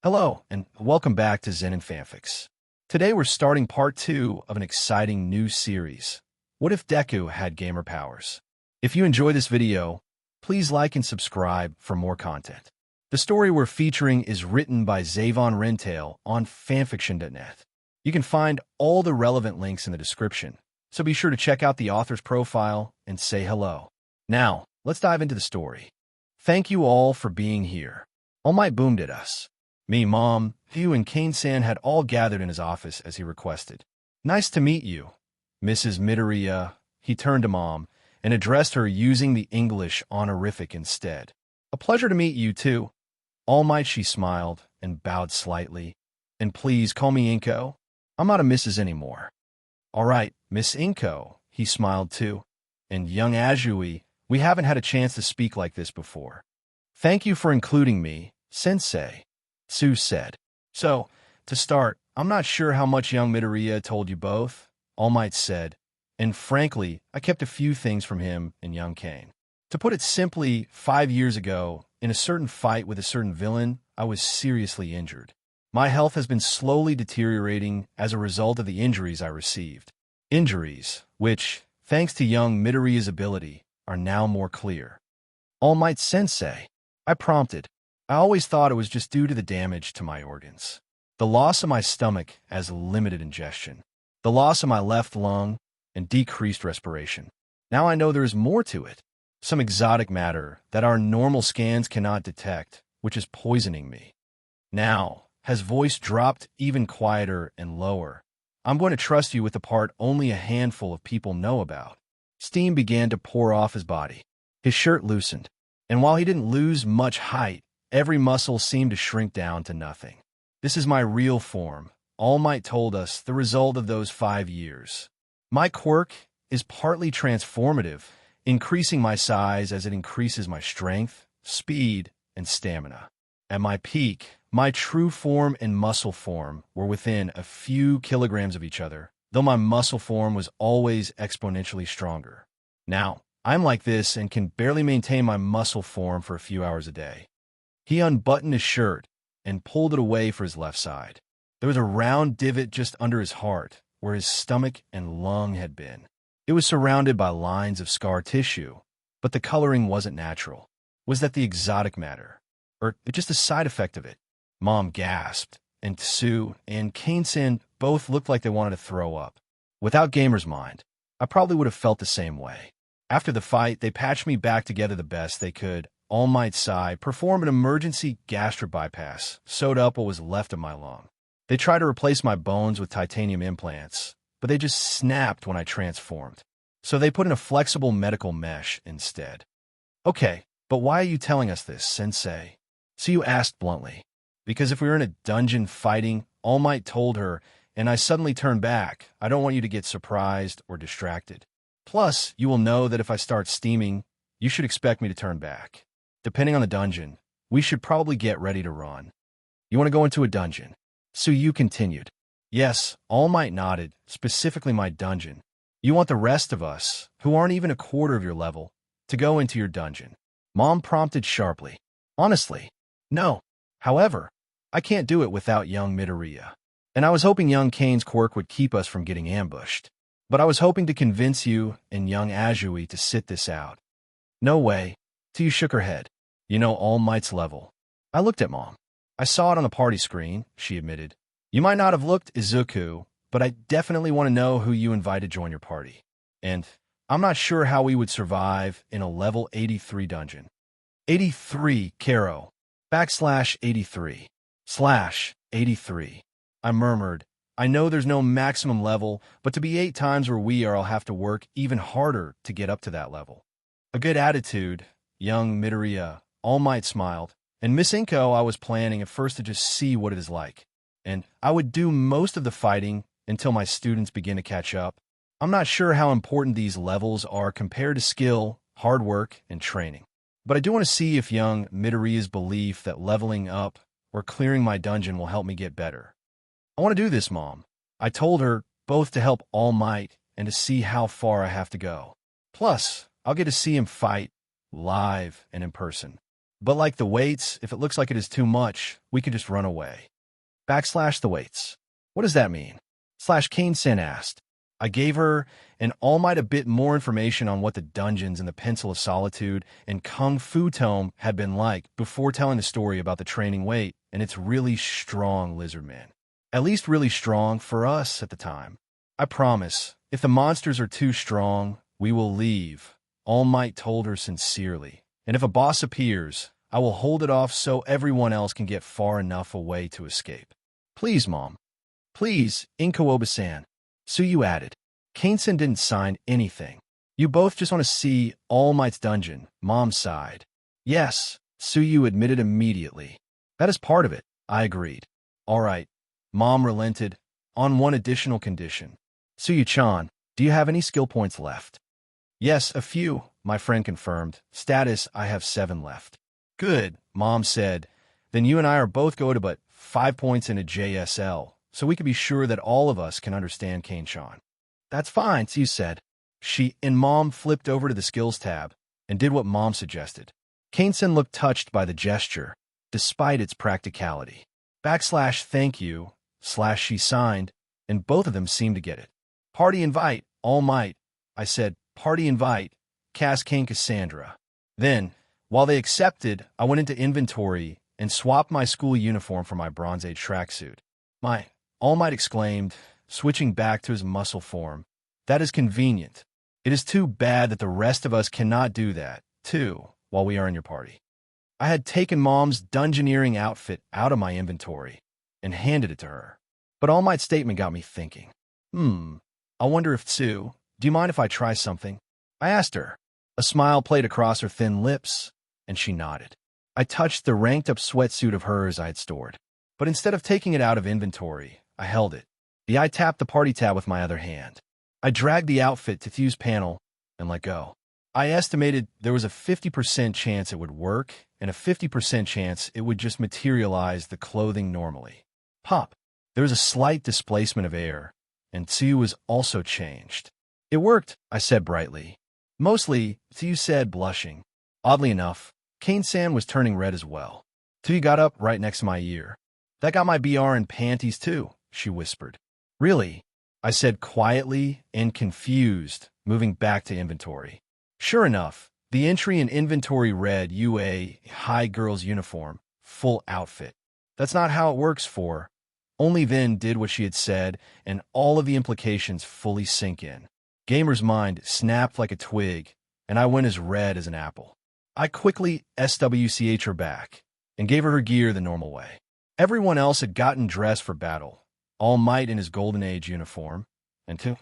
Hello, and welcome back to Zenin Fanfics. Today we're starting part 2 of an exciting new series. What if Deku had gamer powers? If you enjoy this video, please like and subscribe for more content. The story we're featuring is written by Xavon Wrentaile on fanfiction.net. You can find all the relevant links in the description, so be sure to check out the author's profile and say hello. Now, let's dive into the story. Thank you all for being here. All Might boomed at us. Me, Mom, Hugh, and Kane-san had all gathered in his office as he requested. Nice to meet you, Mrs. Midoriya. He turned to Mom and addressed her using the English honorific instead. A pleasure to meet you, too. All Might, she smiled and bowed slightly. And please call me Inko. I'm not a Mrs. anymore. All right, Miss Inko, he smiled too. And young Azui, we haven't had a chance to speak like this before. Thank you for including me, Sensei. Sue said. So, to start, I'm not sure how much young Midoriya told you both, All Might said, and frankly, I kept a few things from him and young Kane. To put it simply, 5 years ago, in a certain fight with a certain villain, I was seriously injured. My health has been slowly deteriorating as a result of the injuries I received. Injuries, which, thanks to young Midoriya's ability, are now more clear. All Might Sensei, I prompted. I always thought it was just due to the damage to my organs. The loss of my stomach as limited ingestion, the loss of my left lung, and decreased respiration. Now I know there is more to it. Some exotic matter that our normal scans cannot detect, which is poisoning me. Now, his voice dropped even quieter and lower. I'm going to trust you with the part only a handful of people know about. Steam began to pour off his body. His shirt loosened, and while he didn't lose much height, every muscle seemed to shrink down to nothing. This is my real form, All Might told us, the result of those 5 years. My quirk is partly transformative, increasing my size as it increases my strength, speed, and stamina. At my peak, my true form and muscle form were within a few kilograms of each other, though my muscle form was always exponentially stronger. Now, I'm like this and can barely maintain my muscle form for a few hours a day. He unbuttoned his shirt and pulled it away for his left side. There was a round divot just under his heart, where his stomach and lung had been. It was surrounded by lines of scar tissue, but the coloring wasn't natural. Was that the exotic matter? Or just a side effect of it? Mom gasped, and Sue and Kane-san both looked like they wanted to throw up. Without Gamer's mind, I probably would have felt the same way. After the fight, they patched me back together the best they could. All Might sigh, perform an emergency gastric bypass, sewed up what was left of my lung. They tried to replace my bones with titanium implants, but they just snapped when I transformed. So they put in a flexible medical mesh instead. Okay, but why are you telling us this, Sensei? Sue asked bluntly. Because if we were in a dungeon fighting, All Might told her, and I suddenly turned back, I don't want you to get surprised or distracted. Plus, you will know that if I start steaming, you should expect me to turn back. Depending on the dungeon, we should probably get ready to run. You want to go into a dungeon? Suyu continued. Yes, All Might nodded, specifically my dungeon. You want the rest of us, who aren't even a quarter of your level, to go into your dungeon. Mom prompted sharply. Honestly, no. However, I can't do it without young Midoriya. And I was hoping young Kane's quirk would keep us from getting ambushed. But I was hoping to convince you and young Azui to sit this out. No way. Tiu shook her head. You know All Might's level. I looked at Mom. I saw it on the party screen, she admitted. You might not have looked Izuku, but I definitely want to know who you invited to join your party. And I'm not sure how we would survive in a level 83 dungeon. 83, Karo. /83. /83. I murmured. I know there's no maximum level, but to be 8 times where we are, I'll have to work even harder to get up to that level. A good attitude, young Midoriya. All Might smiled. And Miss Inko, I was planning at first to just see what it is like. And I would do most of the fighting until my students begin to catch up. I'm not sure how important these levels are compared to skill, hard work, and training. But I do want to see if young Midoriya's belief that leveling up or clearing my dungeon will help me get better. I want to do this, Mom. I told her both to help All Might and to see how far I have to go. Plus, I'll get to see him fight, live and in person. But like the weights, if it looks like it is too much, we can just run away. Backslash the weights. What does that mean? Slash Kane-san asked. I gave her and All Might a bit more information on what the dungeons in the Pencil of Solitude and Kung Fu Tome had been like before telling the story about the training weight and its really strong lizard man. At least really strong for us at the time. I promise, if the monsters are too strong, we will leave, All Might told her sincerely. And if a boss appears, I will hold it off so everyone else can get far enough away to escape. Please, Mom. Please, Inko-Oba-san. Tsuyu added. Kane-san didn't sign anything. You both just want to see All Might's dungeon, Mom sighed. Yes, Tsuyu admitted immediately. That is part of it, I agreed. All right. Mom relented, on one additional condition. Tsuyu-chan, do you have any skill points left? Yes, a few, my friend confirmed. Status, I have 7 left. Good, Mom said. Then you and I are both go to but 5 points in a JSL, so we can be sure that all of us can understand Kane-chan. That's fine, Tsuyu said. She and Mom flipped over to the skills tab and did what Mom suggested. Kane-san looked touched by the gesture, despite its practicality. Backslash thank you, slash she signed, and both of them seemed to get it. Party invite, All Might. I said, party invite, cast Kane Cassandra. Then, while they accepted, I went into inventory and swapped my school uniform for my Bronze Age tracksuit. My, All Might exclaimed, switching back to his muscle form. That is convenient. It is too bad that the rest of us cannot do that, too, while we are in your party. I had taken Mom's dungeoneering outfit out of my inventory and handed it to her. But All Might's statement got me thinking. I wonder if Tsu, do you mind if I try something? I asked her. A smile played across her thin lips, and she nodded. I touched the ranked-up sweatsuit of hers I had stored. But instead of taking it out of inventory, I held it. I tapped the party tab with my other hand. I dragged the outfit to Thu's panel and let go. I estimated there was a 50% chance it would work and a 50% chance it would just materialize the clothing normally. Pop. There was a slight displacement of air, and Tsu was also changed. It worked, I said brightly. Mostly, Tsu said, blushing. Oddly enough, Kane-san was turning red as well. Tsu got up right next to my ear. That got my BR in panties too, she whispered. Really? I said quietly and confused, moving back to inventory. Sure enough, the entry in inventory read UA, high girl's uniform, full outfit. That's not how it works for. Only then did what she had said, and all of the implications fully sink in. Gamer's mind snapped like a twig, and I went as red as an apple. I quickly SWCH her back, and gave her gear the normal way. Everyone else had gotten dressed for battle. All Might in his Golden Age uniform, and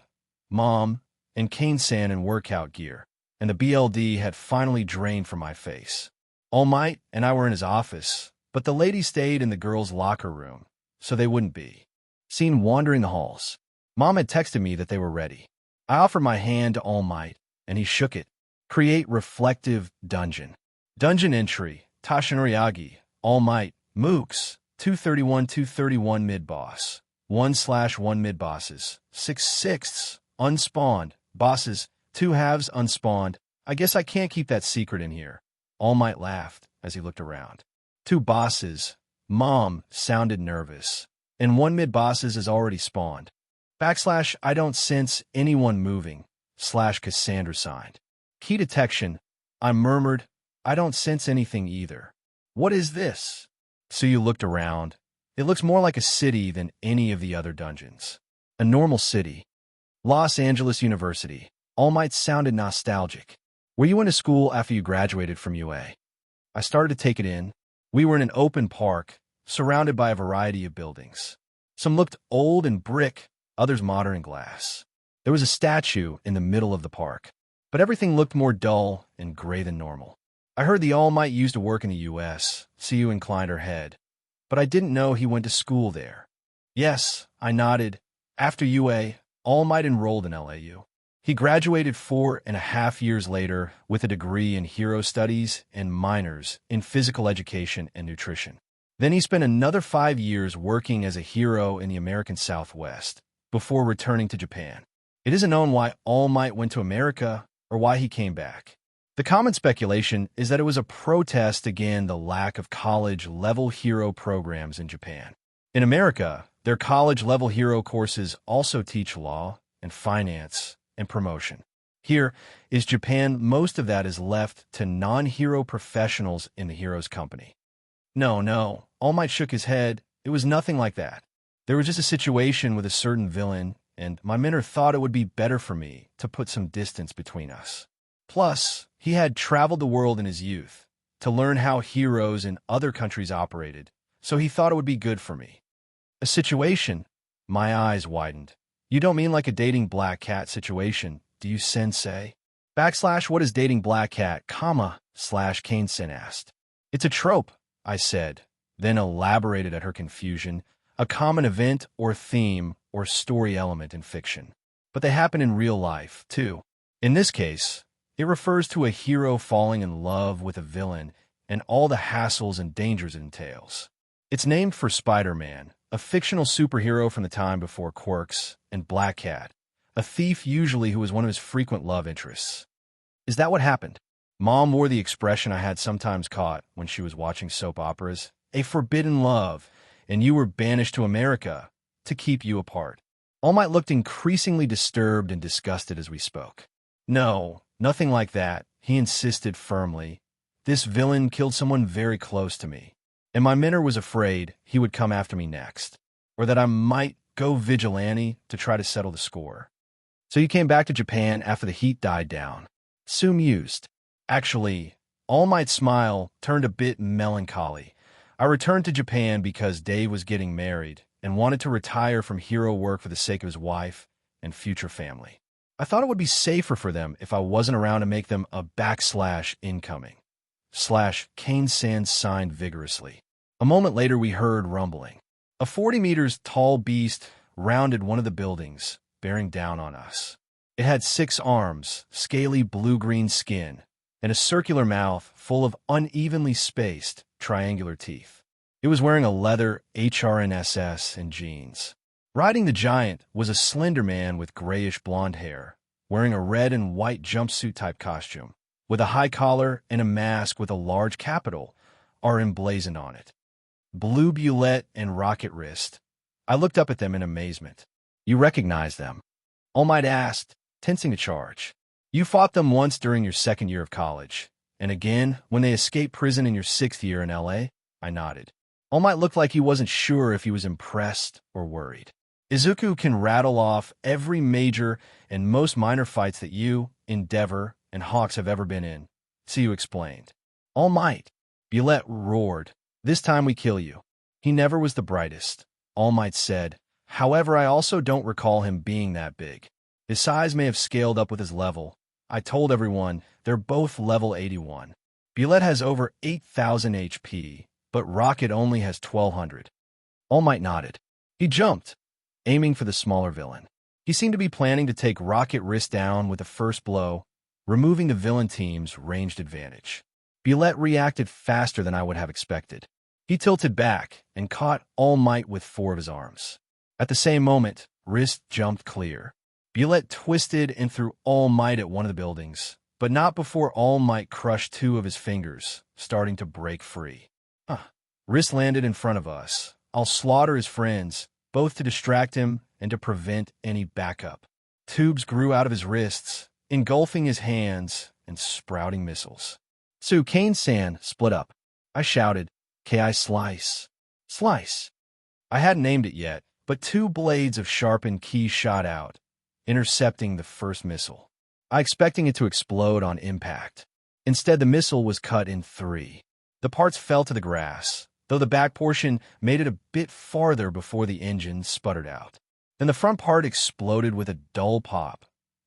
Mom, and Kane-san in workout gear, and the BLD had finally drained from my face. All Might and I were in his office, but the ladies stayed in the girls' locker room, so they wouldn't be seen wandering the halls. Mom had texted me that they were ready. I offered my hand to All Might, and he shook it. Create reflective dungeon. Dungeon entry, Tashinoriagi, All Might, Mooks, 231 mid-boss. 1/1 mid-bosses, 6/6 unspawned, bosses, 2 halves unspawned. I guess I can't keep that secret in here. All Might laughed as he looked around. 2 bosses. Mom sounded nervous. And 1 mid-bosses is already spawned. Backslash I don't sense anyone moving. Slash Cassandra signed. Key detection. I murmured. I don't sense anything either. What is this? So you looked around. It looks more like a city than any of the other dungeons. A normal city. Los Angeles University. All Might sounded nostalgic. Were you in a school after you graduated from UA? I started to take it in. We were in an open park, surrounded by a variety of buildings. Some looked old and brick, others modern and glass. There was a statue in the middle of the park, but everything looked more dull and gray than normal. I heard the All Might used to work in the U.S. Tsu inclined her head. But I didn't know he went to school there. Yes, I nodded. After UA, All Might enrolled in LAU. He graduated 4.5 years later with a degree in hero studies and minors in physical education and nutrition. Then he spent another 5 years working as a hero in the American Southwest before returning to Japan. It isn't known why All Might went to America or why he came back. The common speculation is that it was a protest against the lack of college-level hero programs in Japan. In America, their college-level hero courses also teach law and finance and promotion. Here is Japan, most of that is left to non-hero professionals in the hero's company. No, All Might shook his head. It was nothing like that. There was just a situation with a certain villain, and my mentor thought it would be better for me to put some distance between us. Plus, he had traveled the world in his youth to learn how heroes in other countries operated, so he thought it would be good for me. A situation? My eyes widened. You don't mean like a dating black cat situation, do you, sensei? What is dating black cat, Kane-sen asked. It's a trope, I said, then elaborated at her confusion, a common event or theme or story element in fiction. But they happen in real life, too. In this case, it refers to a hero falling in love with a villain and all the hassles and dangers it entails. It's named for Spider-Man, a fictional superhero from the time before Quirks, and Black Cat, a thief usually who was one of his frequent love interests. Is that what happened? Mom wore the expression I had sometimes caught when she was watching soap operas, a forbidden love, and you were banished to America to keep you apart. All Might looked increasingly disturbed and disgusted as we spoke. No, nothing like that, he insisted firmly. This villain killed someone very close to me, and my mentor was afraid he would come after me next, or that I might go vigilante to try to settle the score. So you came back to Japan after the heat died down. Sue mused. Actually, All Might's smile turned a bit melancholy. I returned to Japan because Dave was getting married and wanted to retire from hero work for the sake of his wife and future family. I thought it would be safer for them if I wasn't around to make them a /incoming. Kane-san signed vigorously. A moment later, we heard rumbling. A 40 meters tall beast rounded one of the buildings, bearing down on us. It had 6 arms, scaly blue-green skin, and a circular mouth full of unevenly spaced, triangular teeth. It was wearing a leather HRNSS and jeans. Riding the giant was a slender man with grayish blonde hair, wearing a red and white jumpsuit-type costume, with a high collar and a mask with a large capital R emblazoned on it. Blue Bullet and Rocket Wrist. I looked up at them in amazement. You recognize them? All Might asked, tensing a charge. You fought them once during your 2nd year of college, and again when they escaped prison in your 6th year in LA? I nodded. All Might looked like he wasn't sure if he was impressed or worried. Izuku can rattle off every major and most minor fights that you, Endeavor, and Hawks have ever been in. So you explained. All Might. Bullet roared. This time we kill you. He never was the brightest, All Might said. However, I also don't recall him being that big. His size may have scaled up with his level. I told everyone they're both level 81. Bullet has over 8,000 HP, but Rocket only has 1,200. All Might nodded. He jumped, aiming for the smaller villain. He seemed to be planning to take Rocket Wrist down with the first blow, removing the villain team's ranged advantage. Bullet reacted faster than I would have expected. He tilted back and caught All Might with 4 of his arms. At the same moment, Wrist jumped clear. Bullet twisted and threw All Might at one of the buildings, but not before All Might crushed 2 of his fingers, starting to break free. Wrist landed in front of us. I'll slaughter his friends, both to distract him and to prevent any backup. Tubes grew out of his wrists, engulfing his hands and sprouting missiles. So Kane-san split up. I shouted, Ki slice. Slice. I hadn't named it yet, but 2 blades of sharpened ki shot out, intercepting the first missile. I expecting it to explode on impact. Instead, the missile was cut in 3. The parts fell to the grass, though the back portion made it a bit farther before the engine sputtered out. Then the front part exploded with a dull pop,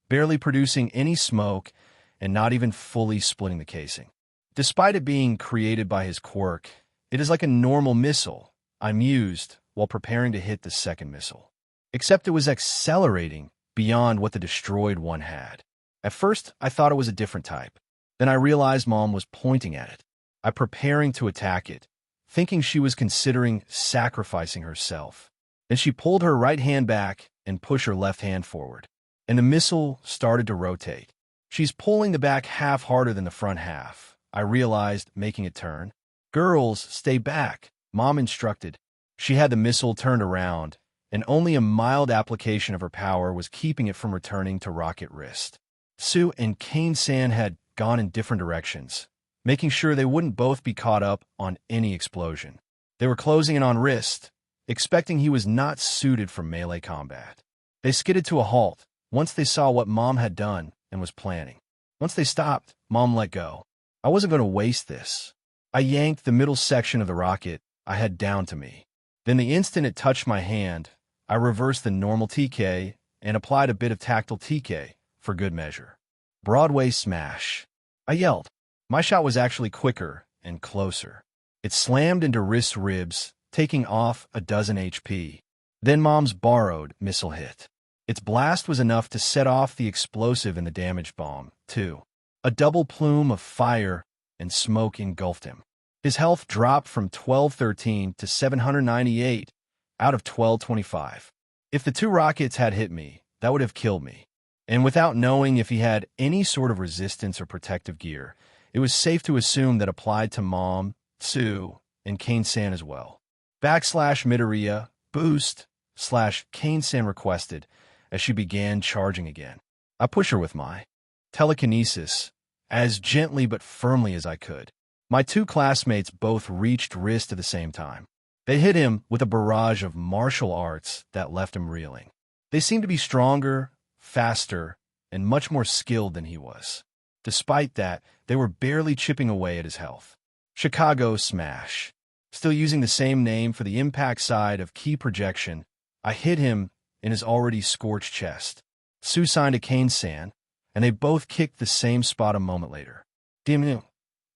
barely producing any smoke and not even fully splitting the casing. Despite it being created by his quirk, it is like a normal missile, I mused while preparing to hit the second missile. Except it was accelerating beyond what the destroyed one had. At first, I thought it was a different type. Then I realized Mom was pointing at it. I preparing to attack it, thinking she was considering sacrificing herself. Then she pulled her right hand back and pushed her left hand forward, and the missile started to rotate. She's pulling the back half harder than the front half, I realized, making it turn. Girls, stay back, Mom instructed. She had the missile turned around, and only a mild application of her power was keeping it from returning to Rocket Wrist. Sue and Kane-san had gone in different directions, making sure they wouldn't both be caught up on any explosion. They were closing in on Wrist, expecting he was not suited for melee combat. They skidded to a halt once they saw what Mom had done and was planning. Once they stopped, Mom let go. I wasn't going to waste this. I yanked the middle section of the rocket I had down to me. Then the instant it touched my hand, I reversed the normal TK and applied a bit of tactile TK for good measure. Broadway smash. I yelled. My shot was actually quicker and closer. It slammed into Wrist's ribs, taking off a dozen HP. Then Mom's borrowed missile hit. Its blast was enough to set off the explosive in the damage bomb, too. A double plume of fire and smoke engulfed him. His health dropped from 1213 to 798 out of 1225. If the two rockets had hit me, that would have killed me. And without knowing if he had any sort of resistance or protective gear, it was safe to assume that applied to Mom, Sue, and Kane-san as well. /Midoriya boost /Kane-san requested as she began charging again. I pushed her with my telekinesis as gently but firmly as I could. My two classmates both reached Wrist at the same time. They hit him with a barrage of martial arts that left him reeling. They seemed to be stronger, faster, and much more skilled than he was. Despite that, they were barely chipping away at his health. Chicago Smash. Still using the same name for the impact side of ki projection, I hit him in his already scorched chest. Sue signed a Kane-san, and they both kicked the same spot a moment later. Dim.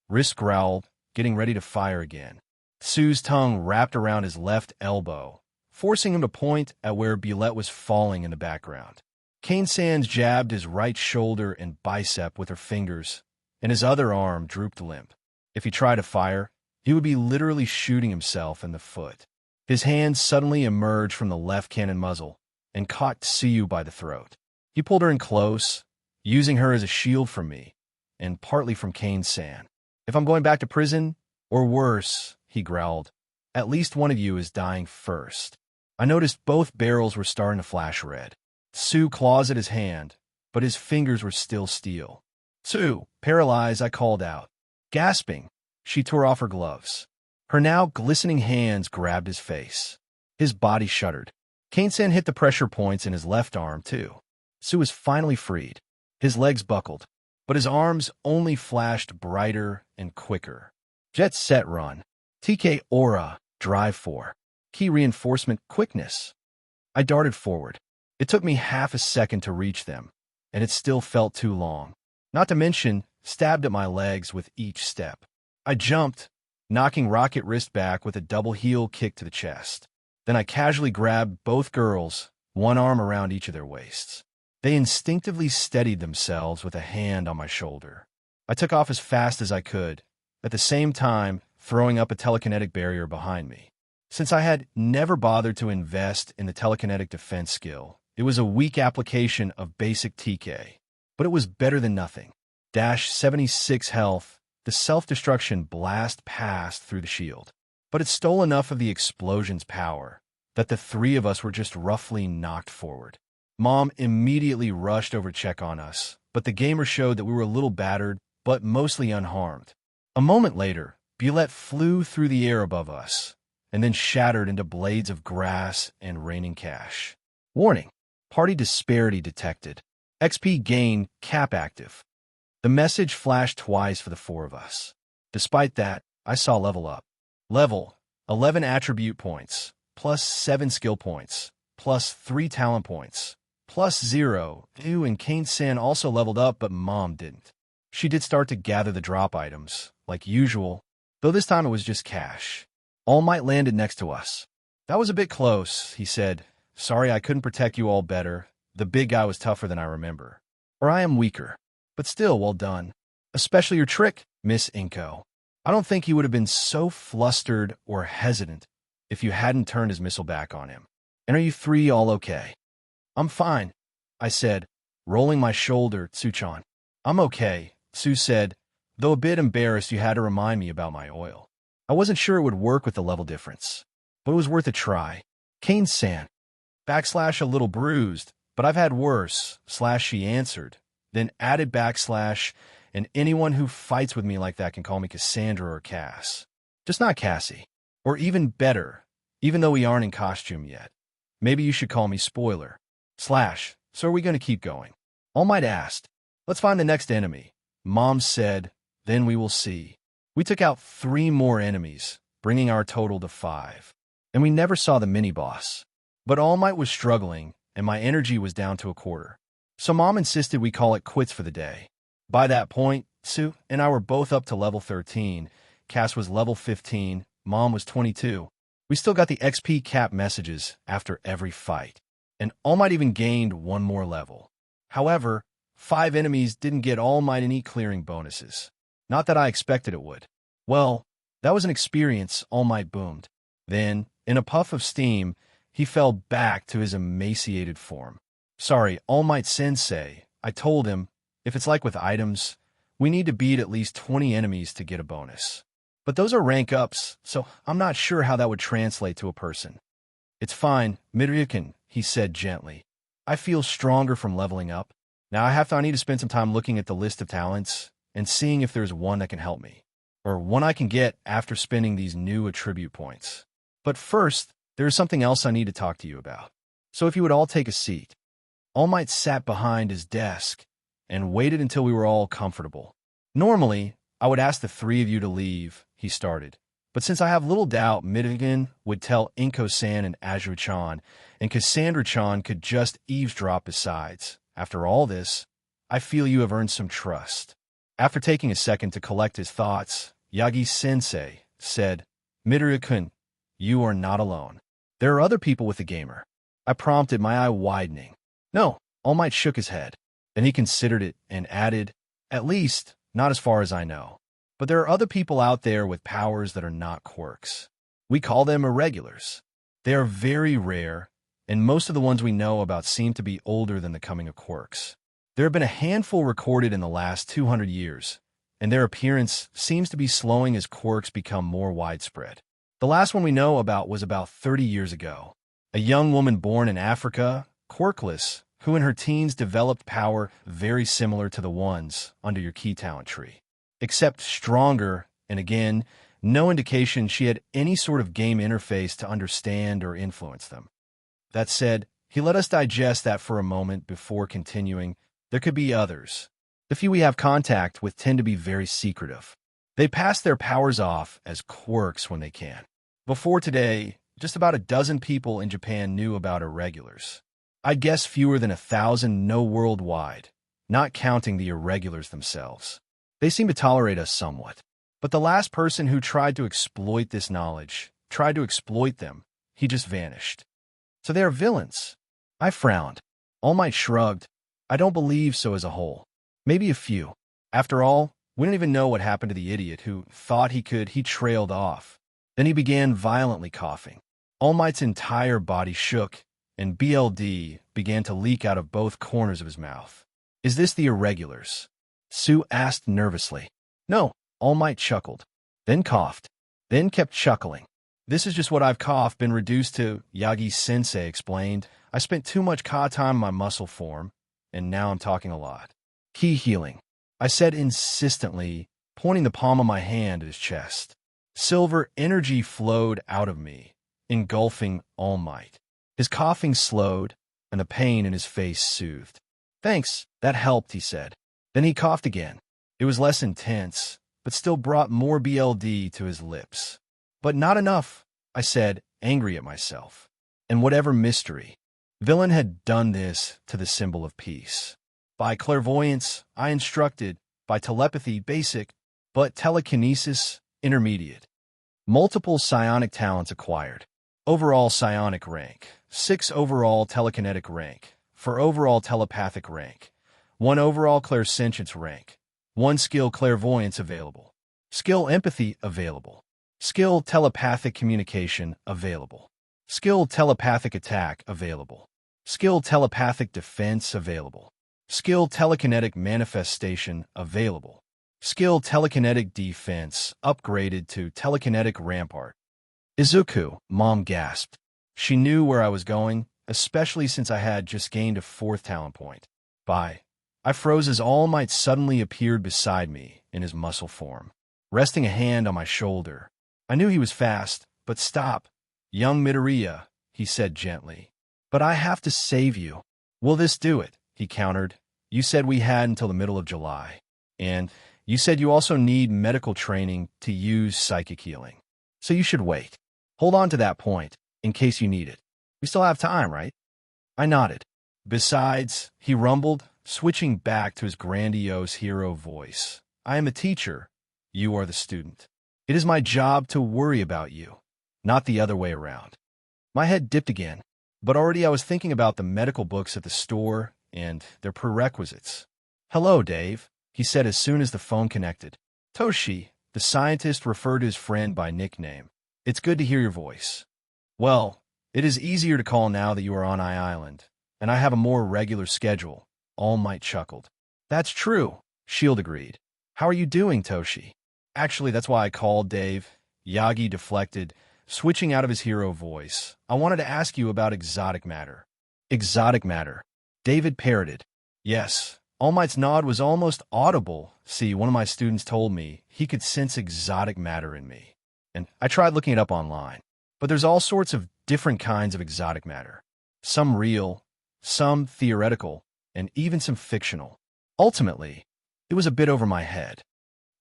Wrist growled, getting ready to fire again. Sue's tongue wrapped around his left elbow, forcing him to point at where Bulette was falling in the background. Kane-san jabbed his right shoulder and bicep with her fingers, and his other arm drooped limp. If he tried to fire, he would be literally shooting himself in the foot. His hand suddenly emerged from the left cannon muzzle and caught Tsuyu by the throat. He pulled her in close, using her as a shield from me, and partly from Kane-san. If I'm going back to prison, or worse, he growled, at least one of you is dying first. I noticed both barrels were starting to flash red. Sue claws at his hand, but his fingers were still steel. Sue, paralyzed, I called out. Gasping, she tore off her gloves. Her now glistening hands grabbed his face. His body shuddered. Kane-san hit the pressure points in his left arm, too. Sue was finally freed. His legs buckled, but his arms only flashed brighter and quicker. Jet set run. TK aura, drive 4. Key reinforcement, quickness. I darted forward. It took me half a second to reach them, and it still felt too long. Not to mention, stabbed at my legs with each step. I jumped, knocking Rocket Wrist back with a double heel kick to the chest. Then I casually grabbed both girls, one arm around each of their waists. They instinctively steadied themselves with a hand on my shoulder. I took off as fast as I could, at the same time throwing up a telekinetic barrier behind me. Since I had never bothered to invest in the telekinetic defense skill, it was a weak application of basic TK, but it was better than nothing. 76 health, the self-destruction blast passed through the shield, but it stole enough of the explosion's power that the three of us were just roughly knocked forward. Mom immediately rushed over to check on us, but the gamer showed that we were a little battered, but mostly unharmed. A moment later, Bulette flew through the air above us, and then shattered into blades of grass and raining cash. Warning, party disparity detected. XP gain cap active. The message flashed twice for the four of us. Despite that, I saw level up. Level, 11 attribute points, plus 7 skill points, plus 3 talent points, plus 0. Ew, and Kane-san also leveled up, but Mom didn't. She did start to gather the drop items, like usual, though this time it was just cash. All Might landed next to us. That was a bit close, he said. Sorry I couldn't protect you all better. The big guy was tougher than I remember. Or I am weaker. But still, well done. Especially your trick, Miss Inko. I don't think he would have been so flustered or hesitant if you hadn't turned his missile back on him. And are you three all okay? I'm fine, I said, rolling my shoulder at Tsuchan. I'm okay, Sue said, though a bit embarrassed you had to remind me about my oil. I wasn't sure it would work with the level difference, but it was worth a try. Kane-san. Backslash a little bruised, but I've had worse, slash she answered, then added backslash, and anyone who fights with me like that can call me Cassandra or Cass. Just not Cassie. Or even better, even though we aren't in costume yet. Maybe you should call me Spoiler. Slash, so are we going to keep going? All Might asked. Let's find the next enemy. Mom said, then we will see. We took out 3 more enemies, bringing our total to 5. And we never saw the mini-boss. But All Might was struggling, and my energy was down to a quarter. So Mom insisted we call it quits for the day. By that point, Sue and I were both up to level 13. Cass was level 15, Mom was 22. We still got the XP cap messages after every fight. And All Might even gained 1 more level. However, 5 enemies didn't get All Might any clearing bonuses. Not that I expected it would. Well, that was an experience, All Might boomed. Then, in a puff of steam, he fell back to his emaciated form. Sorry, All Might Sensei, I told him, if it's like with items, we need to beat at least 20 enemies to get a bonus. But those are rank ups, so I'm not sure how that would translate to a person. It's fine, Midoriya, he said gently. I feel stronger from leveling up. Now I need to spend some time looking at the list of talents and seeing if there's one that can help me, or one I can get after spending these new attribute points. But first, there is something else I need to talk to you about. So if you would all take a seat. All Might sat behind his desk and waited until we were all comfortable. Normally, I would ask the 3 of you to leave, he started. But since I have little doubt Midoriya would tell Inko-san and Azure-chan, and Cassandra-chan could just eavesdrop besides, after all this, I feel you have earned some trust. After taking a second to collect his thoughts, Yagi-sensei said, Midoriya-kun, you are not alone. There are other people with the gamer. I prompted, my eye widening. No, All Might shook his head. Then he considered it and added, at least, not as far as I know. But there are other people out there with powers that are not quirks. We call them irregulars. They are very rare, and most of the ones we know about seem to be older than the coming of quirks. There have been a handful recorded in the last 200 years, and their appearance seems to be slowing as quirks become more widespread. The last one we know about was about 30 years ago. A young woman born in Africa, quirkless, who in her teens developed power very similar to the ones under your key talent tree. Except stronger, and again, no indication she had any sort of game interface to understand or influence them. That said, he let us digest that for a moment before continuing. There could be others. The few we have contact with tend to be very secretive. They pass their powers off as quirks when they can. Before today, just about a dozen people in Japan knew about irregulars. I'd guess fewer than 1,000 know worldwide, not counting the irregulars themselves. They seem to tolerate us somewhat. But the last person who tried to exploit this knowledge, tried to exploit them, he just vanished. So they are villains. I frowned. All Might shrugged. I don't believe so as a whole. Maybe a few. After all, we don't even know what happened to the idiot who thought he trailed off. Then he began violently coughing. All Might's entire body shook, and BLD began to leak out of both corners of his mouth. Is this the irregulars? Sue asked nervously. No, All Might chuckled, then coughed, then kept chuckling. This is just what I've coughed been reduced to, Yagi-sensei explained. I spent too much ka time in my muscle form, and now I'm talking a lot. Key healing, I said insistently, pointing the palm of my hand at his chest. Silver energy flowed out of me, engulfing All Might. His coughing slowed, and the pain in his face soothed. Thanks, that helped, he said. Then he coughed again. It was less intense, but still brought more BLD to his lips. But not enough, I said, angry at myself. And whatever mystery, villain had done this to the symbol of peace. By clairvoyance, I instructed. By telepathy, basic, but telekinesis, intermediate. Multiple psionic talents acquired. Overall psionic rank, 6 overall telekinetic rank, 4 overall telepathic rank, 1 overall clairsentience rank, 1 skill clairvoyance available, skill empathy available, skill telepathic communication available, skill telepathic attack available, skill telepathic defense available, Skill telekinetic manifestation available. Skill telekinetic defense upgraded to telekinetic rampart. Izuku, Mom gasped. She knew where I was going, especially since I had just gained a 4th talent point. Bye. I froze as All Might suddenly appeared beside me in his muscle form, resting a hand on my shoulder. I knew he was fast, but stop. Young Midoriya, he said gently. But I have to save you. Will this do it? He countered. You said we had until the middle of July. And you said you also need medical training to use psychic healing. So you should wait. Hold on to that point, in case you need it. We still have time, right? I nodded. Besides, he rumbled, switching back to his grandiose hero voice. I am a teacher. You are the student. It is my job to worry about you, not the other way around. My head dipped again, but already I was thinking about the medical books at the store and their prerequisites. Hello, Dave, he said as soon as the phone connected. Toshi, the scientist, referred to his friend by nickname. It's good to hear your voice. Well, it is easier to call now that you are on Island, and I have a more regular schedule. All Might chuckled. That's true, Shield agreed. How are you doing, Toshi? Actually, that's why I called, Dave. Yagi deflected, switching out of his hero voice. I wanted to ask you about exotic matter. Exotic matter? David parroted. Yes. All Might's nod was almost audible. See, one of my students told me he could sense exotic matter in me. And I tried looking it up online. But there's all sorts of different kinds of exotic matter. Some real, some theoretical, and even some fictional. Ultimately, it was a bit over my head.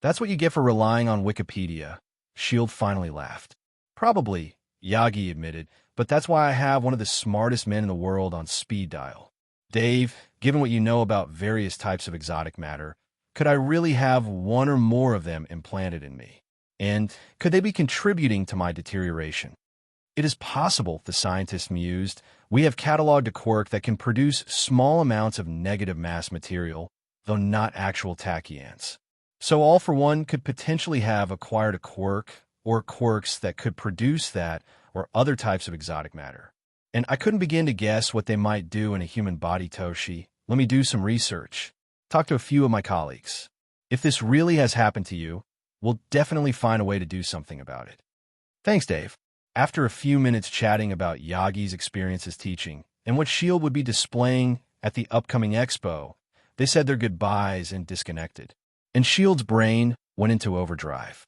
That's what you get for relying on Wikipedia. Shield finally laughed. Probably, Yagi admitted, but that's why I have one of the smartest men in the world on speed dial. Dave, given what you know about various types of exotic matter, could I really have one or more of them implanted in me? And could they be contributing to my deterioration? It is possible, the scientist mused. We have cataloged a quirk that can produce small amounts of negative mass material, though not actual tachyons. So All for One could potentially have acquired a quirk or quirks that could produce that or other types of exotic matter. And I couldn't begin to guess what they might do in a human body, Toshi. Let me do some research. Talk to a few of my colleagues. If this really has happened to you, we'll definitely find a way to do something about it. Thanks, Dave. After a few minutes chatting about Yagi's experiences teaching and what S.H.I.E.L.D. would be displaying at the upcoming expo, they said their goodbyes and disconnected. And S.H.I.E.L.D.'s brain went into overdrive.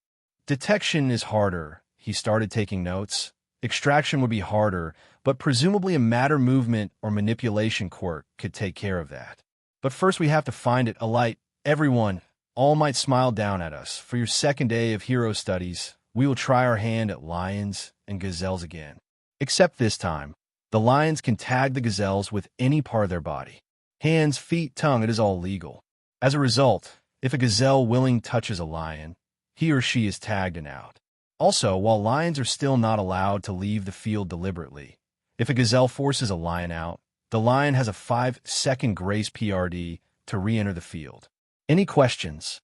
Detection is harder. He started taking notes. Extraction would be harder, but presumably a matter movement or manipulation quirk could take care of that. But first we have to find it. Alight, everyone. All Might smile down at us. For your second day of hero studies, we will try our hand at lions and gazelles again. Except this time, the lions can tag the gazelles with any part of their body. Hands, feet, tongue, it is all legal. As a result, if a gazelle willing touches a lion, he or she is tagged and out. Also, while lions are still not allowed to leave the field deliberately, if a gazelle forces a lion out, the lion has a 5-second grace PRD to re-enter the field. Any questions?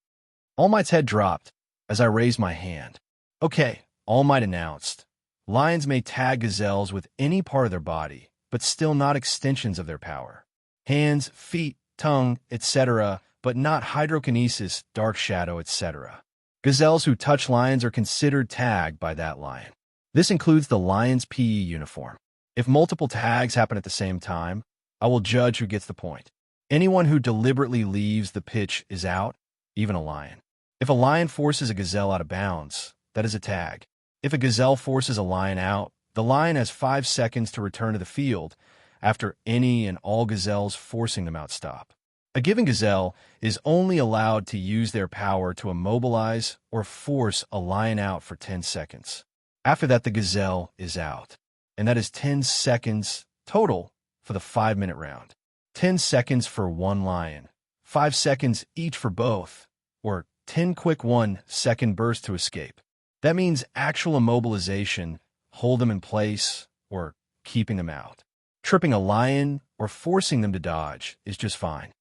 All Might's head dropped as I raised my hand. Okay, All Might announced. Lions may tag gazelles with any part of their body, but still not extensions of their power. Hands, feet, tongue, etc., but not hydrokinesis, dark shadow, etc. Gazelles who touch lions are considered tagged by that lion. This includes the lion's PE uniform. If multiple tags happen at the same time, I will judge who gets the point. Anyone who deliberately leaves the pitch is out, even a lion. If a lion forces a gazelle out of bounds, that is a tag. If a gazelle forces a lion out, the lion has 5 seconds to return to the field after any and all gazelles forcing them out stop. A given gazelle is only allowed to use their power to immobilize or force a lion out for 10 seconds. After that, the gazelle is out. And that is 10 seconds total for the 5-minute round. 10 seconds for one lion, 5 seconds each for both, or 10 quick 1-second bursts to escape. That means actual immobilization, hold them in place, or keeping them out. Tripping a lion or forcing them to dodge is just fine.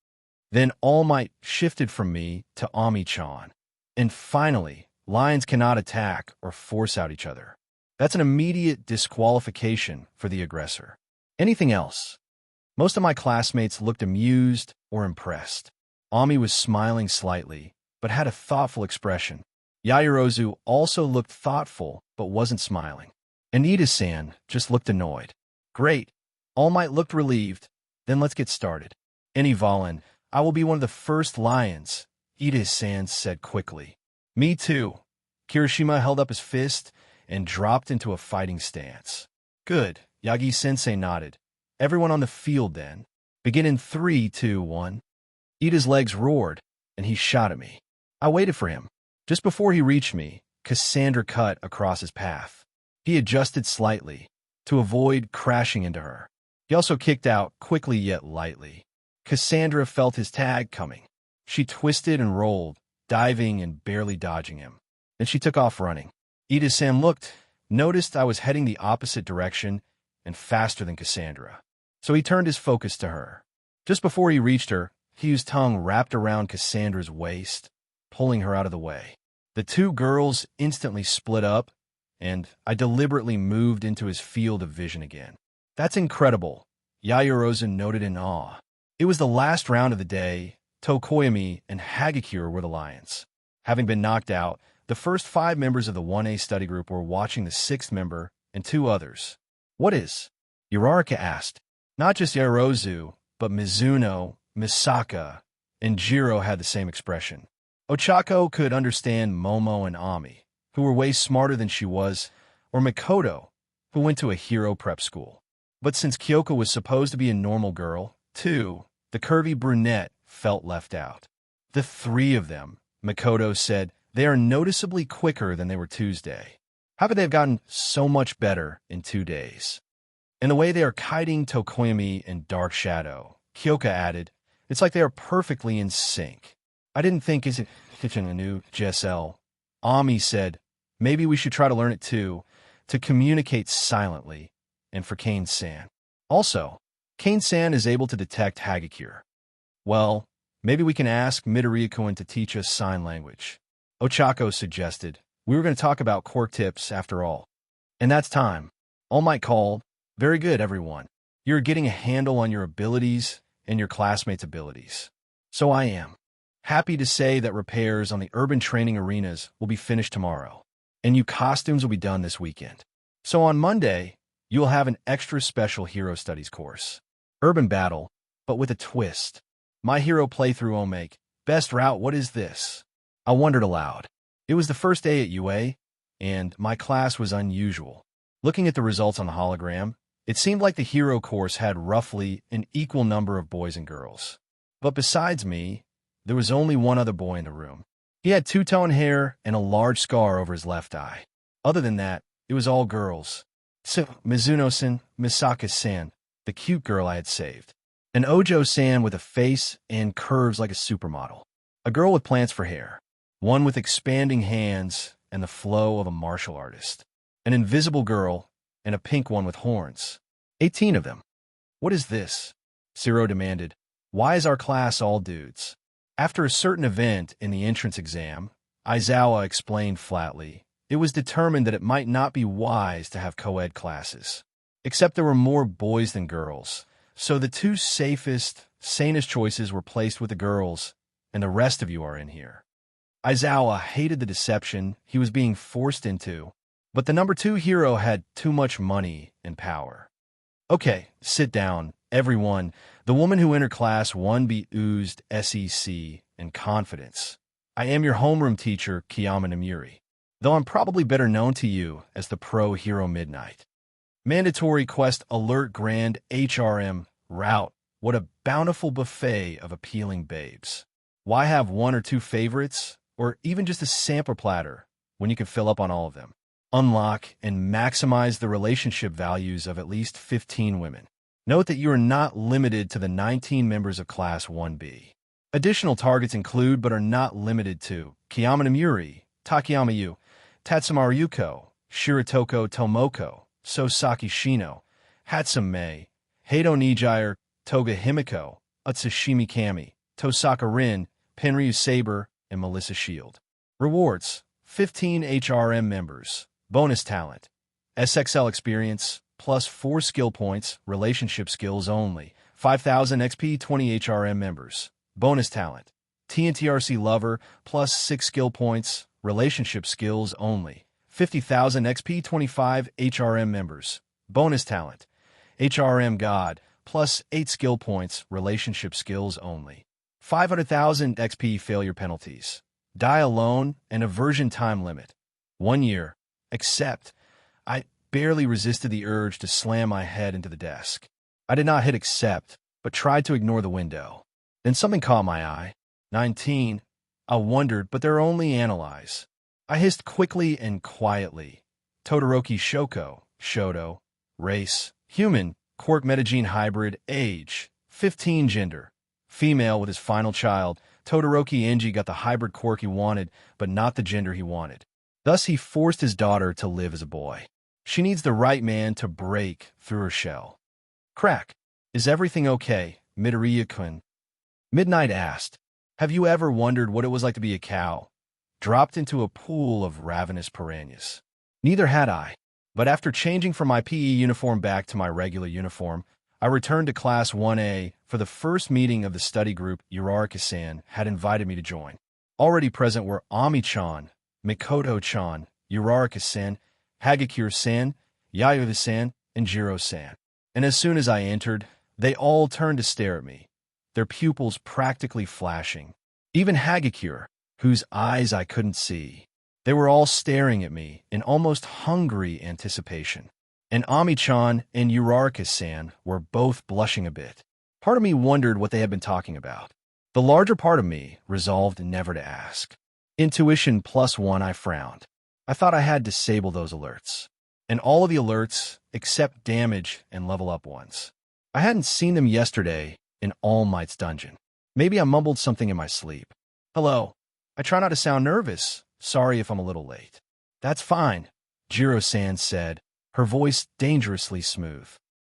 Then All Might shifted from me to Ami-chan. And finally, lions cannot attack or force out each other. That's an immediate disqualification for the aggressor. Anything else? Most of my classmates looked amused or impressed. Ami was smiling slightly, but had a thoughtful expression. Yaoyorozu also looked thoughtful, but wasn't smiling. And Ida-san just looked annoyed. Great. All Might looked relieved. Then let's get started. Volin, I will be one of the first lions, Ida-san said quickly. Me too. Kirishima held up his fist and dropped into a fighting stance. Good, Yagi-sensei nodded. Everyone on the field then. Begin in 3, 2, 1. Ida's legs roared, and he shot at me. I waited for him. Just before he reached me, Cassandra cut across his path. He adjusted slightly, to avoid crashing into her. He also kicked out quickly yet lightly. Cassandra felt his tag coming. She twisted and rolled, diving and barely dodging him. Then she took off running. Ida-san looked, noticed I was heading the opposite direction and faster than Cassandra. So he turned his focus to her. Just before he reached her, Hugh's tongue wrapped around Cassandra's waist, pulling her out of the way. The two girls instantly split up, and I deliberately moved into his field of vision again. That's incredible, Yaoyorozu noted in awe. It was the last round of the day. Tokoyami and Hagakure were the lions. Having been knocked out, the first 5 members of the 1A study group were watching the 6th member and 2 others. What is? Uraraka asked. Not just Yaoyorozu, but Mizuno, Misaka, and Jiro had the same expression. Ochako could understand Momo and Ami, who were way smarter than she was, or Mikoto, who went to a hero prep school. But since Kyoko was supposed to be a normal girl, too, the curvy brunette felt left out. The 3 of them, Mikoto said, they are noticeably quicker than they were Tuesday. How could they have gotten so much better in 2 days? And the way they are kiting Tokoyami and Dark Shadow, Kyoka added, it's like they are perfectly in sync. I didn't think it's a new GSL. Ami said, maybe we should try to learn it too, to communicate silently, and for Kane-san. Also, Kane-san is able to detect Hagakure. Well, maybe we can ask Midoriya to teach us sign language. Ochako suggested. We were going to talk about core tips after all. And that's time. All Might called. Very good, everyone. You're getting a handle on your abilities and your classmates' abilities. So I am. Happy to say that repairs on the urban training arenas will be finished tomorrow, and new costumes will be done this weekend. So on Monday, you will have an extra special hero studies course. Urban battle, but with a twist. My hero playthrough Omake. Best route, what is this? I wondered aloud. It was the first day at UA, and my class was unusual. Looking at the results on the hologram, it seemed like the hero course had roughly an equal number of boys and girls. But besides me, there was only one other boy in the room. He had two-tone hair and a large scar over his left eye. Other than that, it was all girls. So, Mizuno-san, Misaka-san, the cute girl I had saved. An Ojo-san with a face and curves like a supermodel. A girl with plants for hair. One with expanding hands and the flow of a martial artist. An invisible girl and a pink one with horns. 18 of them. What is this? Zero demanded. Why is our class all dudes? After a certain event in the entrance exam, Aizawa explained flatly, it was determined that it might not be wise to have co-ed classes. Except there were more boys than girls, so the 2 safest, sanest choices were placed with the girls, and the rest of you are in here. Aizawa hated the deception he was being forced into, but the number 2 hero had too much money and power. Okay, sit down, everyone. The woman who entered class 1B oozed SEC and confidence. I am your homeroom teacher, Kiyama Namuri, though I'm probably better known to you as the Pro Hero Midnight. Mandatory quest alert grand HRM route. What a bountiful buffet of appealing babes. Why have 1 or 2 favorites, or even just a sampler platter, when you can fill up on all of them? Unlock and maximize the relationship values of at least 15 women. Note that you are not limited to the 19 members of Class 1B. Additional targets include but are not limited to Kiyama Namuri, Takayama Yu, Tatsumaru Yuko, Shiratoko Tomoko, Sosaki Shino, Hatsume, Heido Nijire, Toga Himiko, Utsushimi Kami, Tosaka Rin, Penryu Saber, and Melissa Shield. Rewards: 15 HRM members. Bonus talent: SXL experience, plus 4 skill points, relationship skills only, 5,000 XP, 20 HRM members. Bonus talent. TNTRC lover, plus 6 skill points. Relationship skills only. 50,000 XP, 25 HRM members. Bonus talent. HRM god, plus 8 skill points. Relationship skills only. 500,000 XP failure penalties. Die alone and aversion time limit. 1 year. Accept. I barely resisted the urge to slam my head into the desk. I did not hit accept, but tried to ignore the window. Then something caught my eye. 19. I wondered, but they're only analyze. I hissed quickly and quietly. Todoroki Shoko, Shoto. Race, human, quirk metagene hybrid, age, 15 gender. Female with his final child. Todoroki Enji got the hybrid quirk he wanted, but not the gender he wanted. Thus he forced his daughter to live as a boy. She needs the right man to break through her shell. Crack. Is everything okay, Midoriya-kun? Midnight asked. Have you ever wondered what it was like to be a cow, dropped into a pool of ravenous piranhas? Neither had I. But after changing from my PE uniform back to my regular uniform, I returned to Class 1A for the first meeting of the study group Uraraka-san had invited me to join. Already present were Ami-chan, Mikoto-chan, Uraraka-san, Hagakure-san, Yayoi-san, and Jiro-san. And as soon as I entered, they all turned to stare at me, their pupils practically flashing. Even Hagakure, whose eyes I couldn't see. They were all staring at me in almost hungry anticipation. And Ami-chan and Uraraka-san were both blushing a bit. Part of me wondered what they had been talking about. The larger part of me resolved never to ask. Intuition +1, I frowned. I thought I had disabled those alerts. And all of the alerts, except damage and level up ones. I hadn't seen them yesterday in All Might's dungeon. Maybe I mumbled something in my sleep. Hello. I try not to sound nervous. Sorry if I'm a little late. That's fine, Jiro-san said, her voice dangerously smooth.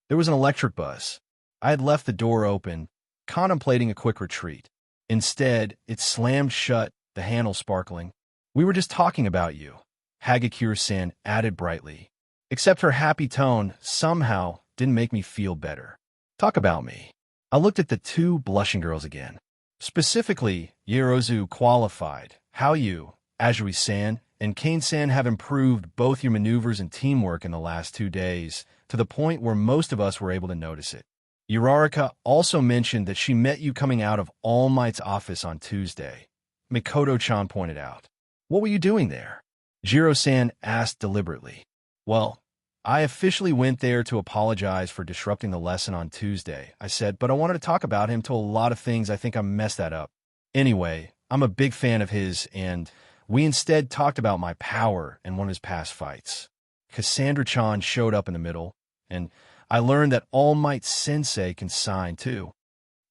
There was an electric buzz. I had left the door open, contemplating a quick retreat. Instead, it slammed shut, the handle sparkling. We were just talking about you, Hagakure-san added brightly. Except her happy tone somehow didn't make me feel better. Talk about me. I looked at the two blushing girls again. Specifically, Yorozu qualified. How you, Azui-san, and Kane-san have improved both your maneuvers and teamwork in the last 2 days, to the point where most of us were able to notice it. Uraraka also mentioned that she met you coming out of All Might's office on Tuesday. Mikoto-chan pointed out. What were you doing there? Jiro-san asked deliberately. Well, I officially went there to apologize for disrupting the lesson on Tuesday, I said, but I wanted to talk about him, told a lot of things. I think I messed that up. Anyway, I'm a big fan of his, and we instead talked about my power in one of his past fights. Cassandra-chan showed up in the middle, and I learned that All Might Sensei can sign too.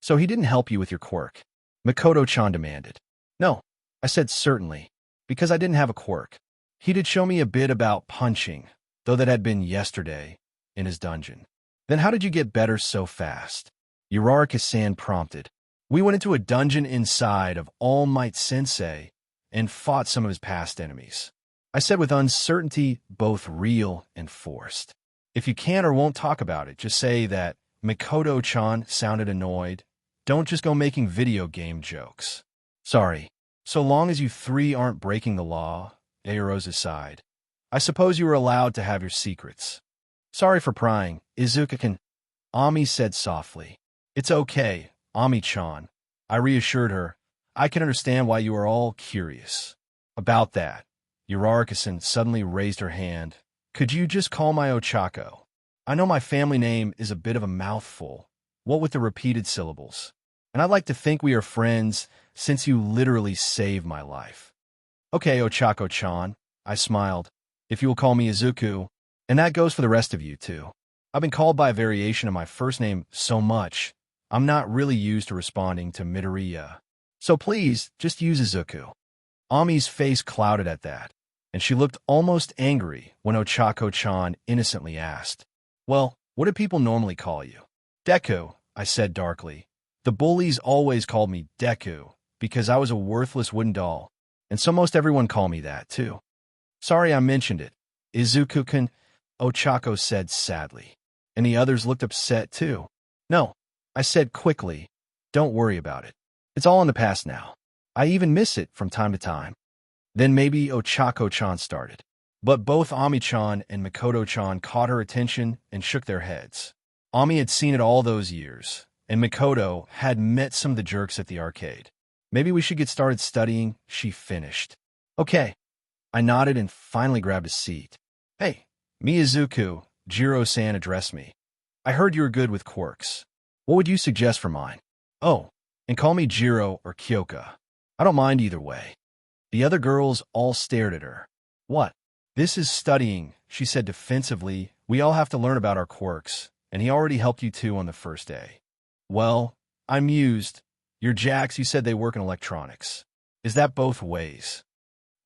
So he didn't help you with your quirk? Mikoto-chan demanded. No, I said certainly, because I didn't have a quirk. He did show me a bit about punching, though that had been yesterday, in his dungeon. Then how did you get better so fast? Uraraka-san prompted. We went into a dungeon inside of All Might Sensei and fought some of his past enemies. I said with uncertainty, both real and forced. If you can't or won't talk about it, just say that Mikoto-chan sounded annoyed. Don't just go making video game jokes. Sorry. So long as you three aren't breaking the law, Aoro's sighed. I suppose you were allowed to have your secrets. Sorry for prying, Izuku-kun, Ami said softly. It's okay, Ami-chan. I reassured her. I can understand why you are all curious. About that, Uraraka-san suddenly raised her hand. Could you just call my Ochako? I know my family name is a bit of a mouthful, what with the repeated syllables. And I'd like to think we are friends since you literally saved my life. Okay, Ochako-chan, I smiled. If you will call me Izuku, and that goes for the rest of you too. I've been called by a variation of my first name so much, I'm not really used to responding to Midoriya. So please, just use Izuku. Ami's face clouded at that, and she looked almost angry when Ochako-chan innocently asked, Well, what do people normally call you? Deku, I said darkly. The bullies always called me Deku, because I was a worthless wooden doll, and so most everyone called me that too. Sorry I mentioned it, Izuku-kun, Ochako said sadly, and the others looked upset too. No, I said quickly, "Don't worry about it. It's all in the past now. I even miss it from time to time." Then maybe Ochako-chan started. But both Ami-chan and Mikoto-chan caught her attention and shook their heads. Ami had seen it all those years, and Mikoto had met some of the jerks at the arcade. "Maybe we should get started studying," she finished. "Okay." I nodded and finally grabbed a seat. "Hey, Miyazuku," Jiro-san addressed me. "I heard you were good with quirks. What would you suggest for mine?" "Oh, and call me Jiro or Kyoka. I don't mind either way." The other girls all stared at her. "What?" "This is studying," she said defensively. "We all have to learn about our quirks, and he already helped you too on the first day." "Well," I mused. "Your jacks, you said they work in electronics. Is that both ways?"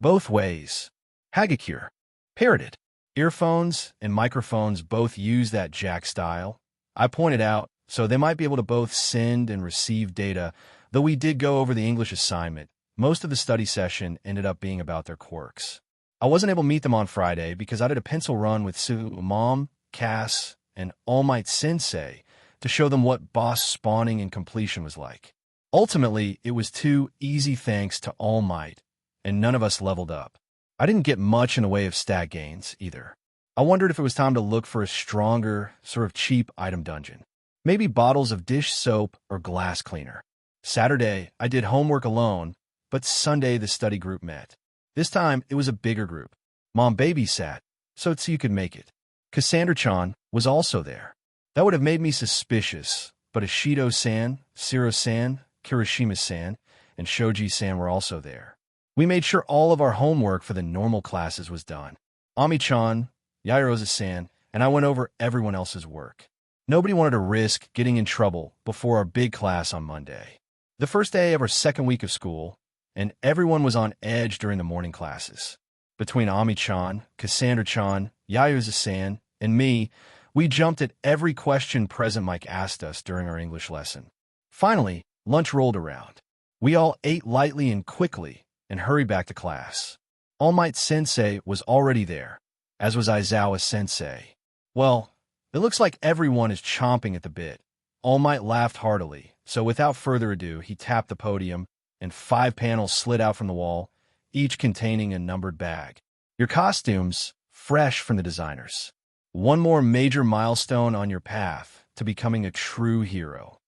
"Both ways." Hagakure parroted. "Earphones and microphones both use that jack style," I pointed out, "so they might be able to both send and receive data, though we did go over the English assignment. Most of the study session ended up being about their quirks. I wasn't able to meet them on Friday because I did a pencil run with Mom, Cass, and All Might Sensei to show them what boss spawning and completion was like. Ultimately, it was too easy thanks to All Might, and none of us leveled up. I didn't get much in the way of stat gains, either. I wondered if it was time to look for a stronger, sort of cheap item dungeon. Maybe bottles of dish soap or glass cleaner. Saturday, I did homework alone, but Sunday the study group met. This time, it was a bigger group. Mom babysat, so you could make it. Cassandra-chan was also there. That would have made me suspicious, but Ishido-san, Siro-san, Kirishima-san, and Shoji-san were also there. We made sure all of our homework for the normal classes was done. Ami-chan, Yairoza-san, and I went over everyone else's work. Nobody wanted to risk getting in trouble before our big class on Monday. The first day of our second week of school, and everyone was on edge during the morning classes. Between Ami-chan, Cassandra-chan, Yairoza-san, and me, we jumped at every question President Mike asked us during our English lesson. Finally, lunch rolled around. We all ate lightly and quickly and hurried back to class. All Might Sensei was already there, as was Aizawa Sensei. "Well, it looks like everyone is chomping at the bit." All Might laughed heartily, so without further ado, he tapped the podium, and 5 panels slid out from the wall, each containing a numbered bag. "Your costumes, fresh from the designers. One more major milestone on your path to becoming a true hero."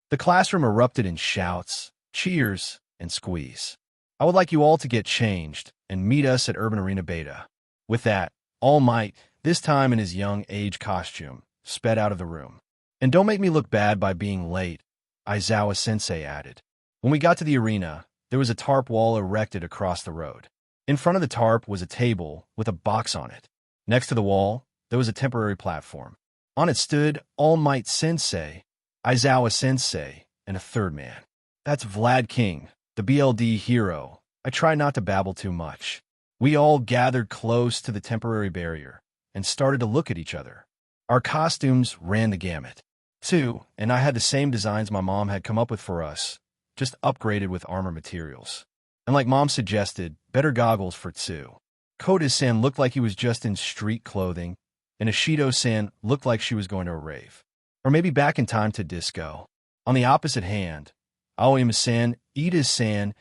The classroom erupted in shouts, cheers, and squeeze. "I would like you all to get changed and meet us at Urban Arena Beta." With that, All Might, this time in his young age costume, sped out of the room. "And don't make me look bad by being late," Aizawa Sensei added. When we got to the arena, there was a tarp wall erected across the road. In front of the tarp was a table with a box on it. Next to the wall, there was a temporary platform. On it stood All Might Sensei, Aizawa Sensei, and a third man. "That's Vlad King, the BLD hero." I tried not to babble too much. We all gathered close to the temporary barrier and started to look at each other. Our costumes ran the gamut, too, and I had the same designs my mom had come up with for us, just upgraded with armor materials. And like Mom suggested, better goggles for Tsu. Koda-san looked like he was just in street clothing, and Ishido-san looked like she was going to a rave. Or maybe back in time to disco. On the opposite hand, Aoyama-san, Ida-san,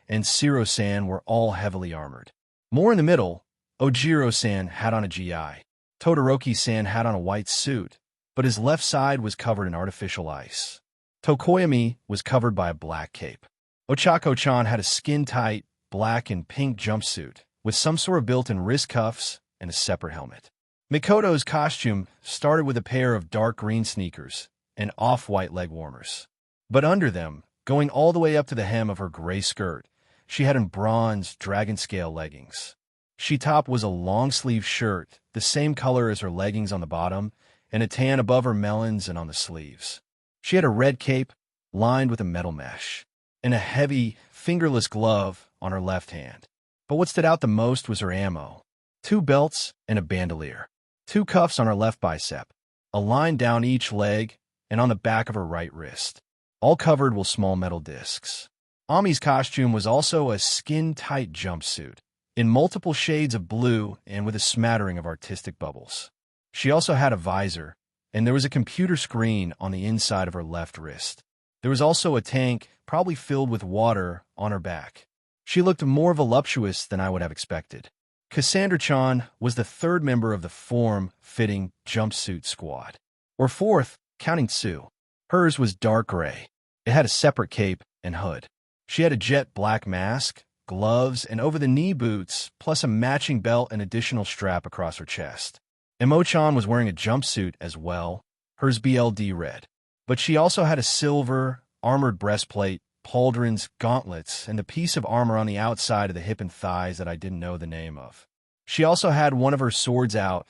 and Siro-san were all heavily armored. More in the middle, Ojiro-san had on a GI. Todoroki-san had on a white suit, but his left side was covered in artificial ice. Tokoyami was covered by a black cape. Ochako-chan had a skin-tight, black and pink jumpsuit, with some sort of built-in wrist cuffs and a separate helmet. Mikoto's costume started with a pair of dark green sneakers and off-white leg warmers. But under them, going all the way up to the hem of her gray skirt, she had in bronze dragon-scale leggings. She top was a long-sleeve shirt, the same color as her leggings on the bottom, and a tan above her melons and on the sleeves. She had a red cape lined with a metal mesh, and a heavy, fingerless glove on her left hand. But what stood out the most was her ammo. 2 belts and a bandolier. 2 cuffs on her left bicep, a line down each leg, and on the back of her right wrist, all covered with small metal discs. Ami's costume was also a skin-tight jumpsuit, in multiple shades of blue and with a smattering of artistic bubbles. She also had a visor, and there was a computer screen on the inside of her left wrist. There was also a tank, probably filled with water, on her back. She looked more voluptuous than I would have expected. Cassandra-chan was the third member of the form-fitting jumpsuit squad. Or fourth, counting Tsu. Hers was dark gray. It had a separate cape and hood. She had a jet black mask, gloves, and over-the-knee boots, plus a matching belt and additional strap across her chest. Emo-chan was wearing a jumpsuit as well, hers BLD red. But she also had a silver, armored breastplate, pauldrons, gauntlets, and a piece of armor on the outside of the hip and thighs that I didn't know the name of. She also had one of her swords out,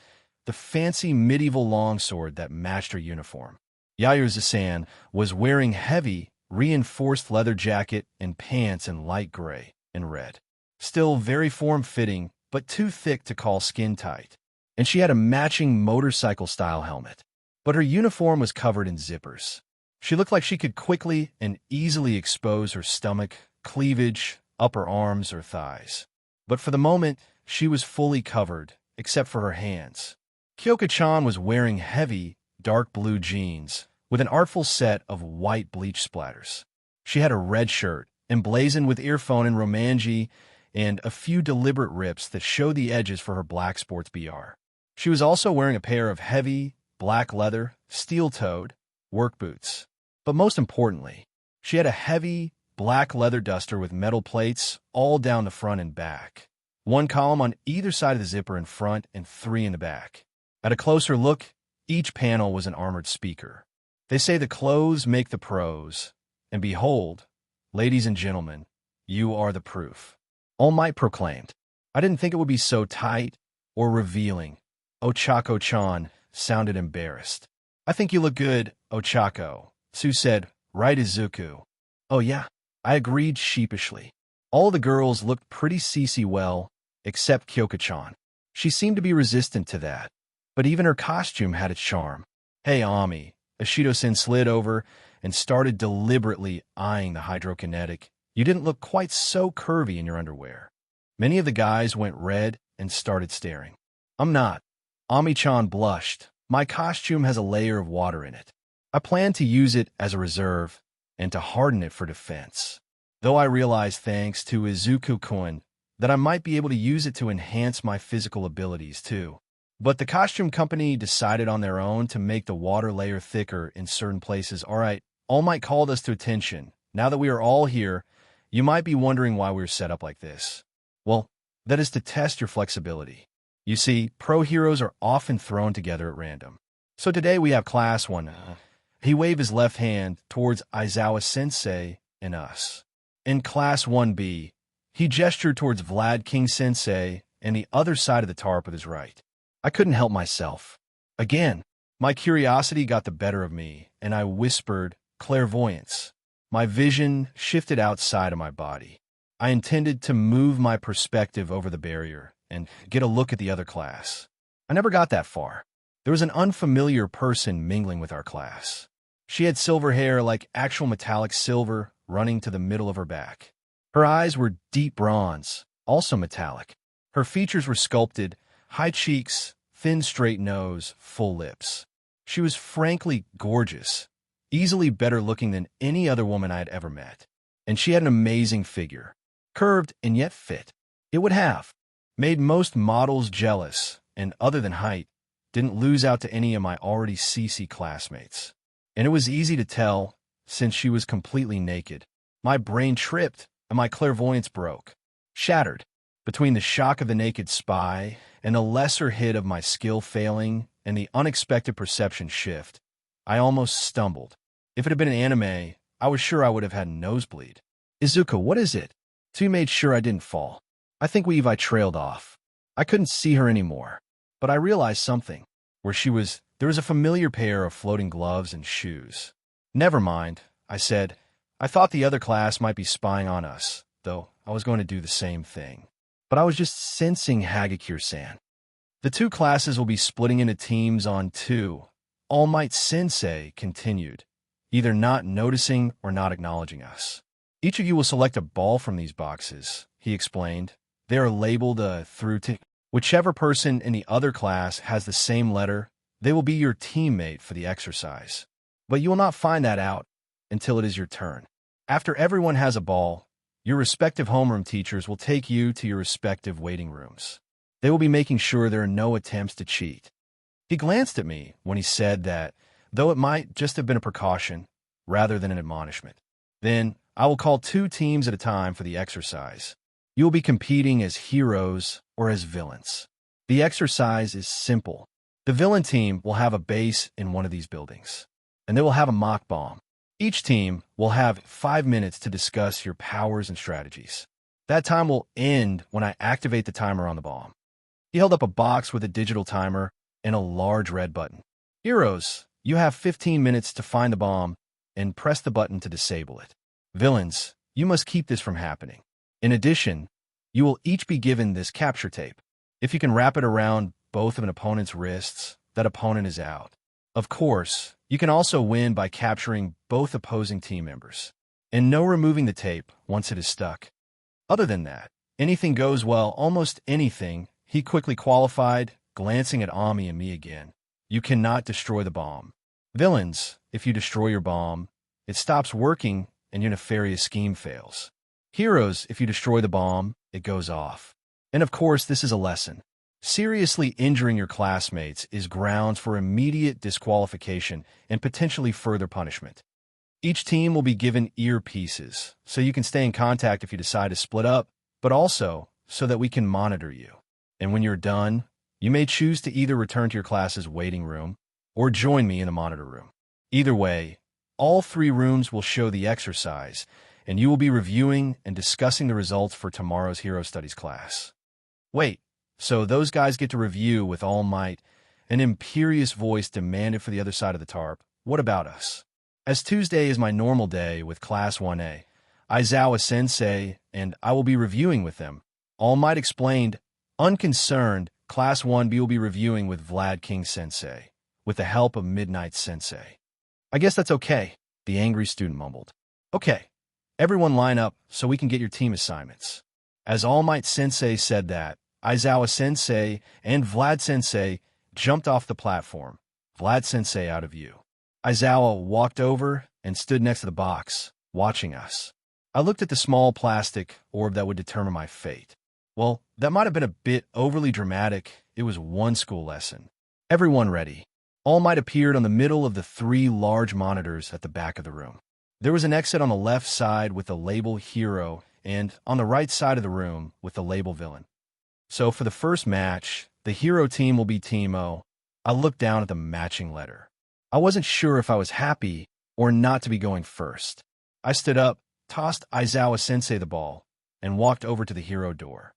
the fancy medieval longsword that matched her uniform. Yaoyu-san was wearing heavy, reinforced leather jacket and pants in light gray and red. Still very form-fitting, but too thick to call skin-tight. And she had a matching motorcycle-style helmet. But her uniform was covered in zippers. She looked like she could quickly and easily expose her stomach, cleavage, upper arms, or thighs. But for the moment, she was fully covered, except for her hands. Kyoka-chan was wearing heavy, dark blue jeans with an artful set of white bleach splatters. She had a red shirt, emblazoned with earphone and romanji, and a few deliberate rips that showed the edges for her black sports BR. She was also wearing a pair of heavy, black leather, steel-toed, work boots. But most importantly, she had a heavy, black leather duster with metal plates all down the front and back. One column on either side of the zipper in front and 3 in the back. At a closer look, each panel was an armored speaker. They say the clothes make the pros, and behold, ladies and gentlemen, you are the proof. All Might proclaimed. I didn't think it would be so tight or revealing. Ochako-chan sounded embarrassed. I think you look good, Ochako. Tsu said, right, Izuku. Oh yeah, I agreed sheepishly. All the girls looked pretty CC well, except Kyoka-chan. She seemed to be resistant to that, but even her costume had its charm. Hey, Ami, Ashido-sen slid over and started deliberately eyeing the hydrokinetic. You didn't look quite so curvy in your underwear. Many of the guys went red and started staring. I'm not. Ami-chan blushed. My costume has a layer of water in it. I plan to use it as a reserve and to harden it for defense. Though I realize, thanks to Izuku-kun, that I might be able to use it to enhance my physical abilities too. But the costume company decided on their own to make the water layer thicker in certain places. All right, All Might called us to attention. Now that we are all here, you might be wondering why we're set up like this. Well, that is to test your flexibility. You see, pro heroes are often thrown together at random. So today we have Class 1. He waved his left hand towards Aizawa-sensei and us. In Class 1B, he gestured towards Vlad King-sensei and the other side of the tarp with his right. I couldn't help myself. Again, my curiosity got the better of me, and I whispered, clairvoyance. My vision shifted outside of my body. I intended to move my perspective over the barrier and get a look at the other class. I never got that far. There was an unfamiliar person mingling with our class. She had silver hair like actual metallic silver running to the middle of her back. Her eyes were deep bronze, also metallic. Her features were sculpted, high cheeks, thin straight nose, full lips. She was frankly gorgeous, easily better looking than any other woman I had ever met. And she had an amazing figure, curved and yet fit. It would have made most models jealous, and other than height, didn't lose out to any of my already CC classmates. And it was easy to tell, since she was completely naked. My brain tripped, and my clairvoyance broke, shattered. Between the shock of the naked spy and the lesser hit of my skill failing and the unexpected perception shift, I almost stumbled. If it had been an anime, I was sure I would have had a nosebleed. Izuku, what is it? Tsu made sure I didn't fall. I think I trailed off. I couldn't see her anymore. But I realized something. Where she was, there was a familiar pair of floating gloves and shoes. Never mind, I said. I thought the other class might be spying on us, though I was going to do the same thing. But I was just sensing Hagakure-san. The two classes will be splitting into teams on 2. All Might Sensei continued, either not noticing or not acknowledging us. Each of you will select a ball from these boxes, he explained. They are labeled through to whichever person in the other class has the same letter, They will be your teammate for the exercise. But you will not find that out until it is your turn. After everyone has a ball, your respective homeroom teachers will take you to your respective waiting rooms. They will be making sure there are no attempts to cheat. He glanced at me when he said that, though it might just have been a precaution rather than an admonishment. Then I will call 2 teams at a time for the exercise. You will be competing as heroes or as villains. The exercise is simple. The villain team will have a base in one of these buildings, and they will have a mock bomb. Each team will have 5 minutes to discuss your powers and strategies. That time will end when I activate the timer on the bomb. He held up a box with a digital timer and a large red button. Heroes, you have 15 minutes to find the bomb and press the button to disable it. Villains, you must keep this from happening. In addition, you will each be given this capture tape. If you can wrap it around both of an opponent's wrists, that opponent is out. Of course, you can also win by capturing both opposing team members, and no removing the tape once it is stuck. Other than that, anything goes well, almost anything. He quickly qualified, glancing at Ami and me again. You cannot destroy the bomb. Villains, if you destroy your bomb, it stops working and your nefarious scheme fails. Heroes, if you destroy the bomb, it goes off. And of course, this is a lesson. Seriously injuring your classmates is grounds for immediate disqualification and potentially further punishment. Each team will be given earpieces, so you can stay in contact if you decide to split up, but also so that we can monitor you. And when you're done, you may choose to either return to your class's waiting room or join me in the monitor room. Either way, all 3 rooms will show the exercise, and you will be reviewing and discussing the results for tomorrow's Hero Studies class. Wait. So those guys get to review with all might. An imperious voice demanded for the other side of the tarp. What about us? As Tuesday is my normal day with Class 1A, Aizawa Sensei and I will be reviewing with them. All Might explained, unconcerned, Class 1B will be reviewing with Vlad King Sensei, with the help of Midnight Sensei. I guess that's okay, the angry student mumbled. Okay, everyone line up so we can get your team assignments. As All Might Sensei said that, Aizawa Sensei and Vlad Sensei jumped off the platform, Vlad Sensei out of view. Aizawa walked over and stood next to the box, watching us. I looked at the small plastic orb that would determine my fate. Well, that might have been a bit overly dramatic. It was one school lesson. Everyone ready. All Might appeared on the middle of the 3 large monitors at the back of the room. There was an exit on the left side with the label Hero and on the right side of the room with the label Villain. So for the first match, the Hero team will be Team O. I looked down at the matching letter. I wasn't sure if I was happy or not to be going first. I stood up, tossed Aizawa Sensei the ball, and walked over to the Hero door.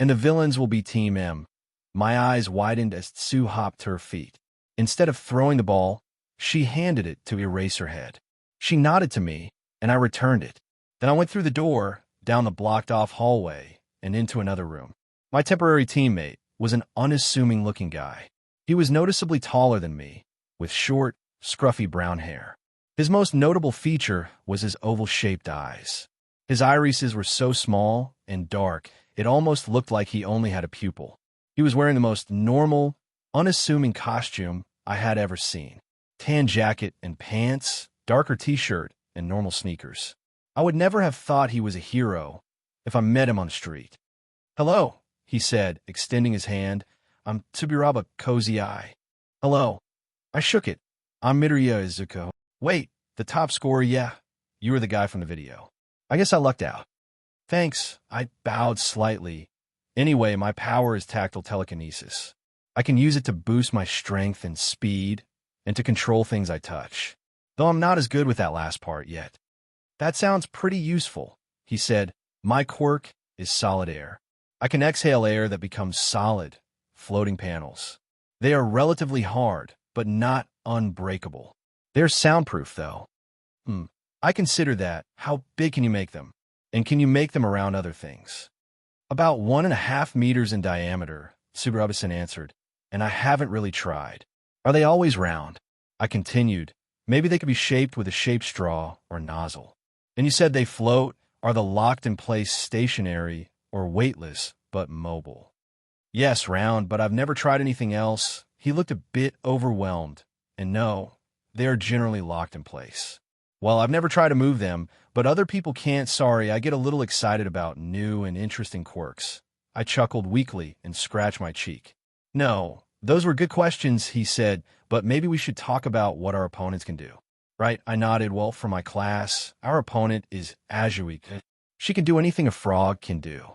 And the Villains will be Team M. My eyes widened as Tsu hopped to her feet. Instead of throwing the ball, she handed it to Eraserhead. She nodded to me, and I returned it. Then I went through the door, down the blocked-off hallway, and into another room. My temporary teammate was an unassuming-looking guy. He was noticeably taller than me, with short, scruffy brown hair. His most notable feature was his oval-shaped eyes. His irises were so small and dark, it almost looked like he only had a pupil. He was wearing the most normal, unassuming costume I had ever seen. Tan jacket and pants, darker t-shirt, and normal sneakers. I would never have thought he was a hero if I met him on the street. "Hello," he said, extending his hand. "I'm Tsuburaba Cozy Eye." "Hello." I shook it. "I'm Midoriya Izuku." "Wait, the top scorer, yeah. You were the guy from the video. I guess I lucked out." "Thanks." I bowed slightly. "Anyway, my power is tactile telekinesis. I can use it to boost my strength and speed, and to control things I touch. Though I'm not as good with that last part yet." "That sounds pretty useful," he said. "My quirk is solid air. I can exhale air that becomes solid, floating panels. They are relatively hard, but not unbreakable. They're soundproof, though." I consider that. How big can you make them? And can you make them around other things?" "About 1.5 meters in diameter," Tsuburaba-san answered, "and I haven't really tried." "Are they always round?" I continued. "Maybe they could be shaped with a shaped straw or nozzle." "And you said they float? Are the locked-in-place stationary or weightless but mobile?" "Yes, round, but I've never tried anything else," He looked a bit overwhelmed, and no, they are generally locked in place. Well, I've never tried to move them, but other people can't. Sorry, I get a little excited about new and interesting quirks. I chuckled weakly and scratched my cheek. No, those were good questions, he said, but maybe we should talk about what our opponents can do. Right? I nodded. Well, for my class, our opponent is Azuik. She can do anything a frog can do.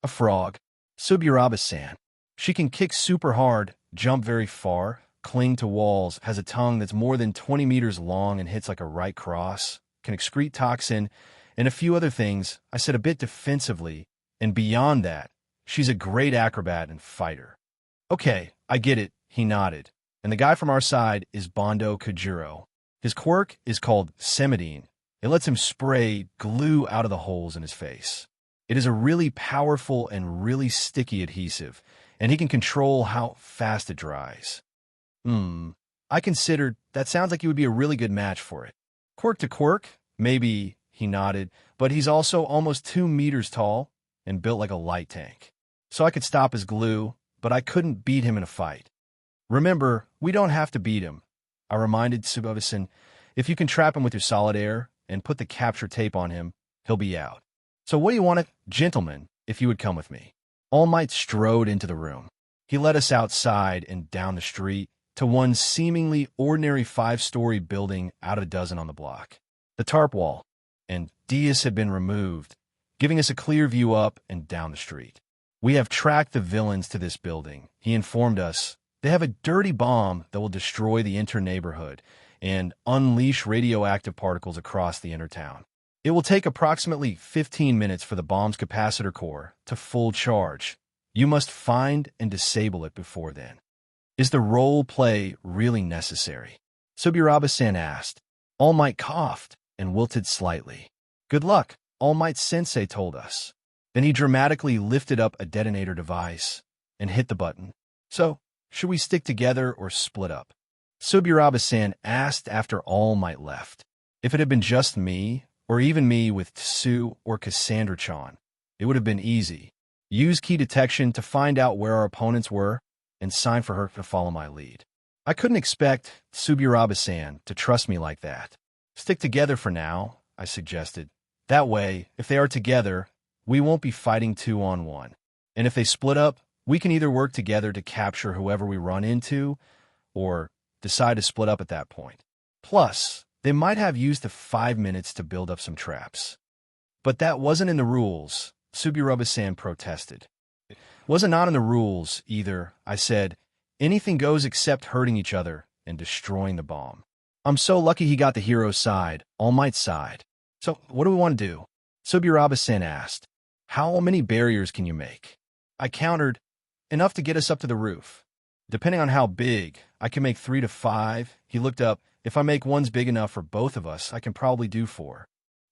A frog. Suburaba-san. She can kick super hard, jump very far, cling to walls, has a tongue that's more than 20 meters long and hits like a right cross, can excrete toxin, and a few other things, I said a bit defensively, and beyond that, she's a great acrobat and fighter. Okay, I get it, he nodded. And the guy from our side is Bondo Kujiro. His quirk is called Semidine. It lets him spray glue out of the holes in his face. It is a really powerful and really sticky adhesive, and he can control how fast it dries. I considered that sounds like he would be a really good match for it. Quirk to quirk, maybe, he nodded, but he's also almost 2 meters tall and built like a light tank. So I could stop his glue, but I couldn't beat him in a fight. Remember, we don't have to beat him, I reminded Tsubasa. If you can trap him with your solid air and put the capture tape on him, he'll be out. So what do you want, gentlemen, if you would come with me? All Might strode into the room. He led us outside and down the street to one seemingly ordinary 5-story building out of a dozen on the block. The tarp wall and dais had been removed, giving us a clear view up and down the street. We have tracked the villains to this building, he informed us. They have a dirty bomb that will destroy the inter-neighborhood and unleash radioactive particles across the inner town. It will take approximately 15 minutes for the bomb's capacitor core to full charge. You must find and disable it before then. Is the role play really necessary? Suburaba-san asked. All Might coughed and wilted slightly. Good luck, All Might Sensei told us. Then he dramatically lifted up a detonator device and hit the button. So, should we stick together or split up? Suburaba-san asked after All Might left. If it had been just me, or even me with Tsu or Cassandra-chan, it would have been easy. Use key detection to find out where our opponents were, and sign for her to follow my lead. I couldn't expect Suburaba-san to trust me like that. Stick together for now, I suggested. That way, if they are together, we won't be fighting 2-on-1. And if they split up, we can either work together to capture whoever we run into, or decide to split up at that point. Plus, they might have used the 5 minutes to build up some traps. But that wasn't in the rules, Suburaba-san protested. Wasn't not in the rules, either, I said. Anything goes except hurting each other and destroying the bomb. I'm so lucky he got the hero's side, All Might's side. So, what do we want to do? Suburaba-san asked. How many barriers can you make? I countered, enough to get us up to the roof. Depending on how big, I can make 3 to 5. He looked up. If I make one's big enough for both of us, I can probably do 4.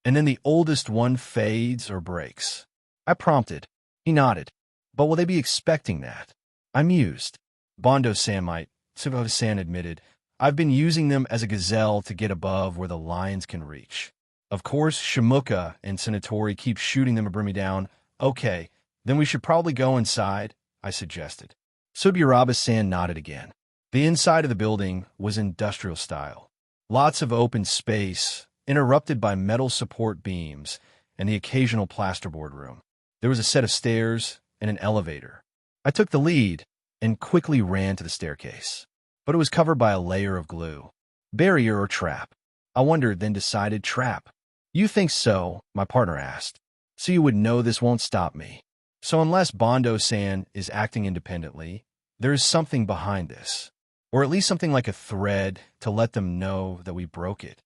And then the oldest one fades or breaks. I prompted. He nodded. But will they be expecting that? I mused. Bondo-san might, Tsubasa-san admitted. I've been using them as a gazelle to get above where the lions can reach. Of course, Shimuka and Senatori keep shooting them to bring me down. Okay, then we should probably go inside, I suggested. Suburaba-san nodded again. The inside of the building was industrial style. Lots of open space, interrupted by metal support beams and the occasional plasterboard room. There was a set of stairs and an elevator. I took the lead and quickly ran to the staircase. But it was covered by a layer of glue. Barrier or trap? I wondered, then decided trap. You think so? My partner asked. So you would know this won't stop me. So unless Bondo-san is acting independently, there is something behind this. Or at least something like a thread to let them know that we broke it.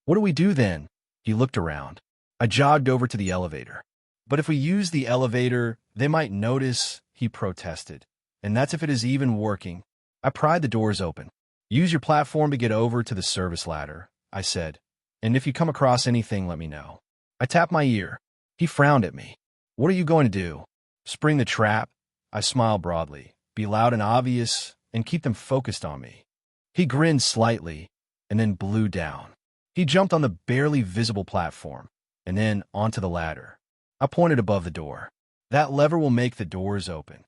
What do we do then? He looked around. I jogged over to the elevator. But if we use the elevator, they might notice, he protested. And that's if it is even working. I pried the doors open. Use your platform to get over to the service ladder, I said. And if you come across anything, let me know. I tapped my ear. He frowned at me. What are you going to do? Spring the trap? I smiled broadly. Be loud and obvious, and keep them focused on me. He grinned slightly, and then blew down. He jumped on the barely visible platform, and then onto the ladder. I pointed above the door. That lever will make the doors open.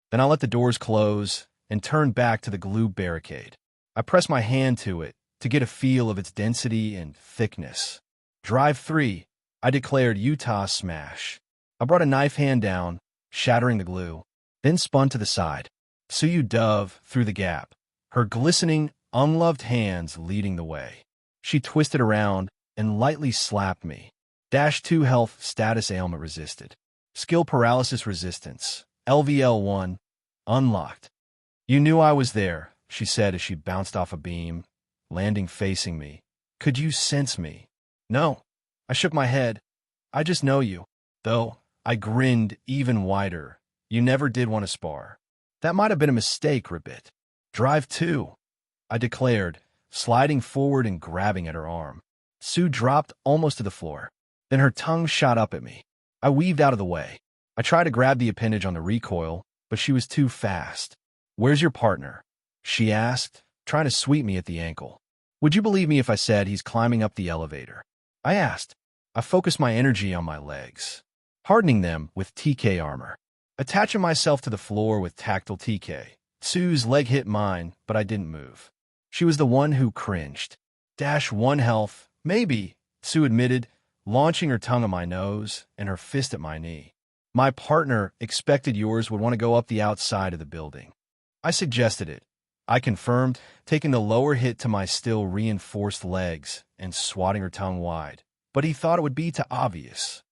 Then I'll let the doors close, and turned back to the glue barricade. I pressed my hand to it to get a feel of its density and thickness. Drive 3, I declared Utah smash. I brought a knife hand down, shattering the glue, then spun to the side. Tsuyu dove through the gap, her glistening, unloved hands leading the way. She twisted around and lightly slapped me. -2 health status ailment resisted. Skill paralysis resistance. LVL1 unlocked. You knew I was there, she said as she bounced off a beam, landing facing me. Could you sense me? No. I shook my head. I just know you. Though, I grinned even wider. You never did want to spar. That might have been a mistake, Ribbit. Drive 2, I declared, sliding forward and grabbing at her arm. Sue dropped almost to the floor. Then her tongue shot up at me. I weaved out of the way. I tried to grab the appendage on the recoil, but she was too fast. Where's your partner? She asked, trying to sweep me at the ankle. Would you believe me if I said he's climbing up the elevator? I asked. I focused my energy on my legs, hardening them with TK armor. Attaching myself to the floor with tactile TK. Sue's leg hit mine, but I didn't move. She was the one who cringed. -1 health, maybe, Sue admitted, launching her tongue at my nose and her fist at my knee. My partner expected yours would want to go up the outside of the building. I suggested it. I confirmed, taking the lower hit to my still reinforced legs and swatting her tongue wide. But he thought it would be too obvious.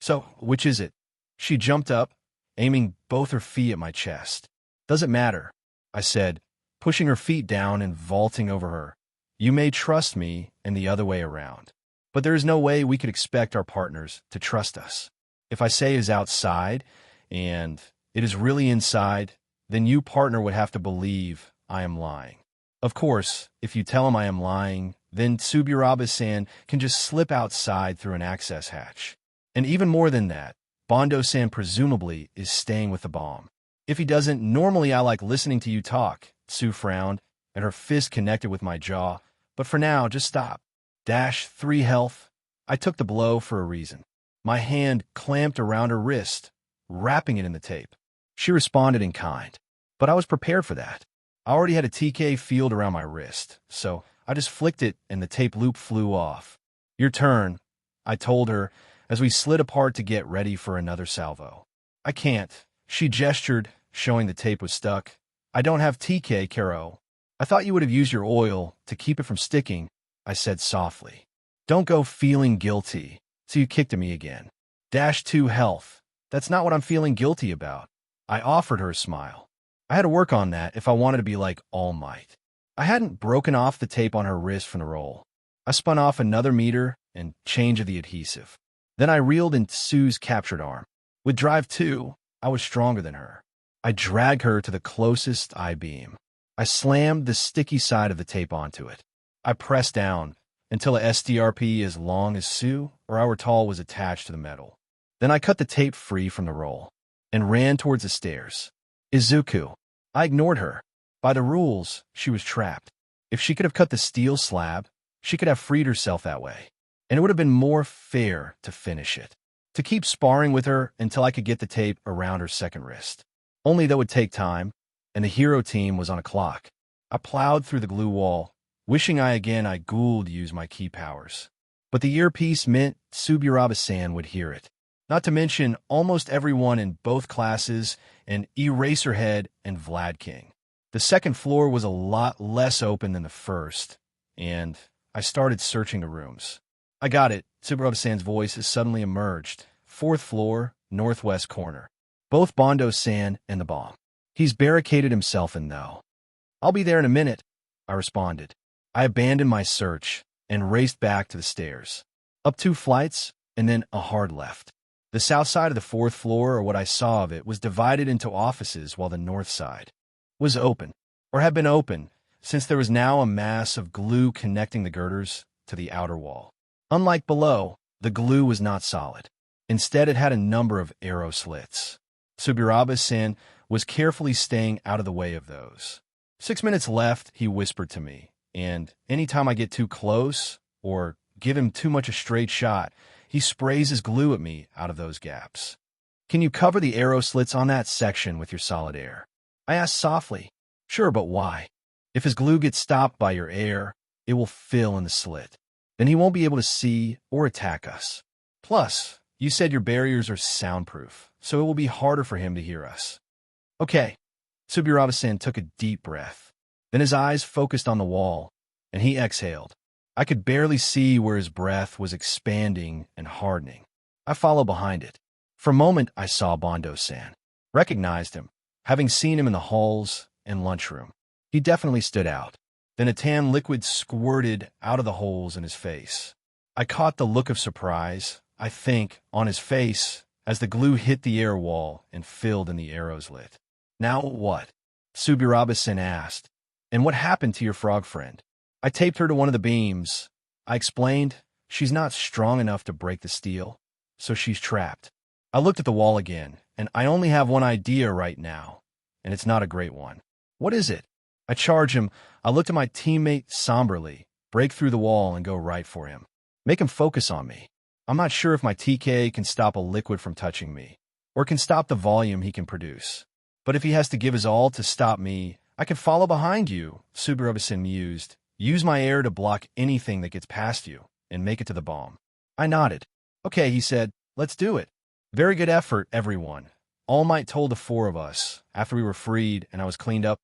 So, which is it? She jumped up, aiming both her feet at my chest. Doesn't matter, I said, pushing her feet down and vaulting over her. You may trust me and the other way around. But there is no way we could expect our partners to trust us. If I say it is outside, and it is really inside, then you, partner, would have to believe I am lying. Of course, if you tell him I am lying, then Tsuburabe-san can just slip outside through an access hatch. And even more than that, Bondo-san presumably is staying with the bomb. If he doesn't, normally I like listening to you talk. Sue frowned, and her fist connected with my jaw. But for now, just stop. -3 health. I took the blow for a reason. My hand clamped around her wrist, wrapping it in the tape. She responded in kind, but I was prepared for that. I already had a TK field around my wrist, so I just flicked it and the tape loop flew off. Your turn, I told her as we slid apart to get ready for another salvo. I can't, she gestured, showing the tape was stuck. I don't have TK, Karo. I thought you would have used your oil to keep it from sticking, I said softly. Don't go feeling guilty. So you kicked at me again. -2 health. That's not what I'm feeling guilty about. I offered her a smile. I had to work on that if I wanted to be like All Might. I hadn't broken off the tape on her wrist from the roll. I spun off another meter and change of the adhesive. Then I reeled into Sue's captured arm. With drive 2, I was stronger than her. I dragged her to the closest I-beam. I slammed the sticky side of the tape onto it. I pressed down until a SDRP as long as Sue or our tall was attached to the metal. Then I cut the tape free from the roll and ran towards the stairs. Izuku. I ignored her. By the rules, she was trapped. If she could have cut the steel slab, she could have freed herself that way. And it would have been more fair to finish it. To keep sparring with her until I could get the tape around her second wrist. Only that would take time, and the hero team was on a clock. I plowed through the glue wall, wishing I Gould use my key powers. But the earpiece meant Tsuburabe-san would hear it. Not to mention almost everyone in both classes and Eraserhead and Vlad King. The second floor was a lot less open than the first, and I started searching the rooms. I got it, Tsuburabe-san's voice has suddenly emerged. 4th floor, northwest corner. Both Bondo-san and the bomb. He's barricaded himself in though. I'll be there in a minute, I responded. I abandoned my search and raced back to the stairs. Up 2 flights, and then a hard left. The south side of the 4th floor, or what I saw of it, was divided into offices while the north side was open, or had been open, since there was now a mass of glue connecting the girders to the outer wall. Unlike below, the glue was not solid. Instead, it had a number of arrow slits. Tsuburabe-san was carefully staying out of the way of those. 6 minutes left, he whispered to me, and anytime I get too close or give him too much a straight shot, he sprays his glue at me out of those gaps. Can you cover the arrow slits on that section with your solid air? I asked softly. Sure, but why? If his glue gets stopped by your air, it will fill in the slit. Then he won't be able to see or attack us. Plus, you said your barriers are soundproof, so it will be harder for him to hear us. Okay. Subiroba-san took a deep breath. Then his eyes focused on the wall, and he exhaled. I could barely see where his breath was expanding and hardening. I followed behind it. For a moment, I saw Bondo-san. Recognized him, having seen him in the halls and lunchroom. He definitely stood out. Then a tan liquid squirted out of the holes in his face. I caught the look of surprise, I think, on his face as the glue hit the air wall and filled in the arrow's lit. Now what? Subiroba-san asked. And what happened to your frog friend? I taped her to one of the beams. I explained, she's not strong enough to break the steel, so she's trapped. I looked at the wall again, and I only have one idea right now, and it's not a great one. What is it? I charge him. I looked at my teammate somberly, break through the wall and go right for him. Make him focus on me. I'm not sure if my TK can stop a liquid from touching me, or can stop the volume he can produce. But if he has to give his all to stop me, I can follow behind you, Subiroba-san mused. Use my air to block anything that gets past you, and make it to the bomb. I nodded. Okay, he said, let's do it. Very good effort, everyone. All Might told the four of us, after we were freed and I was cleaned up.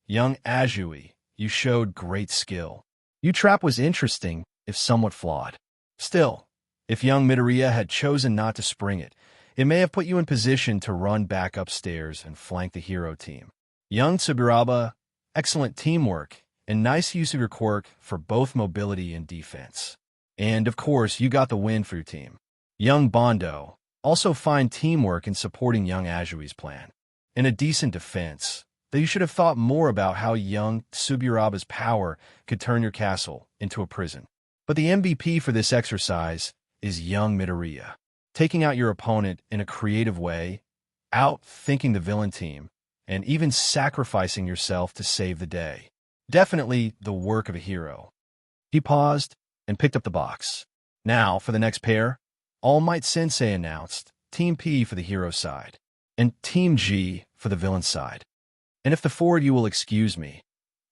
Young Azui, you showed great skill. Your trap was interesting, if somewhat flawed. Still, if young Midoriya had chosen not to spring it, it may have put you in position to run back upstairs and flank the hero team. Young Subiroba, excellent teamwork, and nice use of your quirk for both mobility and defense. And, of course, you got the win for your team. Young Bondo, also fine teamwork in supporting young Ajui's plan. In a decent defense, though you should have thought more about how young Subiroba's power could turn your castle into a prison. But the MVP for this exercise is young Midoriya, taking out your opponent in a creative way, out-thinking the villain team, and even sacrificing yourself to save the day. Definitely the work of a hero. He paused and picked up the box. Now, for the next pair, All Might Sensei announced Team P for the hero side, and Team G for the villain side. And if the four of you will excuse me,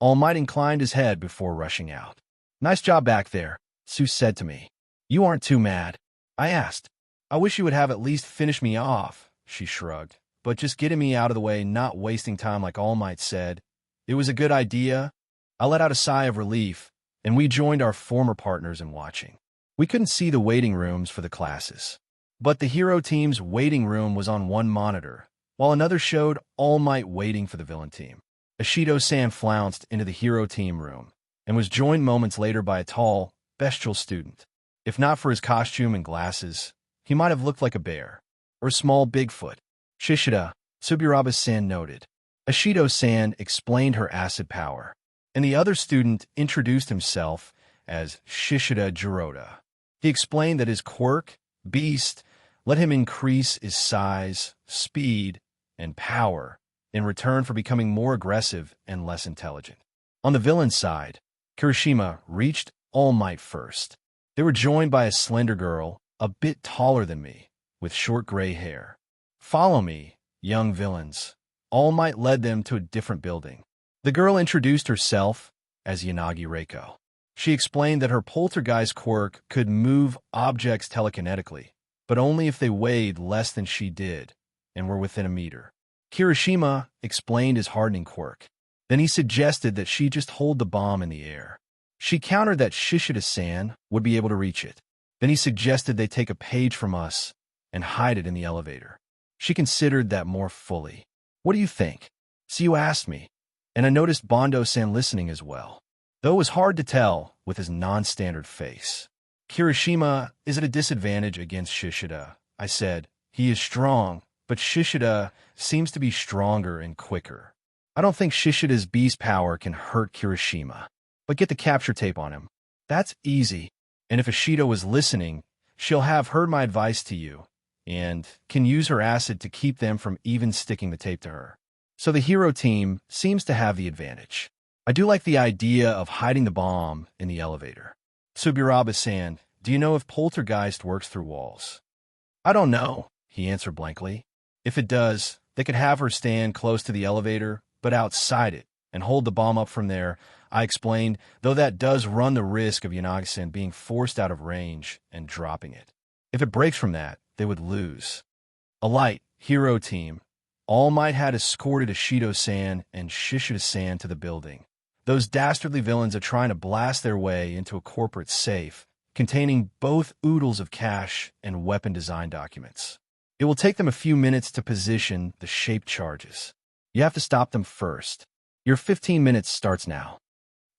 All Might inclined his head before rushing out. Nice job back there, Sue said to me. You aren't too mad? I asked. I wish you would have at least finished me off, she shrugged. But just getting me out of the way, not wasting time like All Might said. It was a good idea. I let out a sigh of relief, and we joined our former partners in watching. We couldn't see the waiting rooms for the classes, but the hero team's waiting room was on one monitor, while another showed All Might waiting for the villain team. Ashido-san flounced into the hero team room, and was joined moments later by a tall, bestial student. If not for his costume and glasses, he might have looked like a bear, or a small Bigfoot. Shishida, Subiroba-san noted. Ashido-san explained her acid power, and the other student introduced himself as Shishida Jiroda. He explained that his quirk, Beast, let him increase his size, speed, and power in return for becoming more aggressive and less intelligent. On the villain side, Kirishima reached All Might first. They were joined by a slender girl, a bit taller than me, with short gray hair. Follow me, young villains. All Might led them to a different building. The girl introduced herself as Yanagi Reiko. She explained that her poltergeist quirk could move objects telekinetically, but only if they weighed less than she did and were within a meter. Kirishima explained his hardening quirk. Then he suggested that she just hold the bomb in the air. She countered that Shishida-san would be able to reach it. Then he suggested they take a page from us and hide it in the elevator. She considered that more fully. What do you think? So you asked me, and I noticed Bondo-san listening as well, though it was hard to tell with his non-standard face. Kirishima is at a disadvantage against Shishida, I said. He is strong, but Shishida seems to be stronger and quicker. I don't think Shishida's beast power can hurt Kirishima, but get the capture tape on him. That's easy, and if Ashido was listening, she'll have heard my advice to you, and can use her acid to keep them from even sticking the tape to her. So the hero team seems to have the advantage. I do like the idea of hiding the bomb in the elevator. Subiroba-san, do you know if poltergeist works through walls? I don't know, he answered blankly. If it does, they could have her stand close to the elevator, but outside it, and hold the bomb up from there, I explained, though that does run the risk of Yanagi-san being forced out of range and dropping it. If it breaks from that, they would lose. A light, hero team. All Might had escorted Ishido-san and Shishida-san to the building. Those dastardly villains are trying to blast their way into a corporate safe, containing both oodles of cash and weapon design documents. It will take them a few minutes to position the shaped charges. You have to stop them first. Your 15 minutes starts now.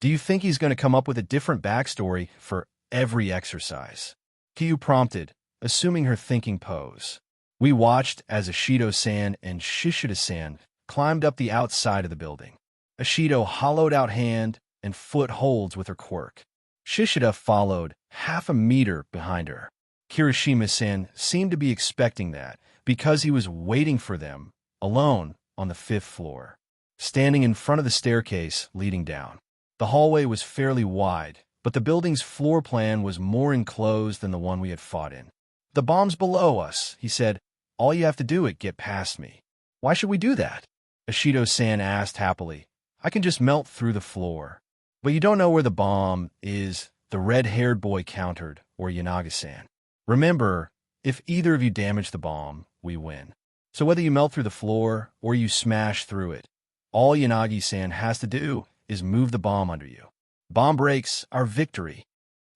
Do you think he's going to come up with a different backstory for every exercise? Kyu prompted, assuming her thinking pose. We watched as Ishido-san and Shishida-san climbed up the outside of the building. Ishido hollowed out hand and foot holds with her quirk. Shishida followed, half a meter behind her. Kirishima-san seemed to be expecting that, because he was waiting for them, alone, on the 5th floor, standing in front of the staircase leading down. The hallway was fairly wide, but the building's floor plan was more enclosed than the one we had fought in. "The bomb's below us," he said. "All you have to do is get past me." "Why should we do that?" Ishido-san asked happily. "I can just melt through the floor." "But you don't know where the bomb is," the red-haired boy countered, or Yanagi-san. "Remember, if either of you damage the bomb, we win. So whether you melt through the floor or you smash through it, all Yanagi-san has to do is move the bomb under you. Bomb breaks, our victory."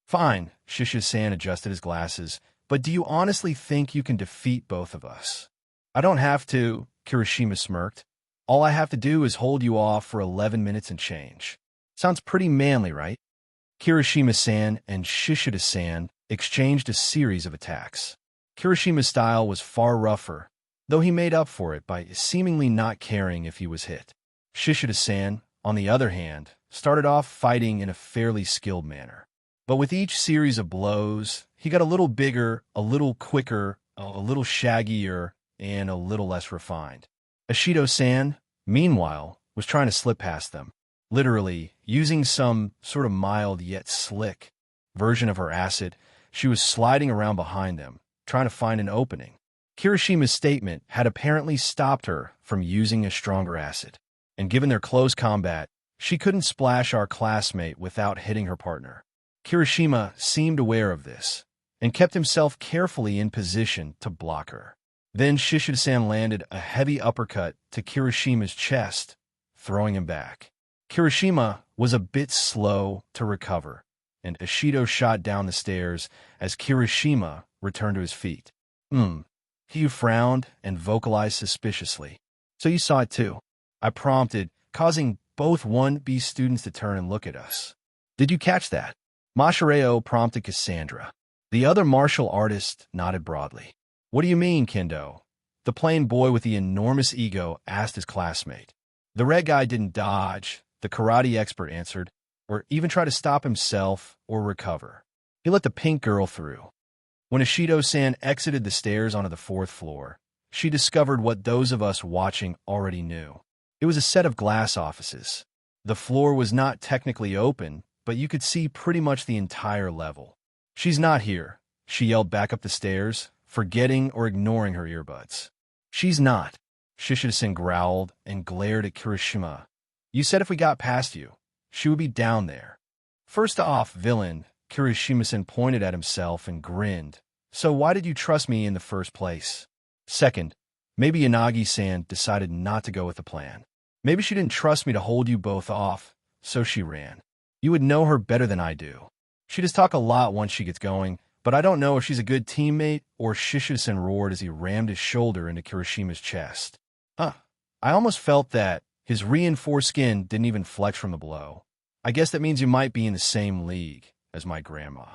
"Fine," Shishida-san adjusted his glasses, "but do you honestly think you can defeat both of us?" "I don't have to," Kirishima smirked. "All I have to do is hold you off for 11 minutes and change." Sounds pretty manly, right? Kirishima-san and Shishida-san exchanged a series of attacks. Kirishima's style was far rougher, though he made up for it by seemingly not caring if he was hit. Shishida-san, on the other hand, started off fighting in a fairly skilled manner. But with each series of blows, he got a little bigger, a little quicker, a little shaggier, and a little less refined. Ishido-san, meanwhile, was trying to slip past them, literally using some sort of mild yet slick version of her acid. She was sliding around behind them, trying to find an opening. Kirishima's statement had apparently stopped her from using a stronger acid, and given their close combat, she couldn't splash our classmate without hitting her partner. Kirishima seemed aware of this, and kept himself carefully in position to block her. Then Shishida-san landed a heavy uppercut to Kirishima's chest, throwing him back. Kirishima was a bit slow to recover, and Ishido shot down the stairs as Kirishima returned to his feet. He frowned and vocalized suspiciously. "So you saw it too?" I prompted, causing both 1B students to turn and look at us. "Did you catch that?" Mashireo prompted Cassandra. The other martial artist nodded broadly. "What do you mean, Kendo?" The plain boy with the enormous ego asked his classmate. "The red guy didn't dodge," the karate expert answered, "or even try to stop himself or recover. He let the pink girl through." When Ishido-san exited the stairs onto the 4th floor, she discovered what those of us watching already knew. It was a set of glass offices. The floor was not technically open, but you could see pretty much the entire level. "She's not here," she yelled back up the stairs, forgetting or ignoring her earbuds. "She's not," Shishida-san growled and glared at Kirishima. "You said if we got past you, she would be down there." "First off, villain," Kirishima-san pointed at himself and grinned. "So why did you trust me in the first place?" "Second, maybe Yanagi-san decided not to go with the plan. Maybe she didn't trust me to hold you both off, so she ran. You would know her better than I do. She does talk a lot once she gets going, but I don't know if she's a good teammate," or Shishida-san roared as he rammed his shoulder into Kirishima's chest. I almost felt that his reinforced skin didn't even flex from the blow. "I guess that means you might be in the same league as my grandma."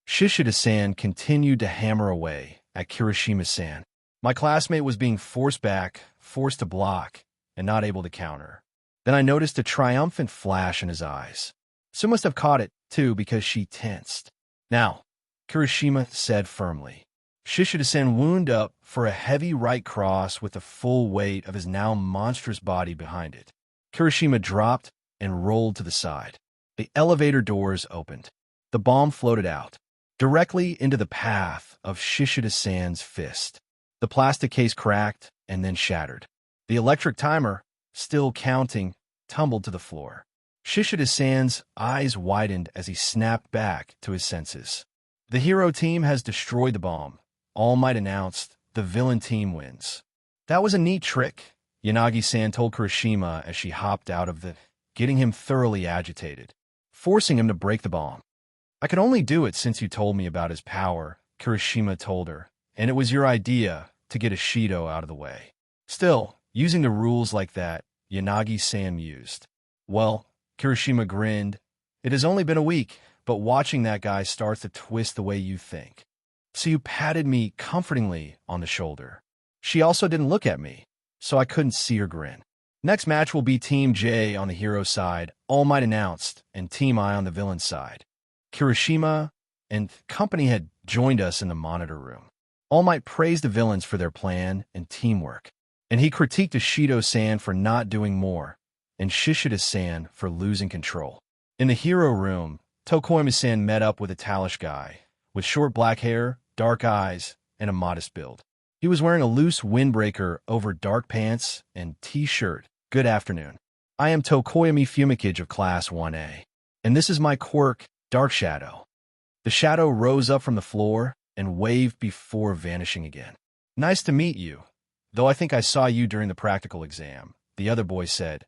Shishida-san continued to hammer away at Kirishima-san. My classmate was being forced back, forced to block, and not able to counter. Then I noticed a triumphant flash in his eyes. Sue must have caught it, too, because she tensed. "Now," Kirishima said firmly. Shishida-san wound up for a heavy right cross with the full weight of his now monstrous body behind it. Kirishima dropped and rolled to the side. The elevator doors opened. The bomb floated out, directly into the path of Shishida-san's fist. The plastic case cracked and then shattered. The electric timer, still counting, tumbled to the floor. Shishida-san's eyes widened as he snapped back to his senses. The hero team has destroyed the bomb. All Might announced. The villain team wins. That was a neat trick, Yanagi-san told Kirishima as she hopped out of the, getting him thoroughly agitated, forcing him to break the bomb. I could only do it since you told me about his power, Kirishima told her, and it was your idea to get Ishido out of the way. Still, using the rules like that, Yanagi-san mused. Well, Kirishima grinned. It has only been a week, but watching that guy starts to twist the way you think. So you patted me comfortingly on the shoulder. She also didn't look at me, so I couldn't see her grin. Next match will be Team J on the hero side, All Might announced, and Team I on the villain side. Kirishima and company had joined us in the monitor room. All Might praised the villains for their plan and teamwork, and he critiqued Ishido-san for not doing more, and Shishida-san for losing control. In the hero room, Tokoyama-san met up with a Talish guy, with short black hair, dark eyes, and a modest build. He was wearing a loose windbreaker over dark pants and t-shirt. Good afternoon. I am Tokoyami Fumikage of Class 1A, and this is my quirk, Dark Shadow. The shadow rose up from the floor and waved before vanishing again. Nice to meet you, though I think I saw you during the practical exam, the other boy said.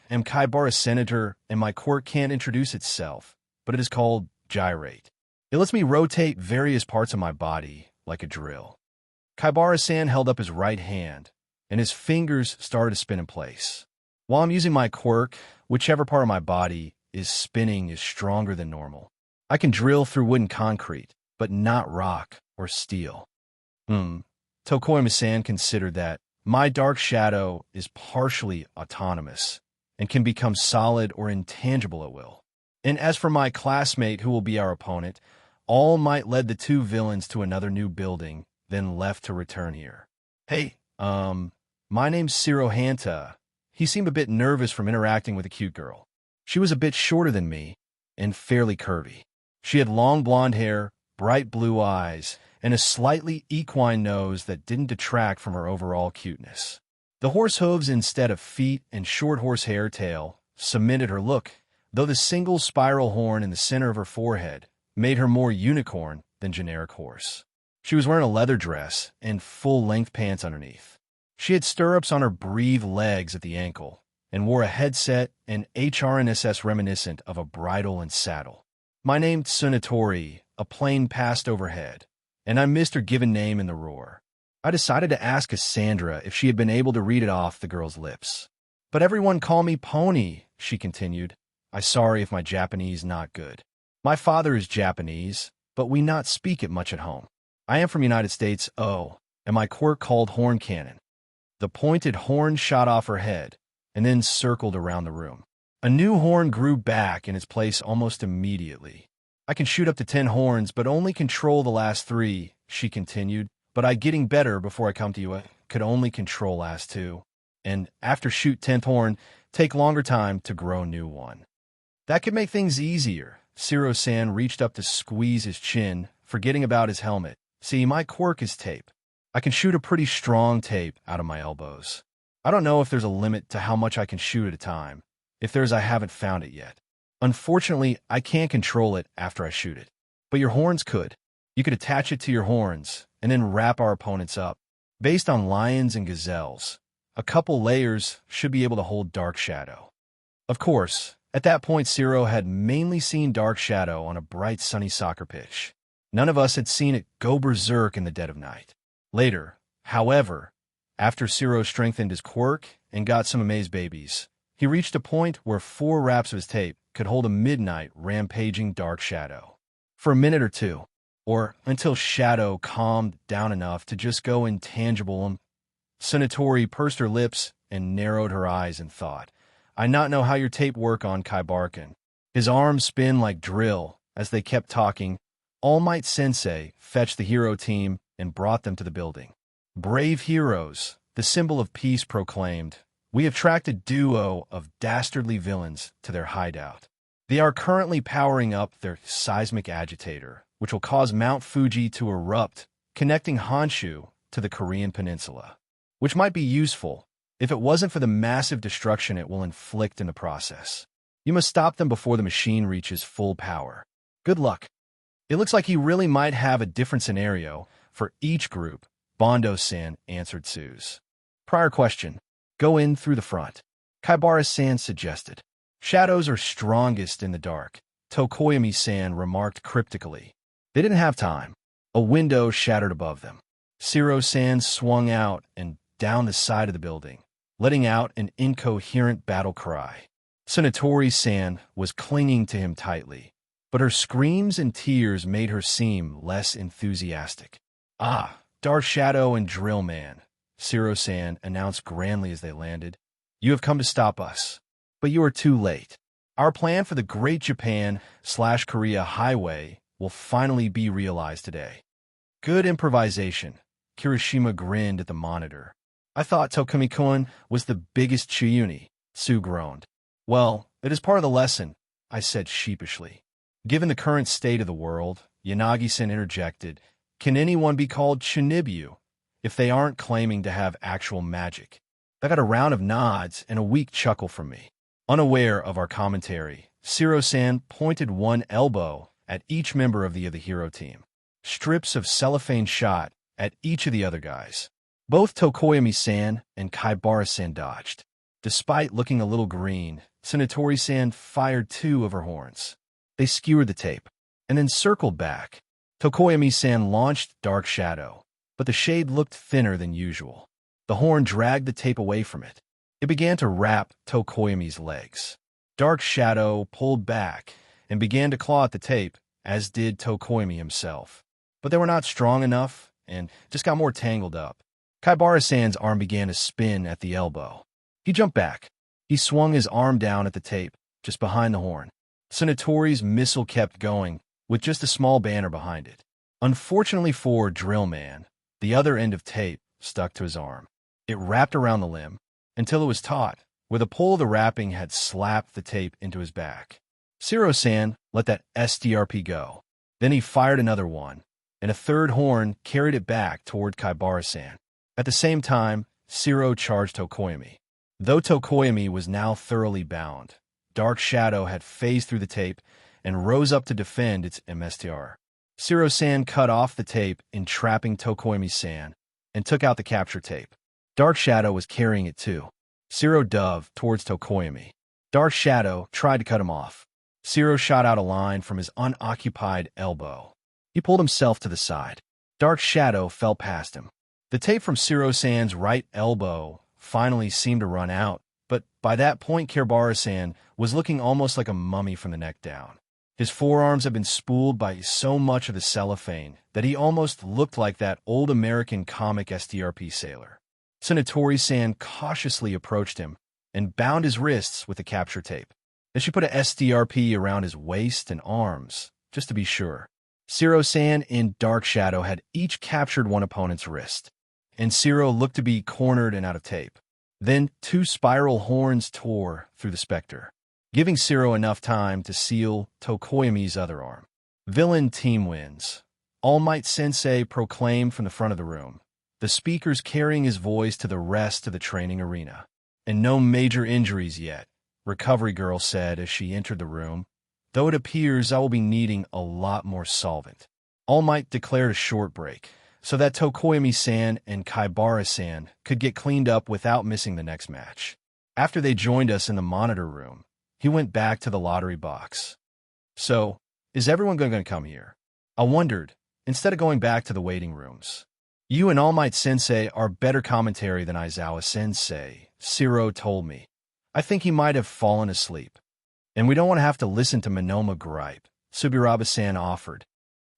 I'm Kaibara Senator, and my quirk can't introduce itself, but it is called Gyrate. It lets me rotate various parts of my body like a drill. Kaibara-san held up his right hand, and his fingers started to spin in place. While I'm using my quirk, whichever part of my body is spinning is stronger than normal. I can drill through wooden concrete, but not rock or steel. Tokoyama-san considered that my dark shadow is partially autonomous and can become solid or intangible at will. And as for my classmate who will be our opponent, All Might led the two villains to another new building, then left to return here. Hey, my name's Ciro Hanta. He seemed a bit nervous from interacting with a cute girl. She was a bit shorter than me and fairly curvy. She had long blonde hair, bright blue eyes, and a slightly equine nose that didn't detract from her overall cuteness. The horse hooves instead of feet and short horsehair tail cemented her look, though the single spiral horn in the center of her forehead made her more unicorn than generic horse. She was wearing a leather dress and full-length pants underneath. She had stirrups on her breathed legs at the ankle and wore a headset and HRNSS reminiscent of a bridle and saddle. My name's Tsunatori, a plane passed overhead, and I missed her given name in the roar. I decided to ask Cassandra if she had been able to read it off the girl's lips. But everyone call me Pony, she continued. I'm sorry if my Japanese not good. My father is Japanese, but we not speak it much at home. I am from United States, and my quirk called Horn Cannon. The pointed horn shot off her head and then circled around the room. A new horn grew back in its place almost immediately. I can shoot up to 10 horns, but only control the last 3, she continued. But I getting better before I come to you. I could only control last 2. And after shoot 10th horn, take longer time to grow new one. That could make things easier. Ciro-san reached up to squeeze his chin, forgetting about his helmet. See, my quirk is tape. I can shoot a pretty strong tape out of my elbows. I don't know if there's a limit to how much I can shoot at a time. If there's, I haven't found it yet. Unfortunately, I can't control it after I shoot it. But your horns could. You could attach it to your horns and then wrap our opponents up. Based on lions and gazelles, a couple layers should be able to hold Dark Shadow. Of course, at that point Ciro had mainly seen Dark Shadow on a bright sunny soccer pitch. None of us had seen it go berserk in the dead of night. Later, however, after Ciro strengthened his quirk and got some amazed babies, he reached a point where 4 wraps of his tape could hold a midnight rampaging Dark Shadow. For a minute or two, or until Shadow calmed down enough to just go intangible. Tsunatori pursed her lips and narrowed her eyes in thought. I not know how your tape work on Kaibarkan. His arms spin like drill as they kept talking. All Might Sensei fetched the hero team and brought them to the building. Brave heroes, the symbol of peace proclaimed. We have tracked a duo of dastardly villains to their hideout. They are currently powering up their seismic agitator, which will cause Mount Fuji to erupt, connecting Honshu to the Korean peninsula. Which might be useful, if it wasn't for the massive destruction it will inflict in the process. You must stop them before the machine reaches full power. Good luck. It looks like he really might have a different scenario for each group, Bondo-san answered Suze. Prior question. Go in through the front. Kaibara-san suggested. Shadows are strongest in the dark, Tokoyami-san remarked cryptically. They didn't have time. A window shattered above them. Shiro-san swung out and down the side of the building, letting out an incoherent battle cry. Tsunatori-san was clinging to him tightly, but her screams and tears made her seem less enthusiastic. Ah, Dark Shadow and Drill Man, Shiro-san announced grandly as they landed. You have come to stop us, but you are too late. Our plan for the Great Japan/Korea Highway will finally be realized today. Good improvisation. Kirishima grinned at the monitor. I thought Tokomi-kun was the biggest Chiyuni, Sue groaned. Well, it is part of the lesson, I said sheepishly. Given the current state of the world, Yanagi-san interjected, can anyone be called Shinibu if they aren't claiming to have actual magic? I got a round of nods and a weak chuckle from me. Unaware of our commentary, Shiro-san pointed one elbow at each member of the other hero team. Strips of cellophane shot at each of the other guys. Both Tokoyami-san and Kaibara-san dodged. Despite looking a little green, Tsunatori-san fired two of her horns. They skewered the tape, and then circled back. Tokoyami-san launched Dark Shadow, but the shade looked thinner than usual. The horn dragged the tape away from it. It began to wrap Tokoyami's legs. Dark Shadow pulled back and began to claw at the tape, as did Tokoyami himself. But they were not strong enough and just got more tangled up. Kaibara-san's arm began to spin at the elbow. He jumped back. He swung his arm down at the tape, just behind the horn. Tsunatori's missile kept going, with just a small banner behind it. Unfortunately for Drill Man, the other end of tape stuck to his arm. It wrapped around the limb, until it was taut, where the pull of the wrapping had slapped the tape into his back. Shiro-san let that SDRP go. Then he fired another one, and a third horn carried it back toward Kaibara-san. At the same time, Shiro charged Tokoyami. Though Tokoyami was now thoroughly bound, Dark Shadow had phased through the tape and rose up to defend its MSTR. Shiro-san cut off the tape, entrapping Tokoyami-san, and took out the capture tape. Dark Shadow was carrying it too. Shiro dove towards Tokoyami. Dark Shadow tried to cut him off. Shiro shot out a line from his unoccupied elbow. He pulled himself to the side. Dark Shadow fell past him. The tape from Shiro-san's right elbow finally seemed to run out, but by that point Kaibara-san was looking almost like a mummy from the neck down. His forearms had been spooled by so much of the cellophane that he almost looked like that old American comic SDRP sailor. Tsunatori-san cautiously approached him and bound his wrists with the capture tape. Then she put a SDRP around his waist and arms, just to be sure. Shiro-san and Dark Shadow had each captured one opponent's wrist, and Shiro looked to be cornered and out of tape. Then two spiral horns tore through the specter, giving Shiro enough time to seal Tokoyami's other arm. Villain team wins. All Might Sensei proclaimed from the front of the room, the speakers carrying his voice to the rest of the training arena. And no major injuries yet, Recovery Girl said as she entered the room, though it appears I will be needing a lot more solvent. All Might declared a short break, so that Tokoyami-san and Kaibara-san could get cleaned up without missing the next match. After they joined us in the monitor room, he went back to the lottery box. So, is everyone going to come here? I wondered, instead of going back to the waiting rooms. You and All Might Sensei are better commentary than Aizawa Sensei, Shiro told me. I think he might have fallen asleep. And we don't want to have to listen to Monoma gripe, Subiraba-san offered.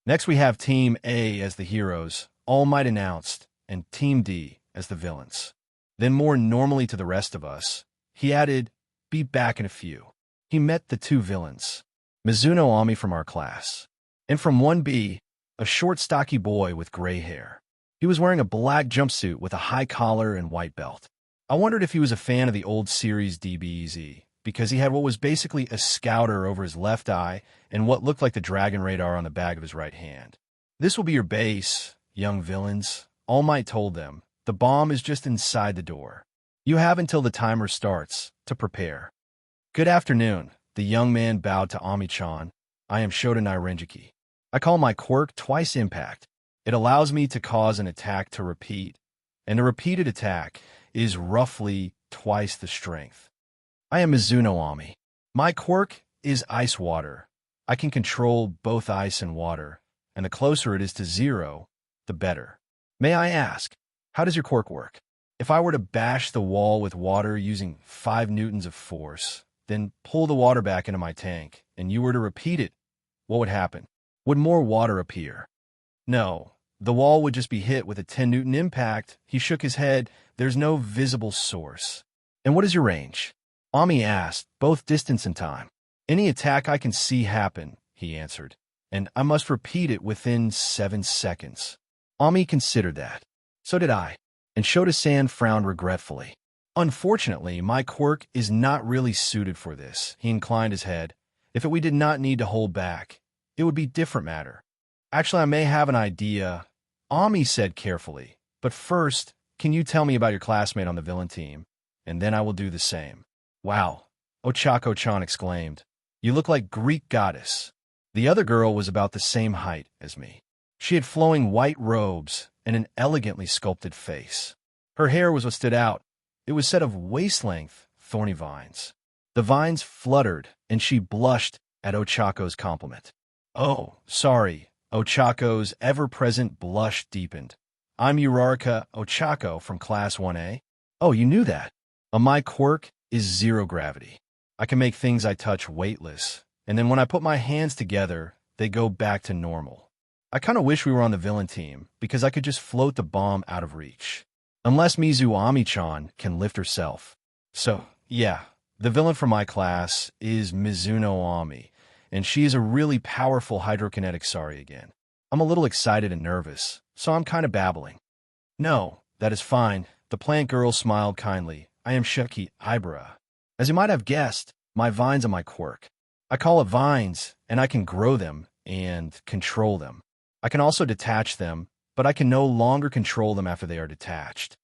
Next we have Team A as the heroes, All Might announced, and Team D as the villains. Then more normally to the rest of us, he added, be back in a few. He met the two villains, Mizuno Ami from our class, and from 1B, a short stocky boy with gray hair. He was wearing a black jumpsuit with a high collar and white belt. I wondered if he was a fan of the old series DBZ, because he had what was basically a scouter over his left eye and what looked like the dragon radar on the back of his right hand. This will be your base, young villains, All Might told them. The bomb is just inside the door. You have until the timer starts to prepare. Good afternoon. The young man bowed to Ami-chan. I am Shodanai Renjiki. I call my quirk Twice Impact. It allows me to cause an attack to repeat, and a repeated attack is roughly twice the strength. I am Mizuno Ami. My quirk is Ice Water. I can control both ice and water, and the closer it is to 0, the better. May I ask, how does your quirk work? If I were to bash the wall with water using 5 newtons of force, then pull the water back into my tank, and you were to repeat it, what would happen? Would more water appear? No, the wall would just be hit with a 10-newton impact. He shook his head. There's no visible source. And what is your range? Ami asked, both distance and time. Any attack I can see happen, he answered, and I must repeat it within 7 seconds. Ami considered that. So did I, and Shota-san frowned regretfully. Unfortunately, my quirk is not really suited for this. He inclined his head. If we did not need to hold back, it would be a different matter. Actually, I may have an idea, Ami said carefully. But first, can you tell me about your classmate on the villain team? And then I will do the same. Wow, Ochako-chan exclaimed. You look like Greek goddess. The other girl was about the same height as me. She had flowing white robes and an elegantly sculpted face. Her hair was what stood out. It was set of waist-length, thorny vines. The vines fluttered, and she blushed at Ochako's compliment. Oh, sorry. Ochako's ever-present blush deepened. I'm Uraraka Ochako from Class 1A. Oh, you knew that. My quirk is 0 gravity. I can make things I touch weightless, and then when I put my hands together, they go back to normal. I kind of wish we were on the villain team, because I could just float the bomb out of reach. Unless Mizu Ami-chan can lift herself. So, yeah, the villain from my class is Mizuno Ami, and she is a really powerful hydrokinetic Sari again. I'm a little excited and nervous, so I'm kind of babbling. No, that is fine. The plant girl smiled kindly. I am Shiki Ibara. As you might have guessed, my vines are my quirk. I call it vines, and I can grow them and control them. I can also detach them, but I can no longer control them after they are detached.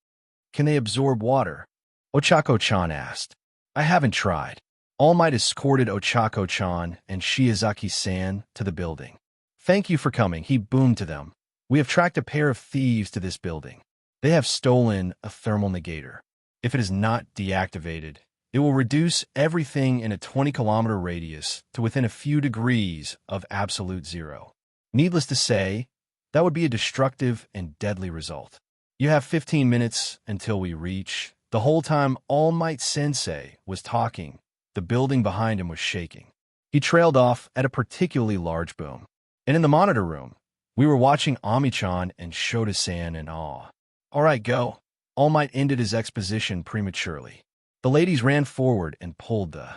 Can they absorb water? Ochako-chan asked. I haven't tried. All Might escorted Ochako-chan and Shiozaki-san to the building. Thank you for coming, he boomed to them. We have tracked a pair of thieves to this building. They have stolen a thermal negator. If it is not deactivated, it will reduce everything in a 20-kilometer radius to within a few degrees of absolute 0. Needless to say, that would be a destructive and deadly result. You have 15 minutes until we reach. The whole time All Might Sensei was talking, the building behind him was shaking. He trailed off at a particularly large boom. And in the monitor room, we were watching Ami-chan and Shota-san in awe. All right, go. All Might ended his exposition prematurely. The ladies ran forward and pulled the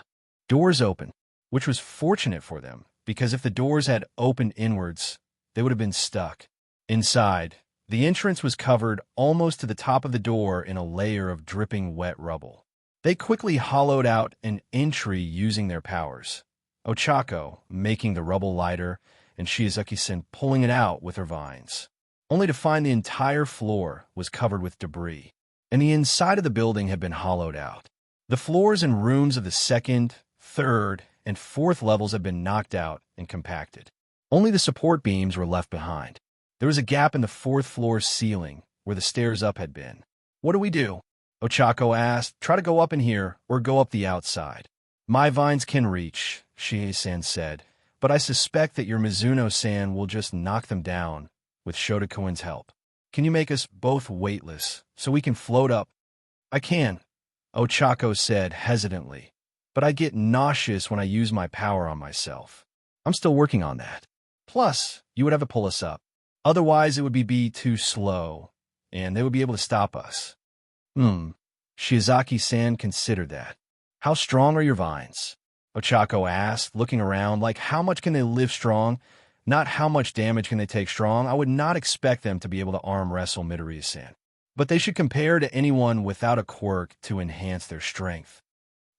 doors open, which was fortunate for them, because if the doors had opened inwards, they would have been stuck. Inside, the entrance was covered almost to the top of the door in a layer of dripping wet rubble. They quickly hollowed out an entry using their powers, Ochako making the rubble lighter and Shiozaki-san pulling it out with her vines, only to find the entire floor was covered with debris, and the inside of the building had been hollowed out. The floors and rooms of the 2nd, 3rd, and 4th levels had been knocked out and compacted. Only the support beams were left behind. There was a gap in the 4th floor's ceiling where the stairs up had been. What do we do? Ochako asked. Try to go up in here or go up the outside. My vines can reach, Shie-san said, but I suspect that your Mizuno-san will just knock them down with Shota-kun's help. Can you make us both weightless so we can float up? I can, Ochako said hesitantly, but I get nauseous when I use my power on myself. I'm still working on that. Plus, you would have to pull us up. Otherwise, it would be too slow, and they would be able to stop us. Shiozaki-san considered that. How strong are your vines? Ochako asked, looking around like how much can they live strong, not how much damage can they take strong. I would not expect them to be able to arm wrestle Midoriya-san, but they should compare to anyone without a quirk to enhance their strength.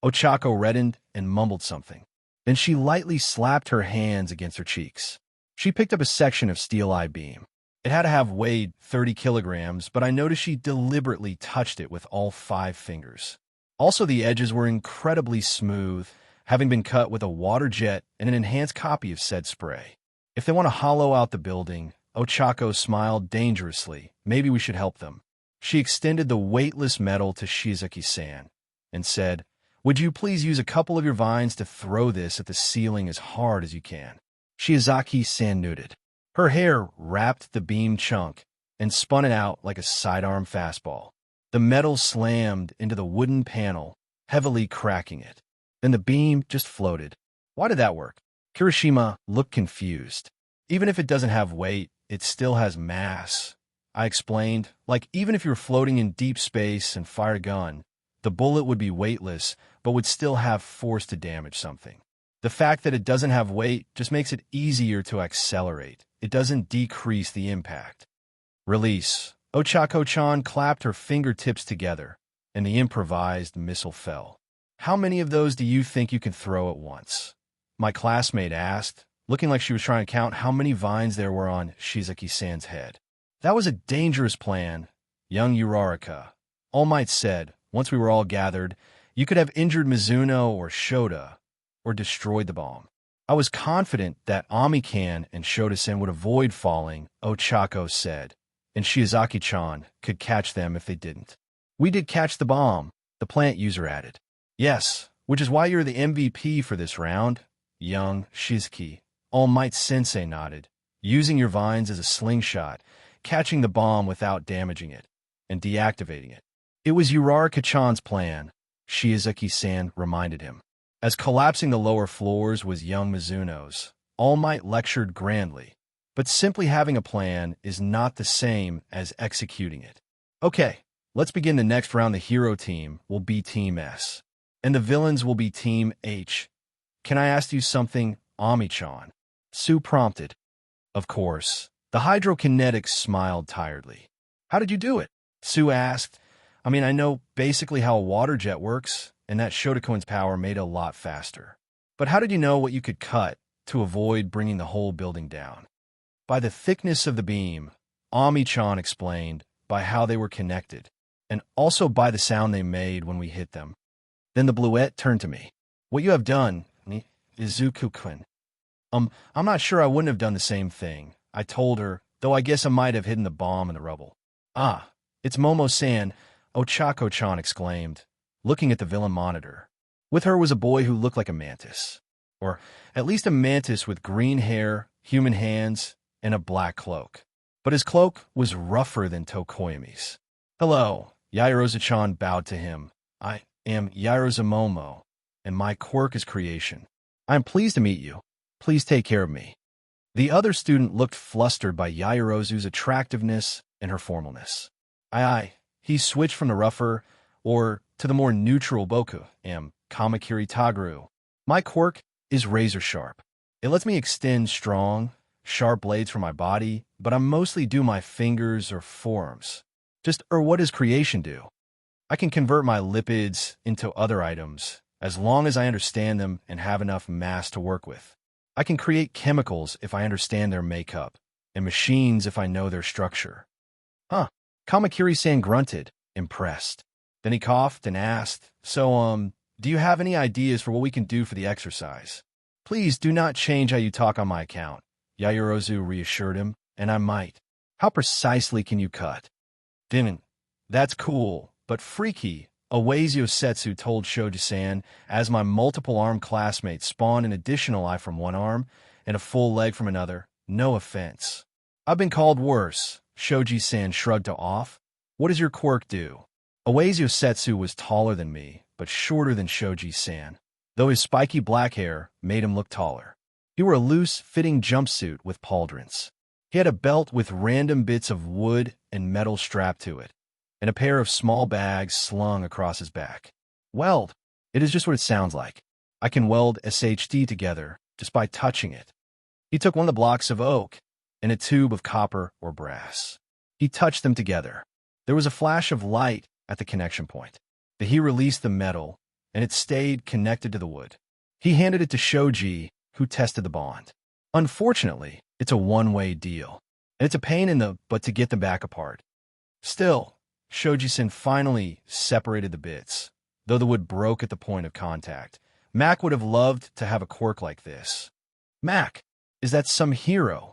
Ochako reddened and mumbled something. Then she lightly slapped her hands against her cheeks. She picked up a section of steel eye beam. It had to have weighed 30 kilograms, but I noticed she deliberately touched it with all 5 fingers. Also, the edges were incredibly smooth, having been cut with a water jet and an enhanced copy of said spray. If they want to hollow out the building, Ochako smiled dangerously. Maybe we should help them. She extended the weightless metal to Shizuki-san and said, "Would you please use a couple of your vines to throw this at the ceiling as hard as you can?" Shizuki-san nodded. Her hair wrapped the beam chunk and spun it out like a sidearm fastball. The metal slammed into the wooden panel, heavily cracking it. Then the beam just floated. Why did that work? Kirishima looked confused. Even if it doesn't have weight, it still has mass. I explained, like even if you were floating in deep space and fire a gun, the bullet would be weightless, but would still have force to damage something. The fact that it doesn't have weight just makes it easier to accelerate. It doesn't decrease the impact. Release. Ochako-chan clapped her fingertips together, and the improvised missile fell. How many of those do you think you can throw at once? My classmate asked, looking like she was trying to count how many vines there were on Shizuki-san's head. That was a dangerous plan, young Uraraka. All Might said, once we were all gathered, you could have injured Mizuno or Shota, or destroyed the bomb. I was confident that Amikan and Shota-sen would avoid falling, Ochako said, and Shiozaki-chan could catch them if they didn't. We did catch the bomb, the plant user added. Yes, which is why you're the MVP for this round, young Shizuki. All Might Sensei nodded, using your vines as a slingshot, catching the bomb without damaging it, and deactivating it. It was Uraraka-chan's plan, Shizuki-san reminded him. As collapsing the lower floors was young Mizuno's, All Might lectured grandly, but simply having a plan is not the same as executing it. Okay, let's begin the next round. The hero team will be Team S, and the villains will be Team H. Can I ask you something, Ami-chan? Sue prompted. Of course. The hydrokinetics smiled tiredly. How did you do it? Sue asked. I know basically how a water jet works, and that Shotokun's power made it a lot faster. But how did you know what you could cut to avoid bringing the whole building down? By the thickness of the beam, Ami-chan explained, by how they were connected, and also by the sound they made when we hit them. Then the bluette turned to me. What you have done, Izuku-kun. I'm not sure I wouldn't have done the same thing, I told her, though I guess I might have hidden the bomb in the rubble. Ah, it's Momo-san, Ochako-chan exclaimed, looking at the villain monitor. With her was a boy who looked like a mantis. Or at least a mantis with green hair, human hands, and a black cloak. But his cloak was rougher than Tokoyami's. Hello, Yaoyorozu-chan bowed to him. I am Yaoyorozu Momo, and my quirk is creation. I am pleased to meet you. Please take care of me. The other student looked flustered by Yaoyorozu's attractiveness and her formalness. He switched from the rougher, or to the more neutral Boku, am Kamakiri Taguru. My quirk is razor sharp. It lets me extend strong, sharp blades from my body, but I mostly do my fingers or forearms. What does creation do? I can convert my lipids into other items, as long as I understand them and have enough mass to work with. I can create chemicals if I understand their makeup, and machines if I know their structure. Huh. Kamakiri-san grunted, impressed. Then he coughed and asked, So, do you have any ideas for what we can do for the exercise? Please do not change how you talk on my account, Yaoyorozu reassured him, and I might. How precisely can you cut? Didn't. That's cool, but freaky, Oazio Setsu told Shoji-san, as my multiple-arm classmate spawned an additional eye from one arm and a full leg from another. No offense. I've been called worse, Shoji-san shrugged off. What does your quirk do? Oazio Setsu was taller than me, but shorter than Shoji-san, though his spiky black hair made him look taller. He wore a loose-fitting jumpsuit with pauldrons. He had a belt with random bits of wood and metal strapped to it, and a pair of small bags slung across his back. Weld. It is just what it sounds like. I can weld SHD together just by touching it. He took one of the blocks of oak and a tube of copper or brass. He touched them together. There was a flash of light at the connection point. Then he released the metal, and it stayed connected to the wood. He handed it to Shoji, who tested the bond. Unfortunately, it's a one-way deal. and it's a pain in the butt to get them back apart. Still, Shoji-sen finally separated the bits, though the wood broke at the point of contact. Mac would have loved to have a quirk like this. Mac, is that some hero?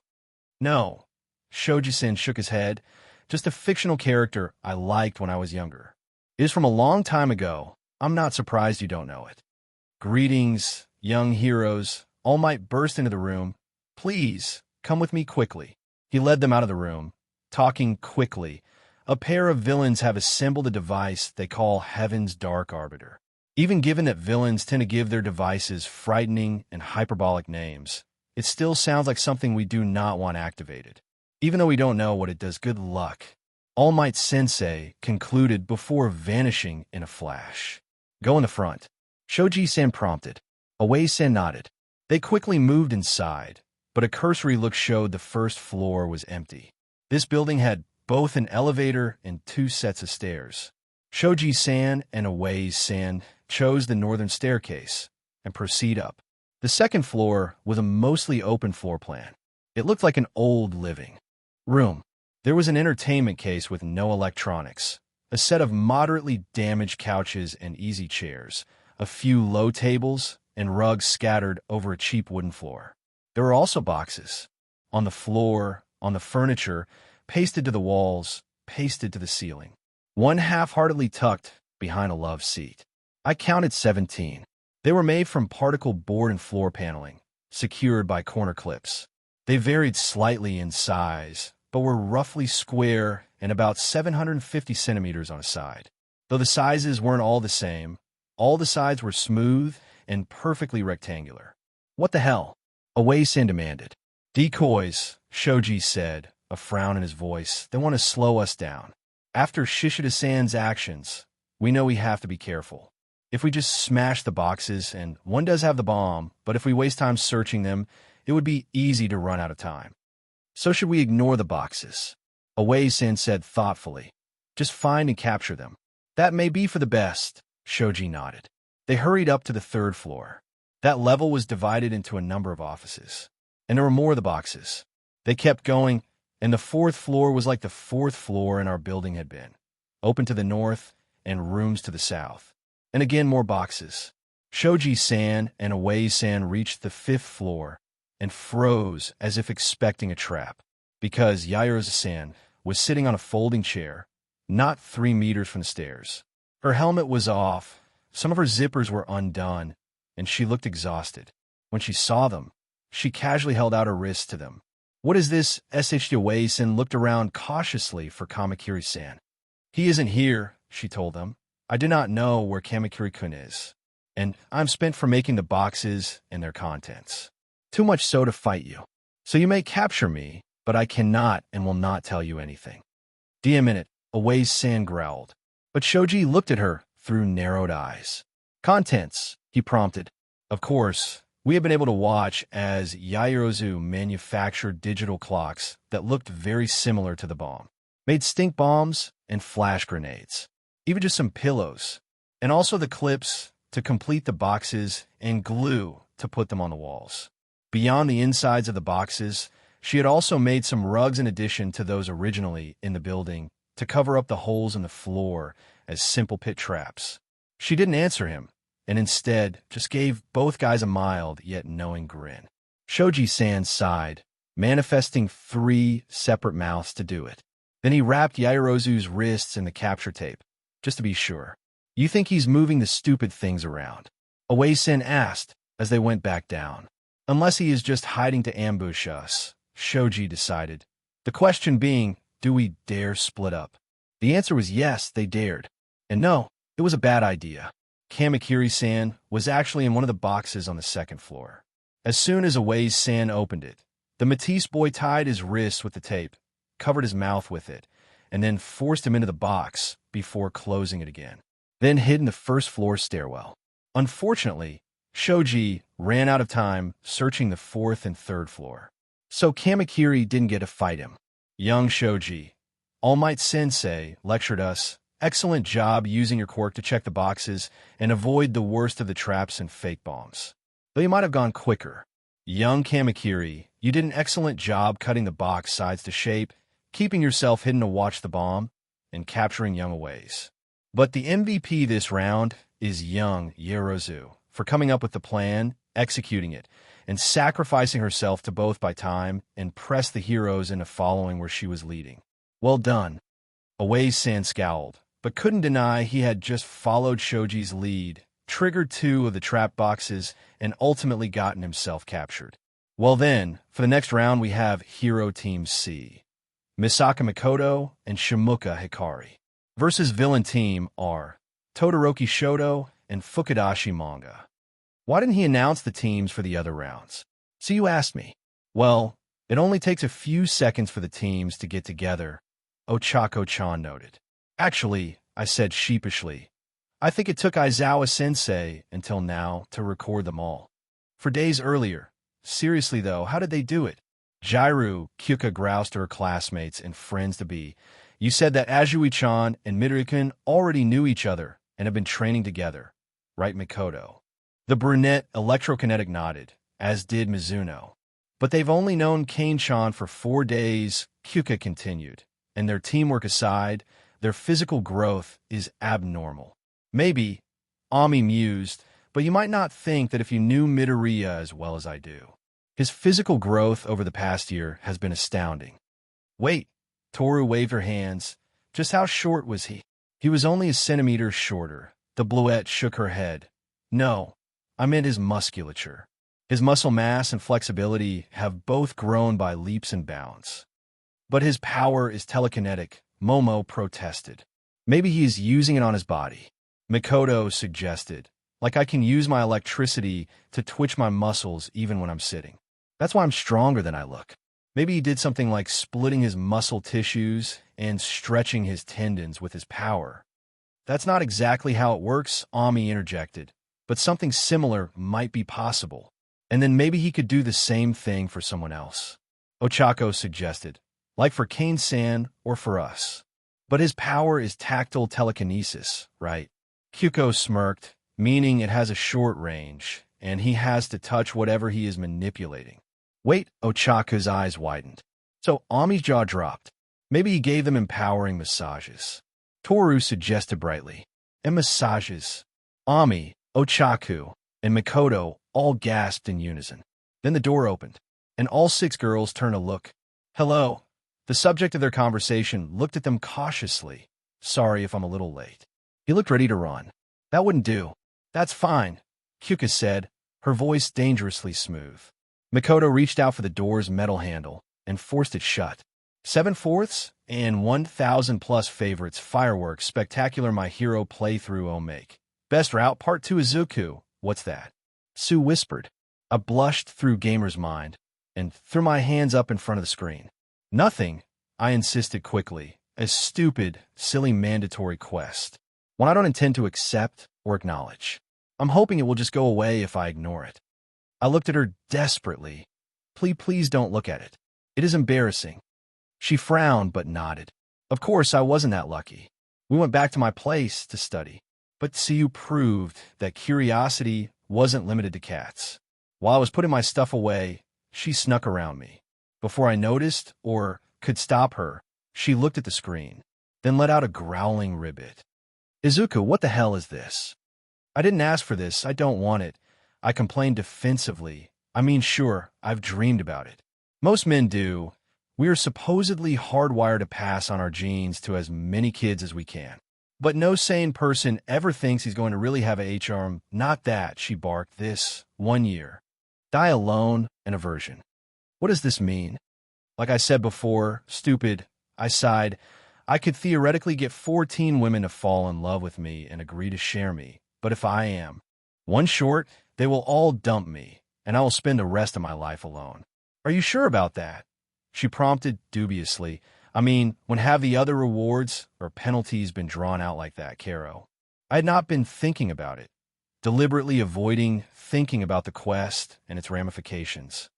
No. Shoji-sen shook his head. Just a fictional character I liked when I was younger. It is from a long time ago. I'm not surprised you don't know it. Greetings, young heroes. All Might burst into the room. Please, come with me quickly. He led them out of the room, talking quickly. A pair of villains have assembled a device they call Heaven's Dark Arbiter. Even given that villains tend to give their devices frightening and hyperbolic names, it still sounds like something we do not want activated. Even though we don't know what it does, good luck. All Might Sensei concluded before vanishing in a flash. Go in the front. Shoji-san prompted. Away-san nodded. They quickly moved inside, but a cursory look showed the first floor was empty. This building had both an elevator and 2 sets of stairs. Shoji-san and Away-san chose the northern staircase and proceed up. The second floor was a mostly open floor plan. It looked like an old living room. There was an entertainment case with no electronics, a set of moderately damaged couches and easy chairs, a few low tables, and rugs scattered over a cheap wooden floor. There were also boxes. On the floor, on the furniture, pasted to the walls, pasted to the ceiling. One half-heartedly tucked behind a love seat. I counted 17. They were made from particle board and floor paneling, secured by corner clips. They varied slightly in size, but were roughly square and about 750 centimeters on a side. Though the sizes weren't all the same, all the sides were smooth and perfectly rectangular. What the hell? Away-san demanded. Decoys, Shoji said, a frown in his voice. They want to slow us down. After Shishida-san's actions, we know we have to be careful. If we just smash the boxes, and one does have the bomb, but if we waste time searching them, it would be easy to run out of time. So should we ignore the boxes? Away-san said thoughtfully. Just find and capture them. That may be for the best, Shoji nodded. They hurried up to the 3rd floor. That level was divided into a number of offices, and there were more of the boxes. They kept going, and the 4th floor was like the 4th floor in our building had been, open to the north and rooms to the south. And again more boxes. Shoji-san and Away-san reached the 5th floor and froze as if expecting a trap, because Yairo-san was sitting on a folding chair, not 3 meters from the stairs. Her helmet was off, some of her zippers were undone, and she looked exhausted. When she saw them, she casually held out her wrists to them. What is this? Away-san looked around cautiously for Kamakiri-san. He isn't here, she told them. I do not know where Kamakiri-kun is, and I'm spent for making the boxes and their contents. Too much so to fight you. So you may capture me, but I cannot and will not tell you anything. Damn it, Away-san growled. But Shoji looked at her through narrowed eyes. Contents, he prompted. Of course, we have been able to watch as Yairozu manufactured digital clocks that looked very similar to the bomb. Made stink bombs and flash grenades. Even just some pillows. And also the clips to complete the boxes and glue to put them on the walls. Beyond the insides of the boxes, she had also made some rugs in addition to those originally in the building to cover up the holes in the floor as simple pit traps. She didn't answer him, and instead just gave both guys a mild yet knowing grin. Shoji-san sighed, manifesting 3 separate mouths to do it. Then he wrapped Yairozu's wrists in the capture tape, just to be sure. You think he's moving the stupid things around? Away-san asked as they went back down. Unless he is just hiding to ambush us, Shoji decided. The question being, do we dare split up? The answer was yes, they dared. And no, it was a bad idea. Kamakiri-san was actually in one of the boxes on the 2nd floor. As soon as Away-san opened it, the Matisse boy tied his wrists with the tape, covered his mouth with it, and then forced him into the box before closing it again. Then hid in the 1st floor stairwell. Unfortunately, Shoji ran out of time searching the 4th and 3rd floor. So Kamakiri didn't get to fight him. Young Shoji, All Might Sensei lectured us, excellent job using your quirk to check the boxes and avoid the worst of the traps and fake bombs. Though you might have gone quicker. Young Kamakiri, you did an excellent job cutting the box sides to shape, keeping yourself hidden to watch the bomb, and capturing young aways. But the MVP this round is young Yorozu for coming up with the plan, executing it, and sacrificing herself to both buy time and press the heroes into following where she was leading. Well done. Away-san scowled, but couldn't deny he had just followed Shoji's lead, triggered 2 of the trap boxes, and ultimately gotten himself captured. Well then, for the next round we have Hero Team C. Misaka Mikoto and Shimuka Hikari versus Villain Team R. Todoroki Shoto and Fukudashi Manga. Why didn't he announce the teams for the other rounds? So you asked me. Well, it only takes a few seconds for the teams to get together, Ochako-chan noted. Actually, I said sheepishly, I think it took Aizawa-sensei until now to record them all. For days earlier. Seriously though, how did they do it? Jairu, Kyuka groused to her classmates and friends-to-be. You said that Azui-chan and Midoriya already knew each other and have been training together, right, Mikoto? The brunette electrokinetic nodded, as did Mizuno. But they've only known Kane-chan for 4 days, Kyuka continued, and their teamwork aside, their physical growth is abnormal. Maybe, Ami mused, but you might not think that if you knew Midoriya as well as I do. His physical growth over the past year has been astounding. Wait, Toru waved her hands. Just how short was he? He was only a centimeter shorter. The bluette shook her head. No, I meant his musculature. His muscle mass and flexibility have both grown by leaps and bounds. But his power is telekinetic, Momo protested. Maybe he is using it on his body. Mikoto suggested, like I can use my electricity to twitch my muscles even when I'm sitting. That's why I'm stronger than I look. Maybe he did something like splitting his muscle tissues and stretching his tendons with his power. That's not exactly how it works, Ami interjected, but something similar might be possible. And then maybe he could do the same thing for someone else. Ochako suggested, like for Kane-san or for us. But his power is tactile telekinesis, right? Kyuko smirked, meaning it has a short range, and he has to touch whatever he is manipulating. Wait, Ochako's eyes widened. So Ami's jaw dropped. Maybe he gave them empowering massages. Toru suggested brightly. And massages. Ami, Ochaku, and Mikoto all gasped in unison. Then the door opened, and all 6 girls turned to look. Hello. The subject of their conversation looked at them cautiously. Sorry if I'm a little late. He looked ready to run. That wouldn't do. That's fine, Kyuka said, her voice dangerously smooth. Mikoto reached out for the door's metal handle and forced it shut. 7/4 and 1,000+ favorites fireworks spectacular My Hero playthrough oh make. Best route part 2 Izuku. What's that? Sue whispered. I blushed through Gamer's mind and threw my hands up in front of the screen. Nothing, I insisted quickly. A stupid, silly mandatory quest. One I don't intend to accept or acknowledge. I'm hoping it will just go away if I ignore it. I looked at her desperately. Please don't look at it. It is embarrassing. She frowned but nodded. Of course, I wasn't that lucky. We went back to my place to study. But Siu proved that curiosity wasn't limited to cats. While I was putting my stuff away, she snuck around me. Before I noticed or could stop her, she looked at the screen, then let out a growling ribbit. Izuku, what the hell is this? I didn't ask for this. I don't want it. I complained defensively. I mean, sure, I've dreamed about it. Most men do. We are supposedly hardwired to pass on our genes to as many kids as we can. But no sane person ever thinks he's going to really have a H-arm. Not that, she barked, this 1 year. Die alone and aversion. What does this mean? Like I said before, stupid, I sighed. I could theoretically get 14 women to fall in love with me and agree to share me. But if I am one short, they will all dump me, and I will spend the rest of my life alone. Are you sure about that? She prompted dubiously. I mean, when have the other rewards or penalties been drawn out like that, Caro? I had not been thinking about it, deliberately avoiding thinking about the quest and its ramifications.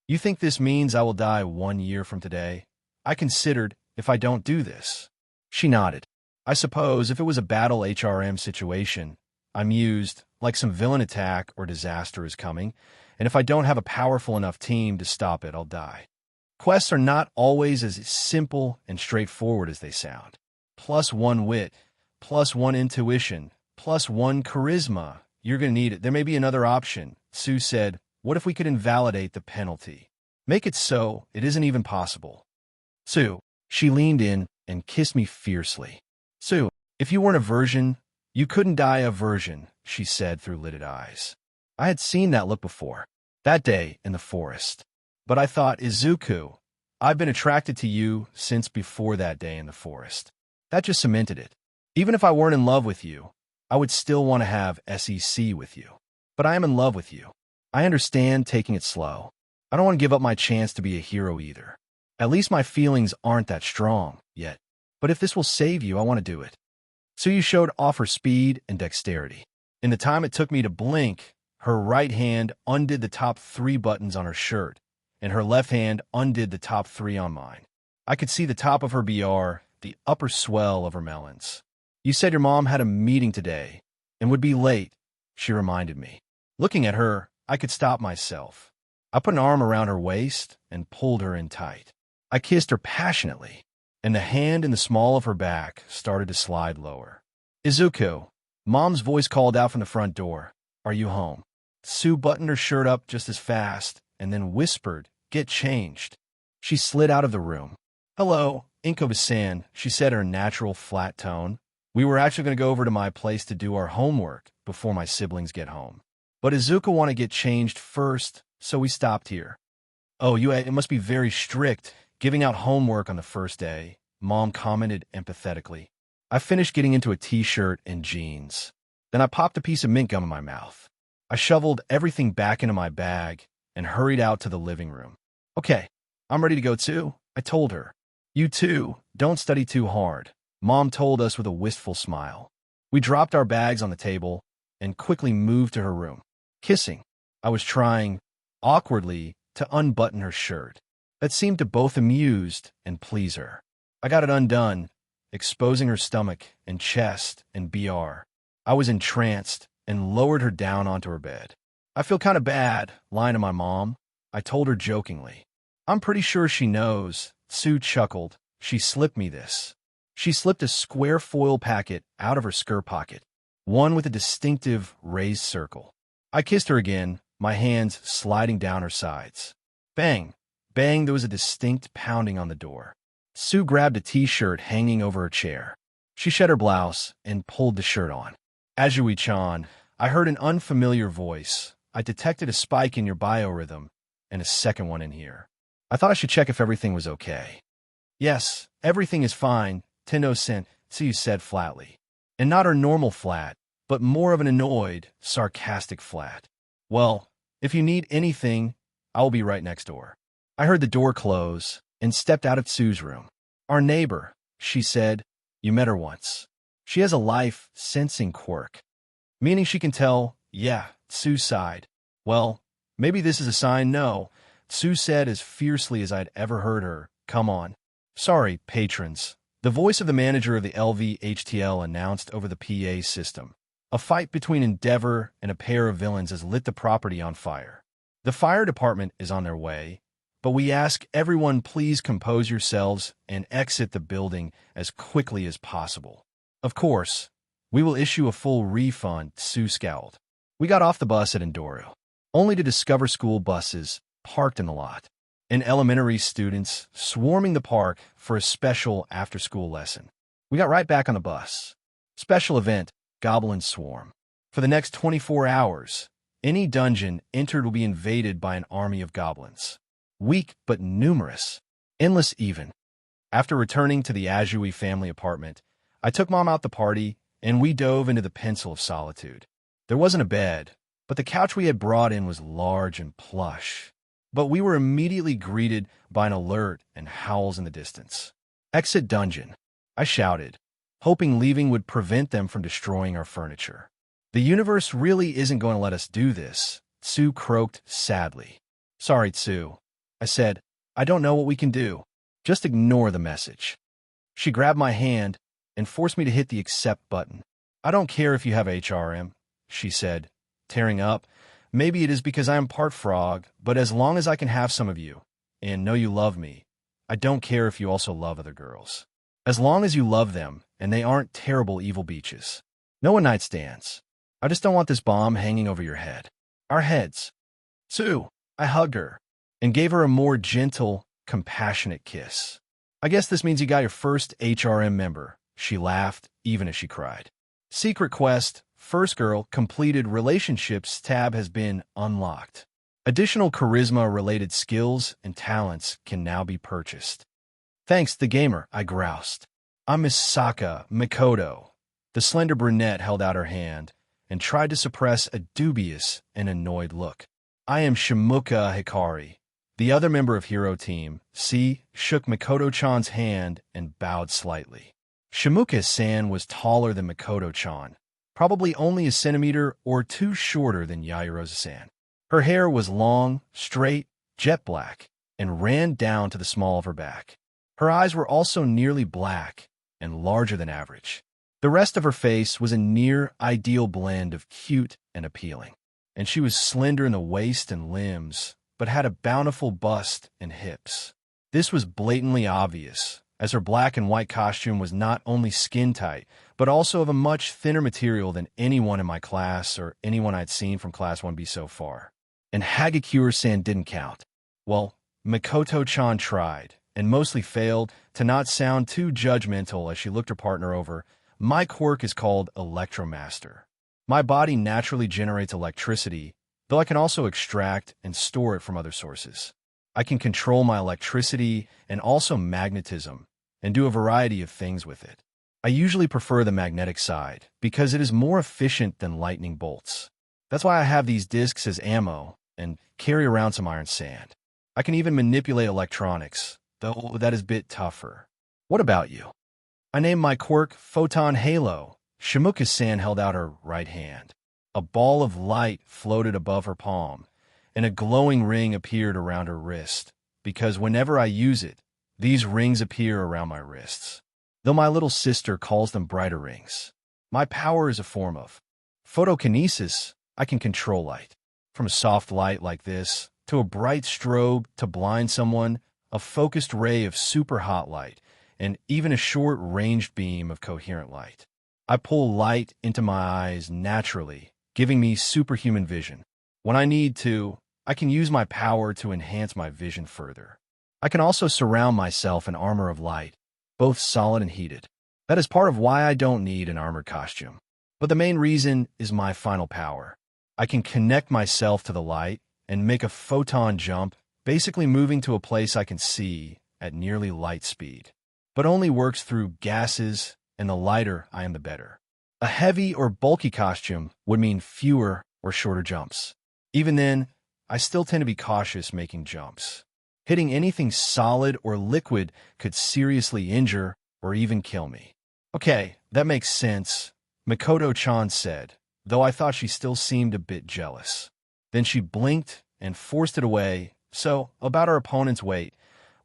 You think this means I will die 1 year from today? I considered if I don't do this. She nodded. I suppose if it was a battle HRM situation, I mused, like some villain attack or disaster is coming, and if I don't have a powerful enough team to stop it, I'll die. Quests are not always as simple and straightforward as they sound. +1 wit, +1 intuition, +1 charisma. You're going to need it. There may be another option. Sue said, what if we could invalidate the penalty? Make it so it isn't even possible. Sue, she leaned in and kissed me fiercely. Sue, if you weren't a virgin, you couldn't die a virgin, she said through lidded eyes. I had seen that look before, that day in the forest. But I thought, Izuku, I've been attracted to you since before that day in the forest. That just cemented it. Even if I weren't in love with you, I would still want to have SEC with you. But I am in love with you. I understand taking it slow. I don't want to give up my chance to be a hero either. At least my feelings aren't that strong yet. But if this will save you, I want to do it. So you showed off her speed and dexterity. In the time it took me to blink, her right hand undid the top 3 buttons on her shirt, and her left hand undid the top 3 on mine. I could see the top of her BR, the upper swell of her melons. You said your mom had a meeting today and would be late, she reminded me. Looking at her, I could stop myself. I put an arm around her waist and pulled her in tight. I kissed her passionately, and the hand in the small of her back started to slide lower. Izuku, Mom's voice called out from the front door. Are you home? Sue buttoned her shirt up just as fast and then whispered, get changed. She slid out of the room. Hello, Inkoba-san, she said in her natural flat tone. We were actually going to go over to my place to do our homework before my siblings get home. But Izuku wanted to get changed first, so we stopped here. Oh, it must be very strict, giving out homework on the first day, Mom commented empathetically. I finished getting into a t-shirt and jeans. Then I popped a piece of mint gum in my mouth. I shoveled everything back into my bag and hurried out to the living room. Okay, I'm ready to go too, I told her. You too, don't study too hard, Mom told us with a wistful smile. We dropped our bags on the table and quickly moved to her room. Kissing, I was trying, awkwardly, to unbutton her shirt. That seemed to both amuse and please her. I got it undone, exposing her stomach and chest and BR. I was entranced and lowered her down onto her bed. I feel kind of bad, lying to my mom, I told her jokingly. I'm pretty sure she knows, Sue chuckled. She slipped me this. She slipped a square foil packet out of her skirt pocket, one with a distinctive raised circle. I kissed her again, my hands sliding down her sides. Bang, bang, there was a distinct pounding on the door. Sue grabbed a t-shirt hanging over her chair. She shed her blouse and pulled the shirt on. Azui-chan, I heard an unfamiliar voice. I detected a spike in your biorhythm and a second one in here. I thought I should check if everything was okay. Yes, everything is fine, Tendo-sen, Sue said flatly. And not her normal flat, but more of an annoyed, sarcastic flat. Well, if you need anything, I will be right next door. I heard the door close and stepped out of Sue's room. Our neighbor, she said. You met her once. She has a life-sensing quirk. Meaning she can tell, yeah, Sue sighed. Well, maybe this is a sign no, Sue said as fiercely as I'd ever heard her. Come on. Sorry, patrons. The voice of the manager of the LVHTL announced over the PA system. A fight between Endeavor and a pair of villains has lit the property on fire. The fire department is on their way, but we ask everyone please compose yourselves and exit the building as quickly as possible. Of course, we will issue a full refund, Sue scowled. We got off the bus at Endoro, only to discover school buses parked in the lot, and elementary students swarming the park for a special after-school lesson. We got right back on the bus. Special event, Goblin Swarm. For the next 24 hours, any dungeon entered will be invaded by an army of goblins. Weak but numerous. Endless even. After returning to the Azui family apartment, I took Mom out the party, and we dove into the Pencil of Solitude. There wasn't a bed, but the couch we had brought in was large and plush. But we were immediately greeted by an alert and howls in the distance. Exit dungeon, I shouted, hoping leaving would prevent them from destroying our furniture. The universe really isn't going to let us do this, Sue croaked sadly. Sorry, Sue, I said. I don't know what we can do. Just ignore the message. She grabbed my hand and forced me to hit the accept button. I don't care if you have HRM, she said, tearing up. Maybe it is because I am part frog, but as long as I can have some of you, and know you love me, I don't care if you also love other girls. As long as you love them, and they aren't terrible evil beaches. No one-night stands. I just don't want this bomb hanging over your head. Our heads. Sue, I hugged her, and gave her a more gentle, compassionate kiss. I guess this means you got your first HRM member. She laughed, even as she cried. Secret quest, first girl, completed relationships tab has been unlocked. Additional charisma-related skills and talents can now be purchased. Thanks, the gamer, I groused. I'm Miss Saka Mikoto. The slender brunette held out her hand and tried to suppress a dubious and annoyed look. I am Shimuka Hikari. The other member of Hero Team, C, shook Mikoto-chan's hand and bowed slightly. Shimuka-san was taller than Mikoto-chan, probably only a centimeter or two shorter than Yaoyorozu-san. Her hair was long, straight, jet black, and ran down to the small of her back. Her eyes were also nearly black and larger than average. The rest of her face was a near-ideal blend of cute and appealing, and she was slender in the waist and limbs, but had a bountiful bust and hips. This was blatantly obvious, as her black and white costume was not only skin-tight, but also of a much thinner material than anyone in my class or anyone I'd seen from Class 1B so far. And Hagakure-san didn't count. Well, Mikoto-chan tried, and mostly failed, to not sound too judgmental as she looked her partner over. My quirk is called Electromaster. My body naturally generates electricity, though I can also extract and store it from other sources. I can control my electricity and also magnetism, and do a variety of things with it. I usually prefer the magnetic side, because it is more efficient than lightning bolts. That's why I have these discs as ammo, and carry around some iron sand. I can even manipulate electronics, though that is a bit tougher. What about you? I named my quirk Photon Halo. Shimuka-san held out her right hand. A ball of light floated above her palm, and a glowing ring appeared around her wrist, because whenever I use it, these rings appear around my wrists. Though my little sister calls them brighter rings. My power is a form of photokinesis. I can control light. From a soft light like this, to a bright strobe to blind someone, a focused ray of super hot light, and even a short ranged beam of coherent light. I pull light into my eyes naturally, giving me superhuman vision. When I need to, I can use my power to enhance my vision further. I can also surround myself in armor of light, both solid and heated. That is part of why I don't need an armored costume. But the main reason is my final power. I can connect myself to the light and make a photon jump, basically moving to a place I can see at nearly light speed. But only works through gases, and the lighter I am the better. A heavy or bulky costume would mean fewer or shorter jumps. Even then, I still tend to be cautious making jumps. Hitting anything solid or liquid could seriously injure or even kill me. Okay, that makes sense, Mikoto-chan said, though I thought she still seemed a bit jealous. Then she blinked and forced it away. So, about our opponent's weight,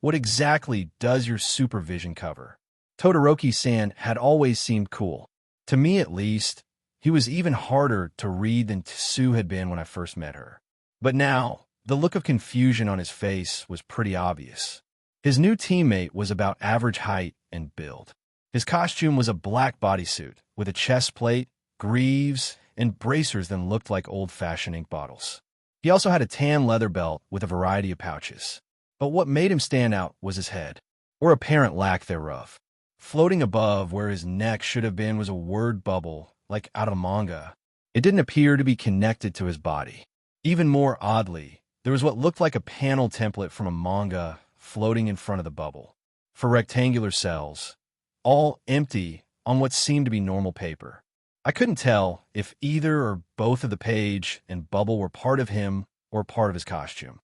what exactly does your supervision cover? Todoroki-san had always seemed cool. To me, at least, he was even harder to read than Sue had been when I first met her. But now, the look of confusion on his face was pretty obvious. His new teammate was about average height and build. His costume was a black bodysuit with a chest plate, greaves, and bracers that looked like old-fashioned ink bottles. He also had a tan leather belt with a variety of pouches. But what made him stand out was his head, or apparent lack thereof. Floating above where his neck should have been was a word bubble, like out of a manga. It didn't appear to be connected to his body. Even more oddly, there was what looked like a panel template from a manga floating in front of the bubble, for rectangular cells, all empty on what seemed to be normal paper. I couldn't tell if either or both of the page and bubble were part of him or part of his costume.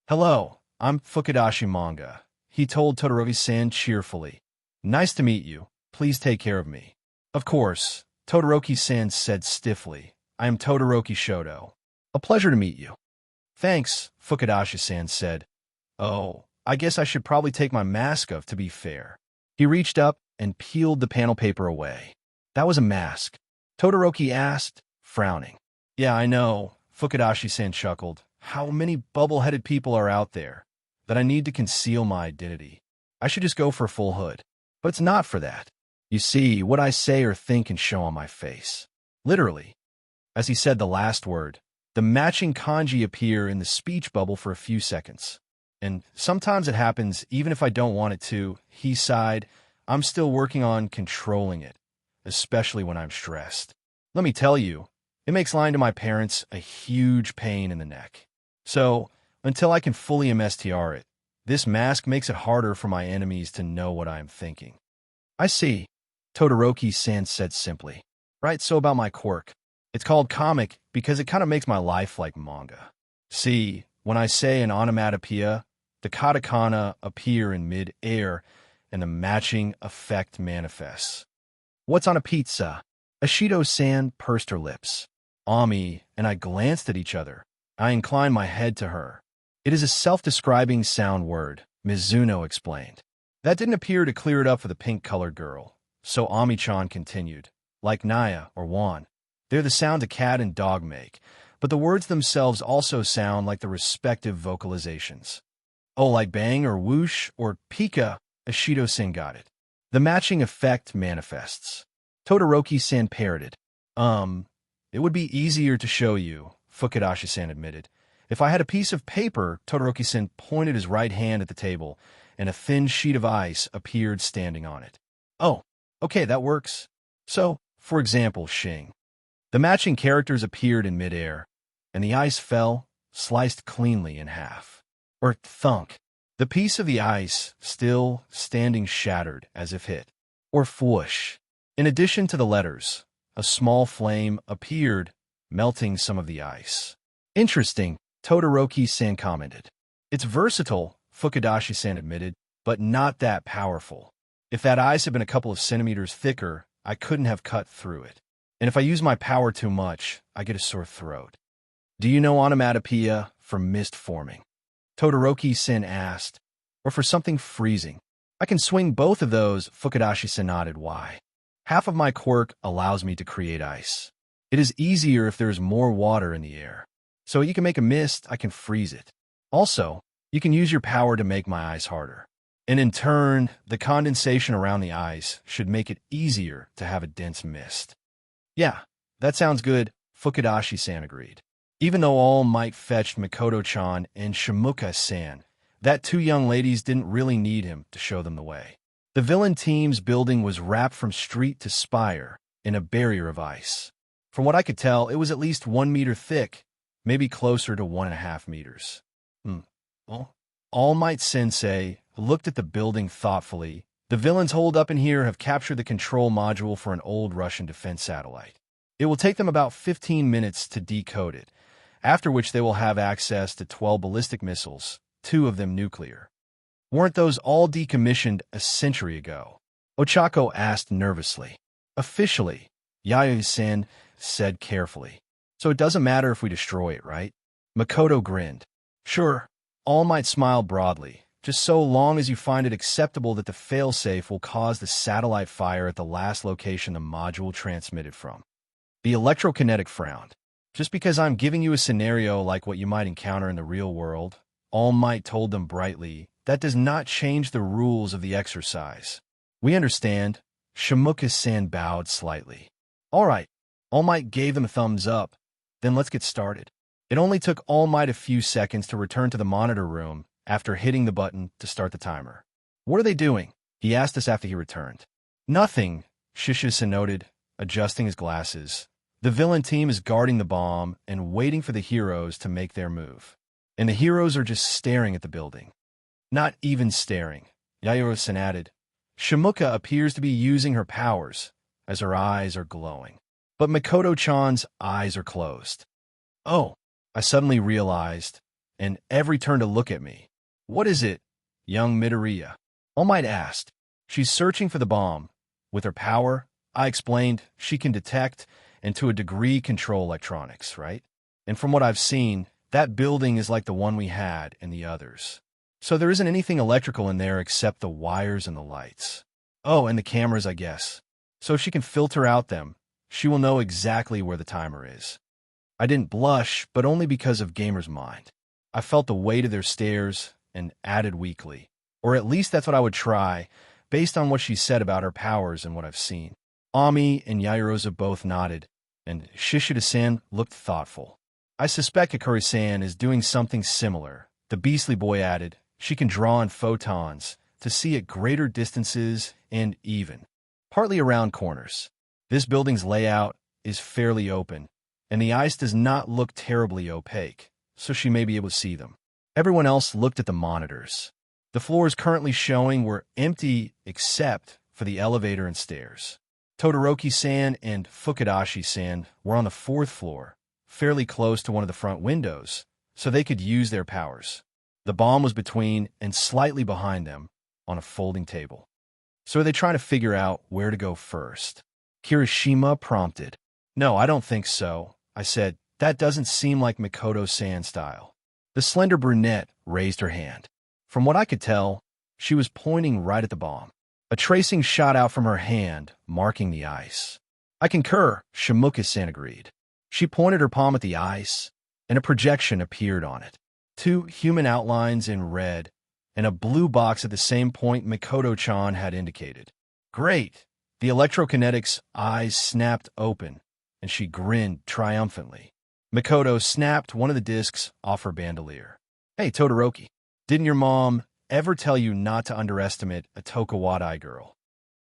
"Hello, I'm Fukudashi Manga," he told Todoroki-san cheerfully. "Nice to meet you. Please take care of me." "Of course," Todoroki-san said stiffly. "I am Todoroki Shoto. A pleasure to meet you." "Thanks," Fukudashi-san said. "Oh, I guess I should probably take my mask off to be fair." He reached up and peeled the panel paper away. "That was a mask?" Todoroki asked, frowning. "Yeah, I know," Fukudashi-san chuckled. How many bubble-headed people are out there that I need to conceal my identity? I should just go for a full hood. But it's not for that. You see, what I say or think can show on my face. Literally. As he said the last word, the matching kanji appear in the speech bubble for a few seconds. And sometimes it happens even if I don't want it to. He sighed. I'm still working on controlling it, especially when I'm stressed. Let me tell you, it makes lying to my parents a huge pain in the neck. So, until I can fully MSTR it, this mask makes it harder for my enemies to know what I am thinking. I see, Todoroki-san said simply. Right, so about my quirk. It's called comic because it kind of makes my life like manga. See, when I say an onomatopoeia, the katakana appear in mid-air and the matching effect manifests. What's on a pizza? Ashido-san pursed her lips. Ami and I glanced at each other. I inclined my head to her. It is a self-describing sound word, Mizuno explained. That didn't appear to clear it up for the pink-colored girl, so Ami-chan continued. Like Naya or Wan, they're the sound a cat and dog make, but the words themselves also sound like the respective vocalizations. Oh, like bang or whoosh or pika, Ashido-san got it. The matching effect manifests. Todoroki-san parroted. It would be easier to show you, Fukudashi-san admitted. If I had a piece of paper, Todoroki-san pointed his right hand at the table, and a thin sheet of ice appeared standing on it. Oh, okay, that works. So, for example, Shing. The matching characters appeared in midair, and the ice fell, sliced cleanly in half. Or thunk. The piece of the ice, still standing shattered as if hit. Or whoosh. In addition to the letters, a small flame appeared, melting some of the ice. Interesting, Todoroki-san commented. It's versatile, Fukudashi-san admitted, but not that powerful. If that ice had been a couple of centimeters thicker, I couldn't have cut through it. And if I use my power too much, I get a sore throat. Do you know onomatopoeia for mist forming? Todoroki-san asked. Or for something freezing? I can swing both of those, Fukudashi-san nodded. Why? Half of my quirk allows me to create ice. It is easier if there is more water in the air. So you can make a mist, I can freeze it. Also, you can use your power to make my ice harder. And in turn, the condensation around the ice should make it easier to have a dense mist. Yeah, that sounds good, Fukudashi-san agreed. Even though All Might fetched Mikoto-chan and Shimuka-san, that two young ladies didn't really need him to show them the way. The villain team's building was wrapped from street to spire in a barrier of ice. From what I could tell, it was at least 1 meter thick, maybe closer to 1.5 meters. Well, All Might Sensei looked at the building thoughtfully. The villains holed up in here have captured the control module for an old Russian defense satellite. It will take them about 15 minutes to decode it, after which they will have access to 12 ballistic missiles, 2 of them nuclear. Weren't those all decommissioned a century ago? Ochako asked nervously. Officially, Yayoi-san said carefully. So it doesn't matter if we destroy it, right? Makoto grinned. Sure. All Might smiled broadly. Just so long as you find it acceptable that the failsafe will cause the satellite fire at the last location the module transmitted from. The electrokinetic frowned. Just because I'm giving you a scenario like what you might encounter in the real world, All Might told them brightly, that does not change the rules of the exercise. We understand. Shimuka-san bowed slightly. All right. All Might gave them a thumbs up. Then let's get started. It only took All Might a few seconds to return to the monitor room after hitting the button to start the timer. What are they doing? He asked us after he returned. Nothing, Shisha-san noted, adjusting his glasses. The villain team is guarding the bomb and waiting for the heroes to make their move. And the heroes are just staring at the building. Not even staring, Yayoi-san added. Shimuka appears to be using her powers, as her eyes are glowing. But Mikoto-chan's eyes are closed. Oh, I suddenly realized, and every turned to look at me. What is it, young Midoriya? All Might asked. She's searching for the bomb. With her power, I explained, she can detect and to a degree control electronics, right? And from what I've seen, that building is like the one we had and the others. So there isn't anything electrical in there except the wires and the lights. Oh, and the cameras, I guess. So if she can filter out them, she will know exactly where the timer is. I didn't blush, but only because of Gamer's mind. I felt the weight of their stares and added weakly. Or at least that's what I would try, based on what she said about her powers and what I've seen. Ami and Yairosa both nodded, and Shishido-san looked thoughtful. I suspect Hikari-san is doing something similar. The Beastly Boy added, she can draw in photons to see at greater distances and even, partly around corners. This building's layout is fairly open, and the ice does not look terribly opaque, so she may be able to see them. Everyone else looked at the monitors. The floors currently showing were empty except for the elevator and stairs. Todoroki-san and Fukudashi-san were on the 4th floor, fairly close to one of the front windows, so they could use their powers. The bomb was between and slightly behind them on a folding table. So are they trying to figure out where to go first? Kirishima prompted. No, I don't think so. I said, that doesn't seem like Mikoto-san style. The slender brunette raised her hand. From what I could tell, she was pointing right at the bomb. A tracing shot out from her hand, marking the ice. I concur, Shimuka-san agreed. She pointed her palm at the ice, and a projection appeared on it. 2 human outlines in red, and a blue box at the same point Mikoto-chan had indicated. Great! The electrokinetics eyes snapped open, and she grinned triumphantly. Mikoto snapped one of the discs off her bandolier. Hey, Todoroki, didn't your mom ever tell you not to underestimate a Tokuwadai girl?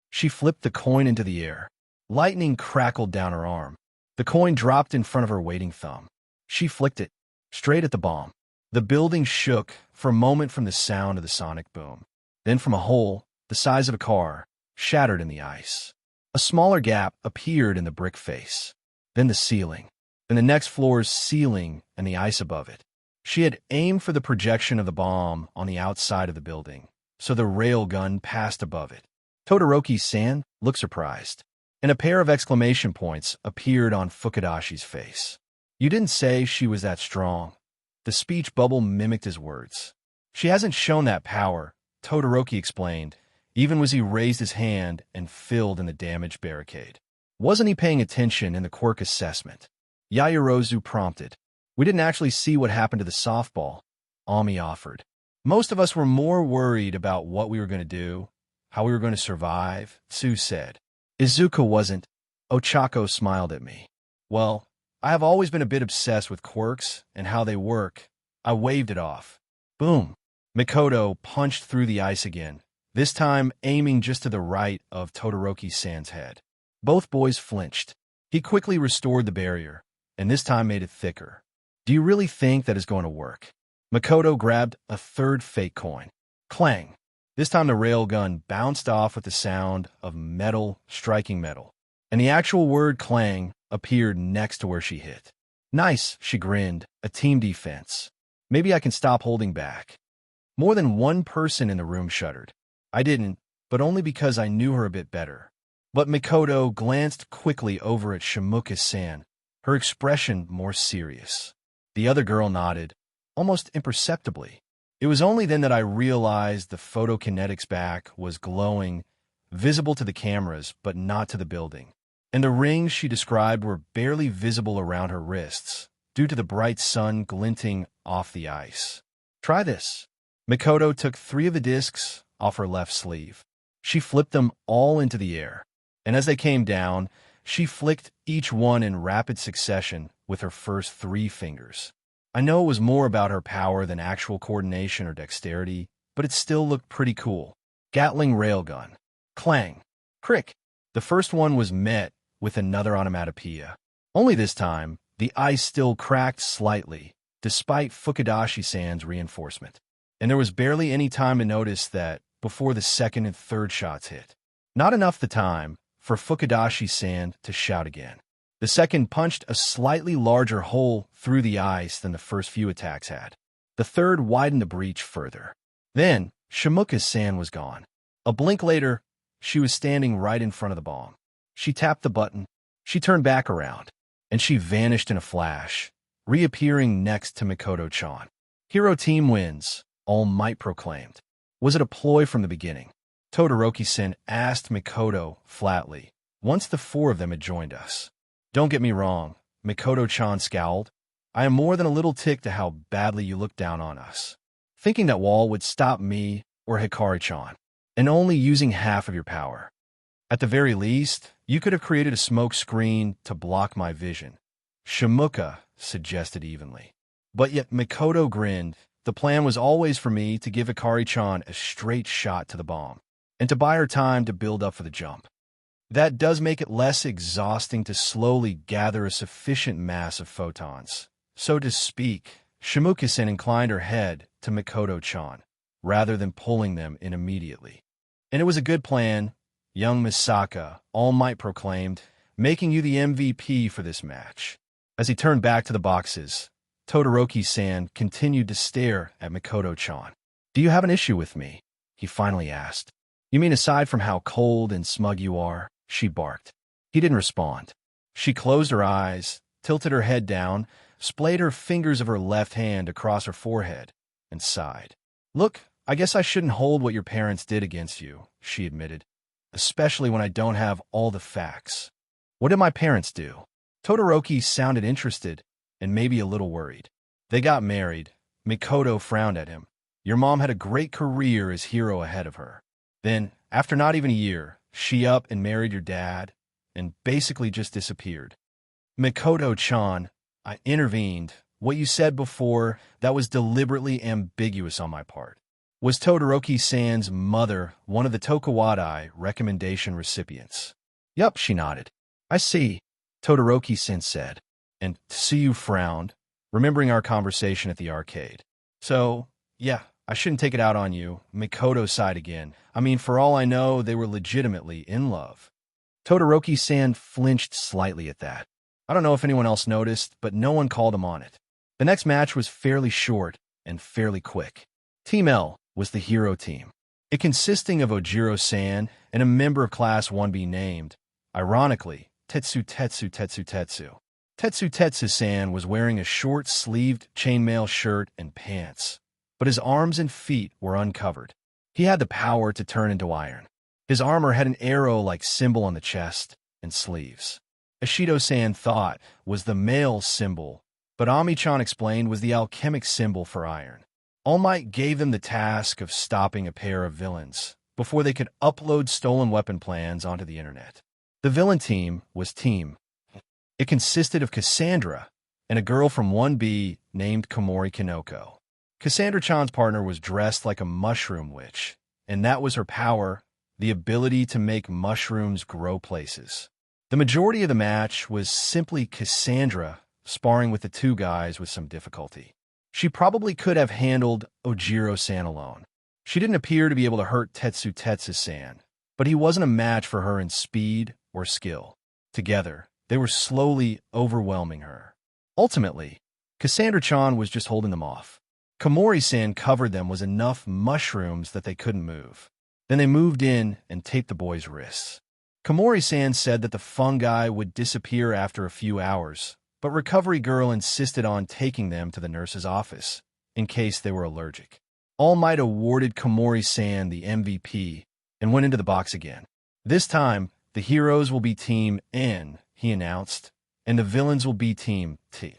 She flipped the coin into the air. Lightning crackled down her arm. The coin dropped in front of her waiting thumb. She flicked it, straight at the bomb. The building shook for a moment from the sound of the sonic boom. Then from a hole, the size of a car, shattered in the ice. A smaller gap appeared in the brick face. Then the ceiling. Then the next floor's ceiling and the ice above it. She had aimed for the projection of the bomb on the outside of the building, so the railgun passed above it. Todoroki-san looked surprised, and a pair of exclamation points appeared on Fukudashi's face. You didn't say she was that strong. The speech bubble mimicked his words. She hasn't shown that power, Todoroki explained, even as he raised his hand and filled in the damaged barricade. Wasn't he paying attention in the quirk assessment? Yairozu prompted. We didn't actually see what happened to the softball, Ami offered. Most of us were more worried about what we were going to do, how we were going to survive, Tsu said. Izuku wasn't. Ochako smiled at me. Well, I have always been a bit obsessed with quirks and how they work. I waved it off. Boom. Mikoto punched through the ice again, this time aiming just to the right of Todoroki-san's head. Both boys flinched. He quickly restored the barrier, and this time made it thicker. Do you really think that is going to work? Mikoto grabbed a 3rd fake coin. Clang. This time the railgun bounced off with the sound of metal striking metal, and the actual word clang appeared next to where she hit. Nice, she grinned, a team defense. Maybe I can stop holding back. More than one person in the room shuddered. I didn't, but only because I knew her a bit better. But Mikoto glanced quickly over at Shimuka-san, her expression more serious. The other girl nodded, almost imperceptibly. It was only then that I realized the photokinetics back was glowing, visible to the cameras, but not to the building. And the rings she described were barely visible around her wrists, due to the bright sun glinting off the ice. Try this. Mikoto took 3 of the discs off her left sleeve. She flipped them all into the air, and as they came down, she flicked each one in rapid succession with her first 3 fingers. I know it was more about her power than actual coordination or dexterity, but it still looked pretty cool. Gatling railgun. Clang. Crick. The first one was met with another onomatopoeia. Only this time, the ice still cracked slightly, despite Fukudashi-san's reinforcement. And there was barely any time to notice that before the 2nd and 3rd shots hit. Not enough the time for Fukudashi-san to shout again. The 2nd punched a slightly larger hole through the ice than the first few attacks had. The 3rd widened the breach further. Then, Shimuka-san was gone. A blink later, she was standing right in front of the bomb. She tapped the button, she turned back around, and she vanished in a flash, reappearing next to Mikoto-chan. Hero team wins, All Might proclaimed. Was it a ploy from the beginning? Todoroki-san asked Mikoto flatly, once the 4 of them had joined us. Don't get me wrong, Mikoto-chan scowled. I am more than a little ticked to how badly you look down on us. Thinking that wall would stop me or Hikari-chan, and only using half of your power. At the very least, you could have created a smoke screen to block my vision, Shimuka suggested evenly. But yet Mikoto grinned. The plan was always for me to give Hikari-chan a straight shot to the bomb, and to buy her time to build up for the jump. That does make it less exhausting to slowly gather a sufficient mass of photons. So to speak, Shimuka-sen inclined her head to Mikoto-chan, rather than pulling them in immediately. And it was a good plan, young Misaka, All Might proclaimed, making you the MVP for this match. As he turned back to the boxes, Todoroki-san continued to stare at Mikoto-chan. Do you have an issue with me? He finally asked. You mean aside from how cold and smug you are? She barked. He didn't respond. She closed her eyes, tilted her head down, splayed her fingers of her left hand across her forehead, and sighed. Look, I guess I shouldn't hold what your parents did against you, she admitted, especially when I don't have all the facts. What did my parents do? Todoroki sounded interested and maybe a little worried. They got married. Mikoto frowned at him. Your mom had a great career as hero ahead of her. Then, after not even a year, she up and married your dad and basically just disappeared. Mikoto-chan, I intervened. What you said before, that was deliberately ambiguous on my part. Was Todoroki-san's mother one of the Tokuwadai recommendation recipients? Yup, she nodded. I see, Todoroki-san said, and Tsuyu frowned, remembering our conversation at the arcade. So, yeah, I shouldn't take it out on you. Mikoto sighed again. I mean, for all I know, they were legitimately in love. Todoroki-san flinched slightly at that. I don't know if anyone else noticed, but no one called him on it. The next match was fairly short and fairly quick. Team L was the hero team. It consisting of Ojiro-san and a member of Class 1B named, ironically, Tetsu. Tetsu-san was wearing a short-sleeved chainmail shirt and pants, but his arms and feet were uncovered. He had the power to turn into iron. His armor had an arrow-like symbol on the chest and sleeves. Ashido-san thought was the male symbol, but Ami-chan explained was the alchemic symbol for iron. All Might gave them the task of stopping a pair of villains before they could upload stolen weapon plans onto the internet. The villain team was Team. It consisted of Cassandra and a girl from 1B named Komori Kinoko. Cassandra-chan's partner was dressed like a mushroom witch, and that was her power, the ability to make mushrooms grow places. The majority of the match was simply Cassandra sparring with the two guys with some difficulty. She probably could have handled Ojiro-san alone. She didn't appear to be able to hurt Tetsu-san, but he wasn't a match for her in speed or skill. Together, they were slowly overwhelming her. Ultimately, Cassandra-chan was just holding them off. Komori-san covered them was enough mushrooms that they couldn't move. Then they moved in and taped the boys' wrists. Komori-san said that the fungi would disappear after a few hours, but Recovery Girl insisted on taking them to the nurse's office, in case they were allergic. All Might awarded Komori-san the MVP and went into the box again. This time, the heroes will be Team N, he announced, and the villains will be Team T.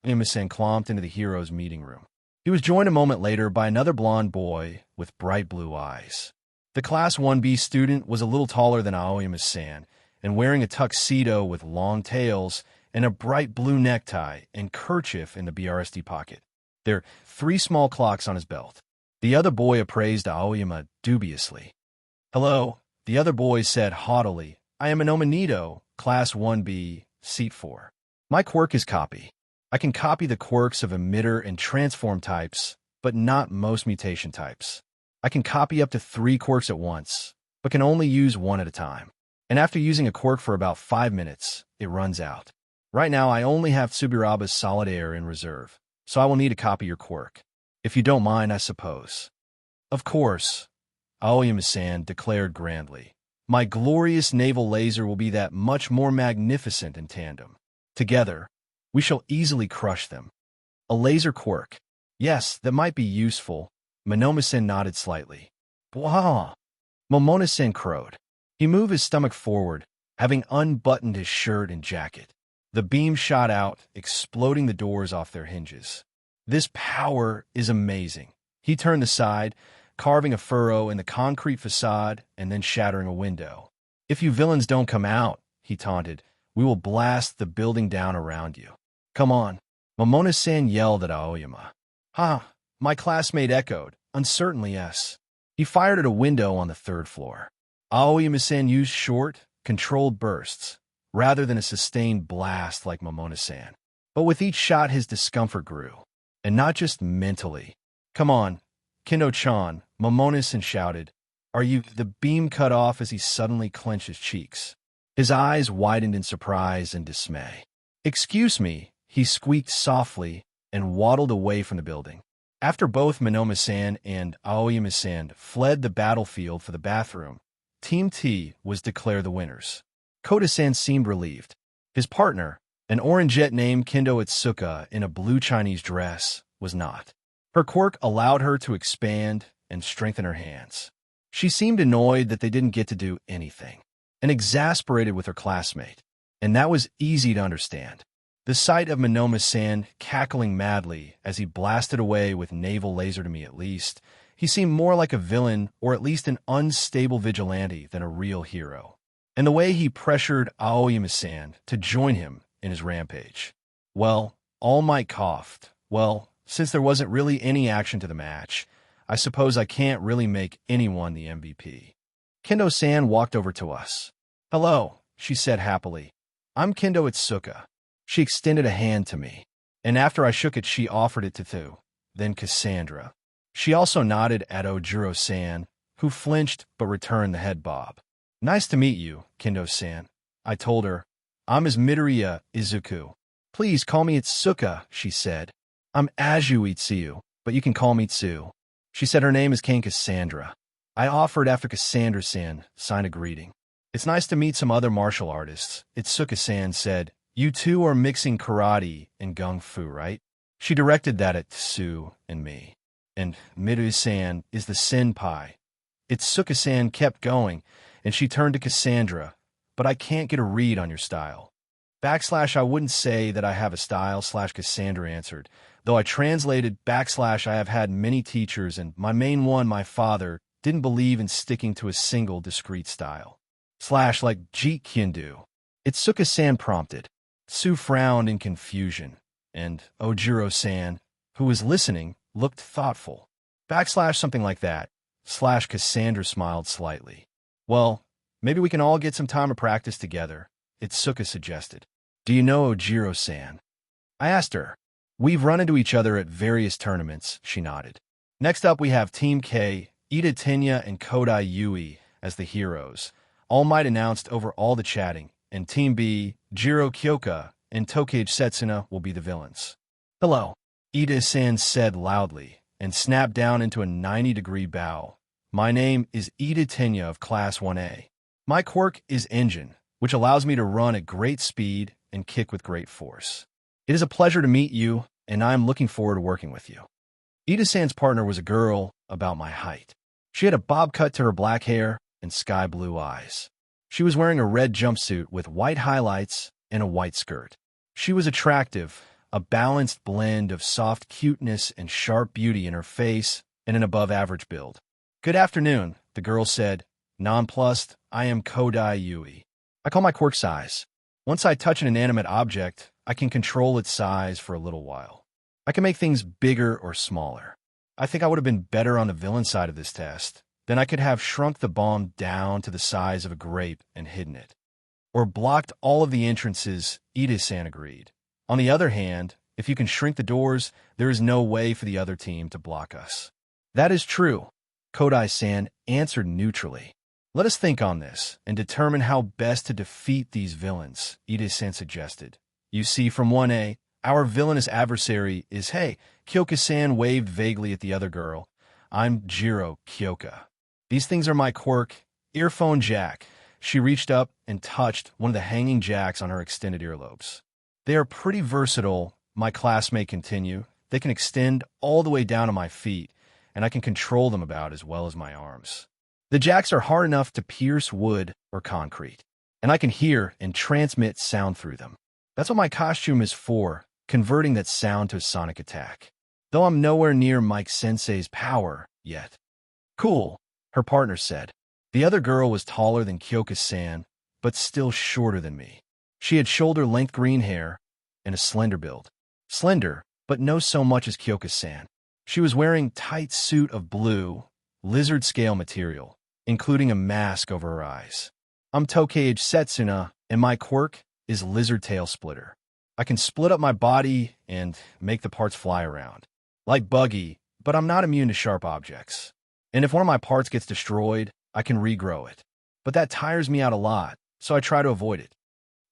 Ima-san clomped into the heroes' meeting room. He was joined a moment later by another blonde boy with bright blue eyes. The Class 1B student was a little taller than Aoyama-san and wearing a tuxedo with long tails and a bright blue necktie and kerchief in the BRSD pocket. There were 3 small clocks on his belt. The other boy appraised Aoyama dubiously. Hello, the other boy said haughtily. I am an Omanito, Class 1B, Seat 4. My quirk is copy. I can copy the quirks of emitter and transform types, but not most mutation types. I can copy up to 3 quirks at once, but can only use 1 at a time. And after using a quirk for about 5 minutes, it runs out. Right now, I only have Tsubiraba's Solid Air in reserve, so I will need to copy your quirk. If you don't mind, I suppose. Of course, Aoyama-san declared grandly. My glorious naval laser will be that much more magnificent in tandem. Together, we shall easily crush them. A laser quirk. Yes, that might be useful. Monoma-san nodded slightly. Blah! Momona-san crowed. He moved his stomach forward, having unbuttoned his shirt and jacket. The beam shot out, exploding the doors off their hinges. This power is amazing. He turned aside, carving a furrow in the concrete facade and then shattering a window. If you villains don't come out, he taunted, we will blast the building down around you. Come on. Momona-san yelled at Aoyama. Ha! My classmate echoed, uncertainly yes. He fired at a window on the third floor. Aoyama-san used short, controlled bursts, rather than a sustained blast like Momona-san. But with each shot his discomfort grew. And not just mentally. Come on, Kendo-chan, Momona-san shouted. Are you? The beam cut off as he suddenly clenched his cheeks. His eyes widened in surprise and dismay. Excuse me, he squeaked softly and waddled away from the building. After both Monoma-san and Aoyama-san fled the battlefield for the bathroom, Team T was declared the winners. Koda-san seemed relieved. His partner, an orangeette named Kendo Itsuka in a blue Chinese dress, was not. Her quirk allowed her to expand and strengthen her hands. She seemed annoyed that they didn't get to do anything, and exasperated with her classmate, and that was easy to understand. The sight of Monoma-san cackling madly as he blasted away with naval laser to me at least, he seemed more like a villain or at least an unstable vigilante than a real hero. And the way he pressured Aoyama-san to join him in his rampage. Well, All Might coughed. Well, since there wasn't really any action to the match, I suppose I can't really make anyone the MVP. Kendo-san walked over to us. Hello, she said happily. I'm Kendo Itsuka. She extended a hand to me, and after I shook it she offered it to Thu, then Cassandra. She also nodded at Ojiro-san, who flinched but returned the head bob. Nice to meet you, Kendo-san, I told her. I'm Midoriya Izuku. Please call me Itsuka, she said. I'm Aju Itsuyu, but you can call me Tsu. She said her name is Cassandra. I offered after Cassandra-san signed a greeting. It's nice to meet some other martial artists, Itsuka-san said. You two are mixing karate and gung fu, right? She directed that at Tsu and me. And Midoriya-san is the senpai. Itsuka-san kept going, and she turned to Cassandra. But I can't get a read on your style. I wouldn't say that I have a style, Cassandra answered. Though I translated I have had many teachers, and my main one, my father, didn't believe in sticking to a single discrete style. Like Jeet Kune Do. Itsuka-san prompted. Tsu frowned in confusion, and Ojiro-san, who was listening, looked thoughtful. Something like that. Cassandra smiled slightly. Well, maybe we can all get some time of practice together, Itsuka suggested. Do you know Ojiro-san? I asked her. We've run into each other at various tournaments, she nodded. Next up we have Team K, Ida Tenya and Kodai Yui as the heroes. All Might announced over all the chatting, and Team B, Jiro Kyoka and Tokage Setsuna will be the villains. Hello, Ida-san said loudly, and snapped down into a 90-degree bow. My name is Ida Tenya of Class 1A. My quirk is Engine, which allows me to run at great speed and kick with great force. It is a pleasure to meet you, and I am looking forward to working with you. Ida-san's partner was a girl about my height. She had a bob cut to her black hair and sky blue eyes. She was wearing a red jumpsuit with white highlights and a white skirt. She was attractive, a balanced blend of soft cuteness and sharp beauty in her face and an above-average build. Good afternoon, the girl said. Nonplussed, I am Kodai Yui. I call my quirk size. Once I touch an inanimate object, I can control its size for a little while. I can make things bigger or smaller. I think I would have been better on the villain side of this test. Then I could have shrunk the bomb down to the size of a grape and hidden it. Or blocked all of the entrances, Ida-san agreed. On the other hand, if you can shrink the doors, there is no way for the other team to block us. That is true, Kodai-san answered neutrally. Let us think on this and determine how best to defeat these villains, Ida-san suggested. You see, from 1A, our villainous adversary is, hey, Kyoka-san waved vaguely at the other girl. I'm Jiro Kyoka. These things are my quirk, earphone jack. She reached up and touched one of the hanging jacks on her extended earlobes. They are pretty versatile, my classmate continued. They can extend all the way down to my feet, and I can control them about as well as my arms. The jacks are hard enough to pierce wood or concrete, and I can hear and transmit sound through them. That's what my costume is for, converting that sound to a sonic attack. Though I'm nowhere near Mike Sensei's power yet. Cool, her partner said. The other girl was taller than Kyoka-san, but still shorter than me. She had shoulder-length green hair and a slender build. Slender, but no so much as Kyoka-san. She was wearing tight suit of blue, lizard-scale material, including a mask over her eyes. I'm Tokage Setsuna, and my quirk is Lizard Tail Splitter. I can split up my body and make the parts fly around. Like Buggy, but I'm not immune to sharp objects. And if one of my parts gets destroyed, I can regrow it. But that tires me out a lot, so I try to avoid it.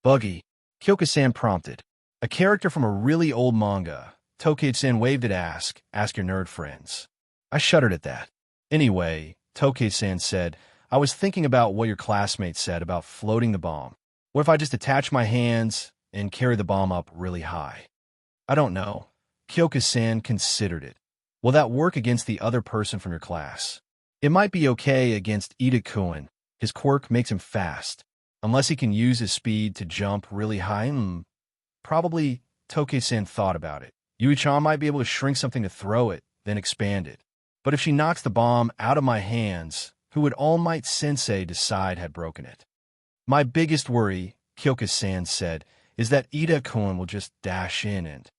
Buggy, Kyoka-san prompted. A character from a really old manga. Tokage-san waved at ask your nerd friends. I shuddered at that. Anyway, Tokage-san said, I was thinking about what your classmates said about floating the bomb. What if I just attach my hands and carry the bomb up really high? I don't know. Kyoka-san considered it. Will that work against the other person from your class? It might be okay against Ida-kun. His quirk makes him fast. Unless he can use his speed to jump really high. Probably, Tokage-san thought about it. Yui-chan might be able to shrink something to throw it, then expand it. But if she knocks the bomb out of my hands, who would All Might Sensei decide had broken it? My biggest worry, Kyoka-san said, is that Ida-kun will just dash in and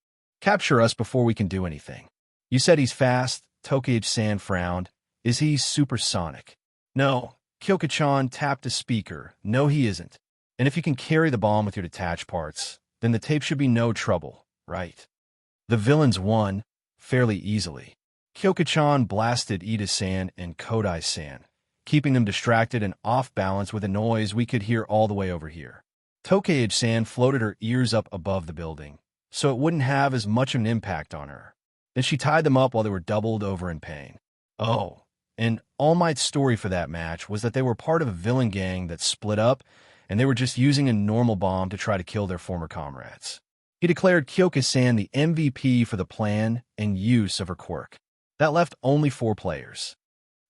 capture us before we can do anything. You said he's fast, Tokage-san frowned. Is he supersonic? No, Kyoka-chan tapped a speaker. No, he isn't. And if you can carry the bomb with your detached parts, then the tape should be no trouble, right? The villains won, fairly easily. Kyoka-chan blasted Ida-san and Kodai-san, keeping them distracted and off balance with a noise we could hear all the way over here. Tokage-san floated her ears up above the building, so it wouldn't have as much of an impact on her. Then she tied them up while they were doubled over in pain. Oh, and All Might's story for that match was that they were part of a villain gang that split up, and they were just using a normal bomb to try to kill their former comrades. He declared Kyoka-san the MVP for the plan and use of her quirk. That left only 4 players.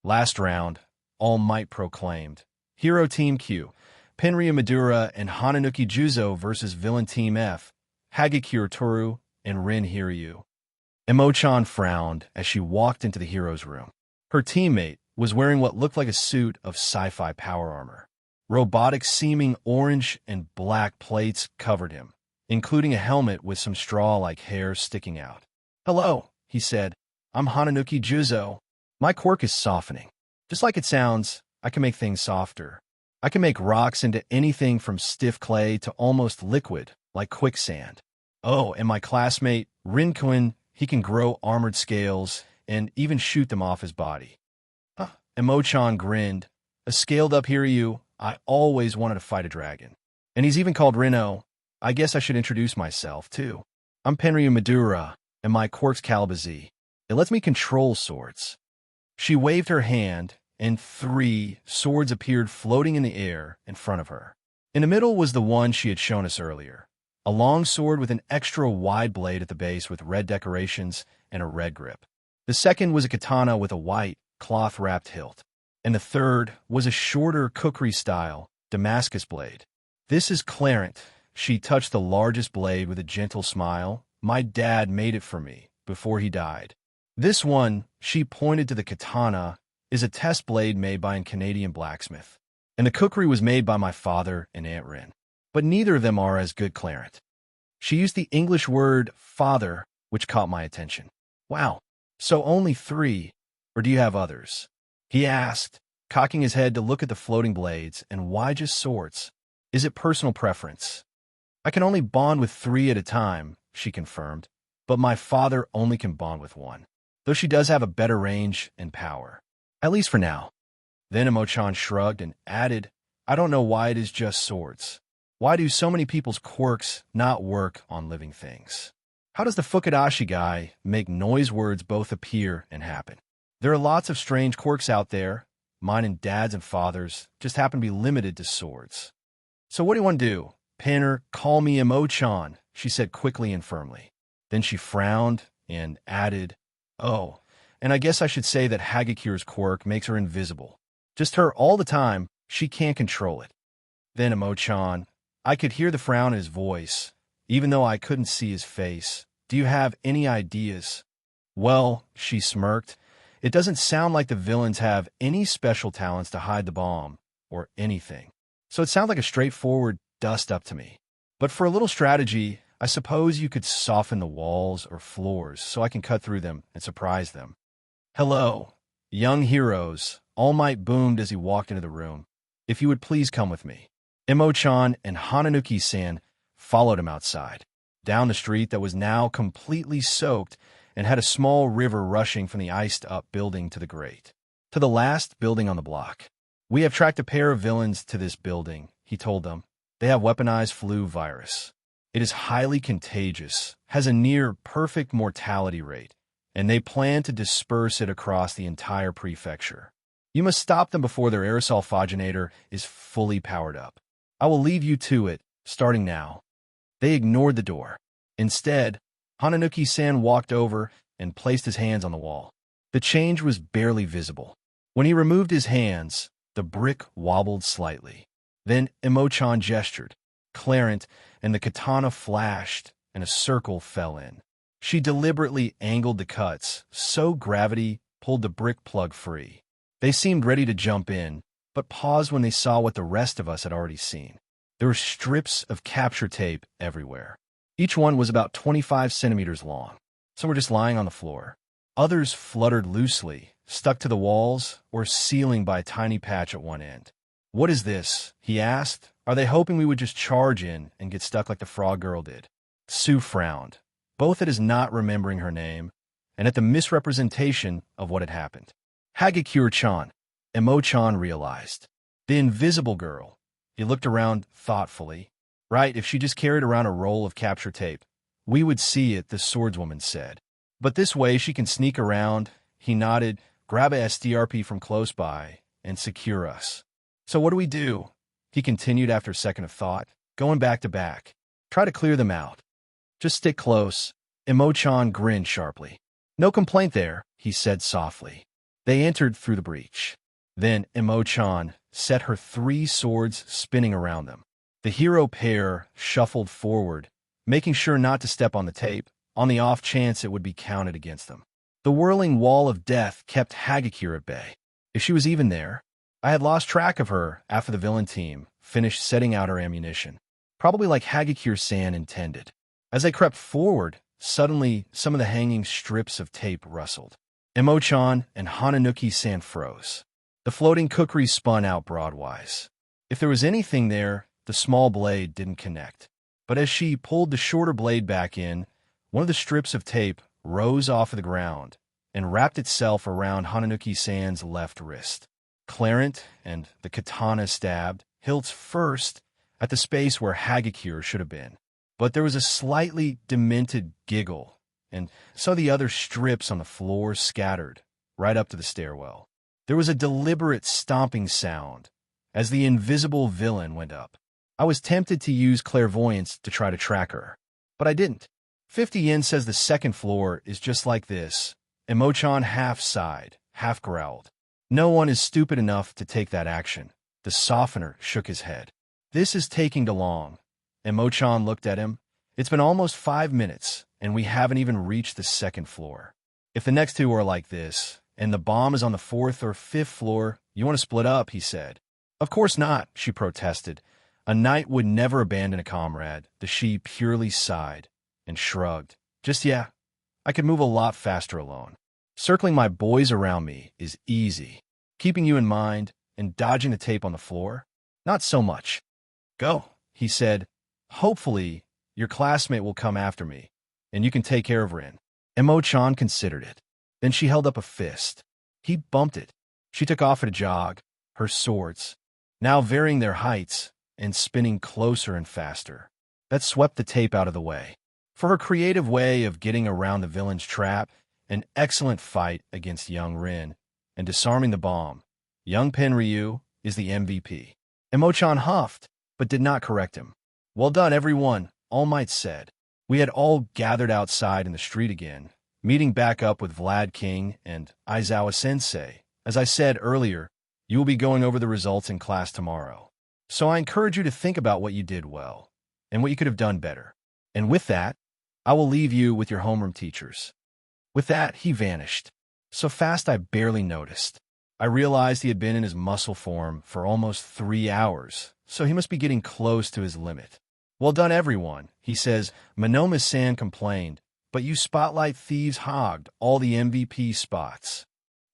Last round, All Might proclaimed, Hero Team Q, Penryu Midoriya and Hananuki Juzo versus Villain Team F, Hagekure Toru and Rin Hiryu. Emo-chan frowned as she walked into the hero's room. Her teammate was wearing what looked like a suit of sci-fi power armor. Robotic-seeming orange and black plates covered him, including a helmet with some straw-like hair sticking out. Hello, he said. I'm Hananuki Juzo. My quirk is softening. Just like it sounds, I can make things softer. I can make rocks into anything from stiff clay to almost liquid, like quicksand. Oh, and my classmate, Rin-kun, he can grow armored scales and even shoot them off his body. Emo-chan grinned. A scaled-up Hiryu, I always wanted to fight a dragon. And he's even called Rino. I guess I should introduce myself, too. I'm Penryu Midoriya, and my quirk's Calibazi. It lets me control swords. She waved her hand, and 3 swords appeared floating in the air in front of her. In the middle was the one she had shown us earlier. A long sword with an extra wide blade at the base with red decorations and a red grip. The second was a katana with a white, cloth-wrapped hilt. And the third was a shorter cookery-style Damascus blade. This is Clarent. She touched the largest blade with a gentle smile. My dad made it for me before he died. This one, she pointed to the katana, is a test blade made by a Canadian blacksmith. And the cookery was made by my father and Aunt Rin. But neither of them are as good Clarent. She used the English word father, which caught my attention. Wow, so only 3, or do you have others? He asked, cocking his head to look at the floating blades, and why just swords? Is it personal preference? I can only bond with 3 at a time, she confirmed, but my father only can bond with 1, though she does have a better range and power. At least for now. Then Emo-chan shrugged and added, I don't know why it is just swords. Why do so many people's quirks not work on living things? How does the Fukudashi guy make noise words both appear and happen? There are lots of strange quirks out there. Mine and Dad's and Father's just happen to be limited to swords. So what do you want to do? Penner, call me Emo-chan, she said quickly and firmly. Then she frowned and added, oh, and I guess I should say that Hagekure's quirk makes her invisible. Just her all the time, she can't control it. Then Emo-chan, I could hear the frown in his voice, even though I couldn't see his face. Do you have any ideas? Well, she smirked, it doesn't sound like the villains have any special talents to hide the bomb, or anything. So it sounds like a straightforward dust-up to me. But for a little strategy, I suppose you could soften the walls or floors so I can cut through them and surprise them. Hello, young heroes, All Might boomed as he walked into the room. If you would please come with me. Imo-chan and Hananuki-san followed him outside, down the street that was now completely soaked and had a small river rushing from the iced-up building to the grate, to the last building on the block. We have tracked a pair of villains to this building, he told them. They have weaponized flu virus. It is highly contagious, has a near-perfect mortality rate, and they plan to disperse it across the entire prefecture. You must stop them before their aerosol phoginator is fully powered up. I will leave you to it, starting now. They ignored the door. Instead, Hananuki-san walked over and placed his hands on the wall. The change was barely visible. When he removed his hands, the brick wobbled slightly. Then Imo-chan gestured. Clarent and the katana flashed, and a circle fell in. She deliberately angled the cuts, so gravity pulled the brick plug free. They seemed ready to jump in, but paused when they saw what the rest of us had already seen. There were strips of capture tape everywhere. Each one was about 25 centimeters long. Some were just lying on the floor. Others fluttered loosely, stuck to the walls, or ceiling by a tiny patch at one end. What is this? He asked. Are they hoping we would just charge in and get stuck like the frog girl did? Sue frowned, both at his not remembering her name and at the misrepresentation of what had happened. Hagakure-chan, Imo-chan realized. The invisible girl. He looked around thoughtfully. Right, if she just carried around a roll of capture tape, we would see it, the swordswoman said. But this way she can sneak around, he nodded, grab a SDRP from close by, and secure us. So what do we do? He continued after a second of thought, going back to back. Try to clear them out. Just stick close. Imo-chan grinned sharply. No complaint there, he said softly. They entered through the breach. Then Imo-chan set her 3 swords spinning around them. The hero pair shuffled forward, making sure not to step on the tape, on the off chance it would be counted against them. The whirling wall of death kept Hagakure at bay. If she was even there, I had lost track of her after the villain team finished setting out her ammunition, probably like Hagakure-san intended. As they crept forward, suddenly some of the hanging strips of tape rustled. Imo-chan and Hananuki-san froze. The floating kukri spun out broadwise. If there was anything there, the small blade didn't connect. But as she pulled the shorter blade back in, one of the strips of tape rose off of the ground and wrapped itself around Hananuki-san's left wrist. Clarent and the katana stabbed, hilts first, at the space where Hagakure should have been. But there was a slightly demented giggle, and so the other strips on the floor scattered, right up to the stairwell. There was a deliberate stomping sound as the invisible villain went up. I was tempted to use clairvoyance to try to track her, but I didn't. 50 yen says the second floor is just like this. Imo-chan half sighed, half growled. No one is stupid enough to take that action. The softener shook his head. This is taking too long. Imo-chan looked at him. It's been almost 5 minutes, and we haven't even reached the second floor. If the next 2 are like this, and the bomb is on the 4th or 5th floor, you want to split up, he said. Of course not, she protested. A knight would never abandon a comrade. The she purely sighed and shrugged. Just yeah, I could move a lot faster alone. Circling my boys around me is easy. Keeping you in mind and dodging the tape on the floor, not so much. Go, he said. Hopefully, your classmate will come after me, and you can take care of Rin. Imo-chan considered it. Then she held up a fist. He bumped it. She took off at a jog, her swords, now varying their heights and spinning closer and faster. That swept the tape out of the way. For her creative way of getting around the villain's trap, an excellent fight against young Rin, and disarming the bomb, young Penryu is the MVP. Imo-chan huffed, but did not correct him. Well done, everyone, All Might said. We had all gathered outside in the street again, meeting back up with Vlad King and Aizawa-sensei. As I said earlier, you will be going over the results in class tomorrow. So I encourage you to think about what you did well, and what you could have done better. And with that, I will leave you with your homeroom teachers." With that, he vanished. So fast I barely noticed. I realized he had been in his muscle form for almost 3 hours, so he must be getting close to his limit. "Well done, everyone," he says. "Monoma-san complained, but you spotlight thieves hogged all the MVP spots."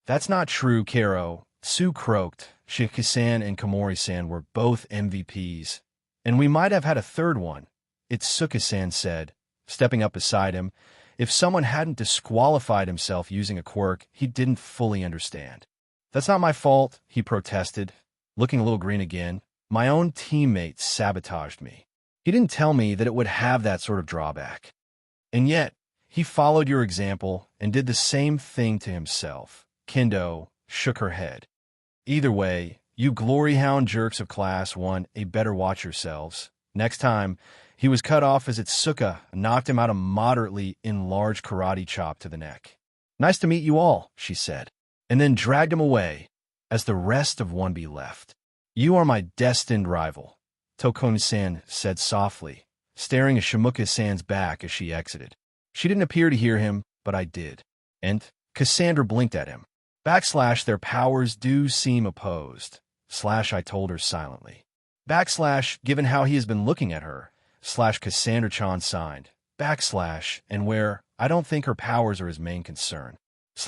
"That's not true, Karo," Sue croaked. "Shiki-san and Komori-san were both MVPs. And we might have had a third one," Itsuki-san said, stepping up beside him. If someone hadn't disqualified himself using a quirk he didn't fully understand. "That's not my fault," he protested, looking a little green again. "My own teammate sabotaged me. He didn't tell me that it would have that sort of drawback. And yet, he followed your example and did the same thing to himself." Kendo shook her head. "Either way, you glory-hound jerks of Class 1 better watch yourselves. Next time," he was cut off as Itsuka knocked him out a moderately enlarged karate chop to the neck. "Nice to meet you all," she said, and then dragged him away as the rest of 1B left. "You are my destined rival," Tokoni-san said softly, staring at Shimuka-san's back as she exited. She didn't appear to hear him, but I did. And Cassandra blinked at him. / their powers do seem opposed. / I told her silently. / given how he has been looking at her. / Cassandra-chan signed. / and where I don't think her powers are his main concern. /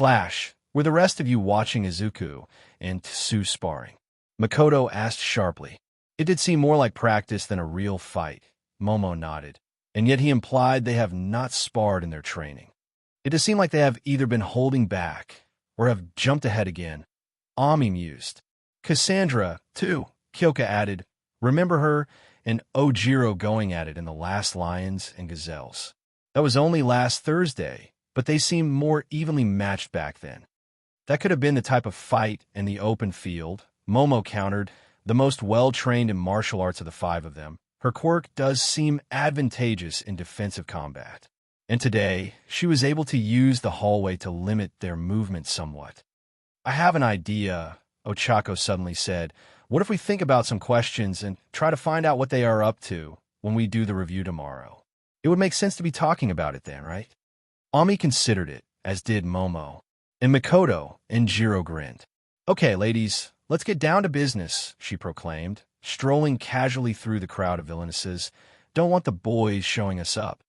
were the rest of you watching Izuku and Tsu sparring? Makoto asked sharply. It did seem more like practice than a real fight. Momo nodded. And yet he implied they have not sparred in their training. It does seem like they have either been holding back or have jumped ahead again. Ami mused. Cassandra, too, Kyoka added. Remember her and Ojiro going at it in the last Lions and Gazelles. That was only last Thursday, but they seemed more evenly matched back then. That could have been the type of fight in the open field, Momo countered, the most well-trained in martial arts of the 5 of them. Her quirk does seem advantageous in defensive combat. And today, she was able to use the hallway to limit their movement somewhat. I have an idea, Ochako suddenly said. What if we think about some questions and try to find out what they are up to when we do the review tomorrow? It would make sense to be talking about it then, right? Ami considered it, as did Momo. And Makoto and Jiro grinned. Okay, ladies, let's get down to business, she proclaimed, strolling casually through the crowd of villainesses. Don't want the boys showing us up.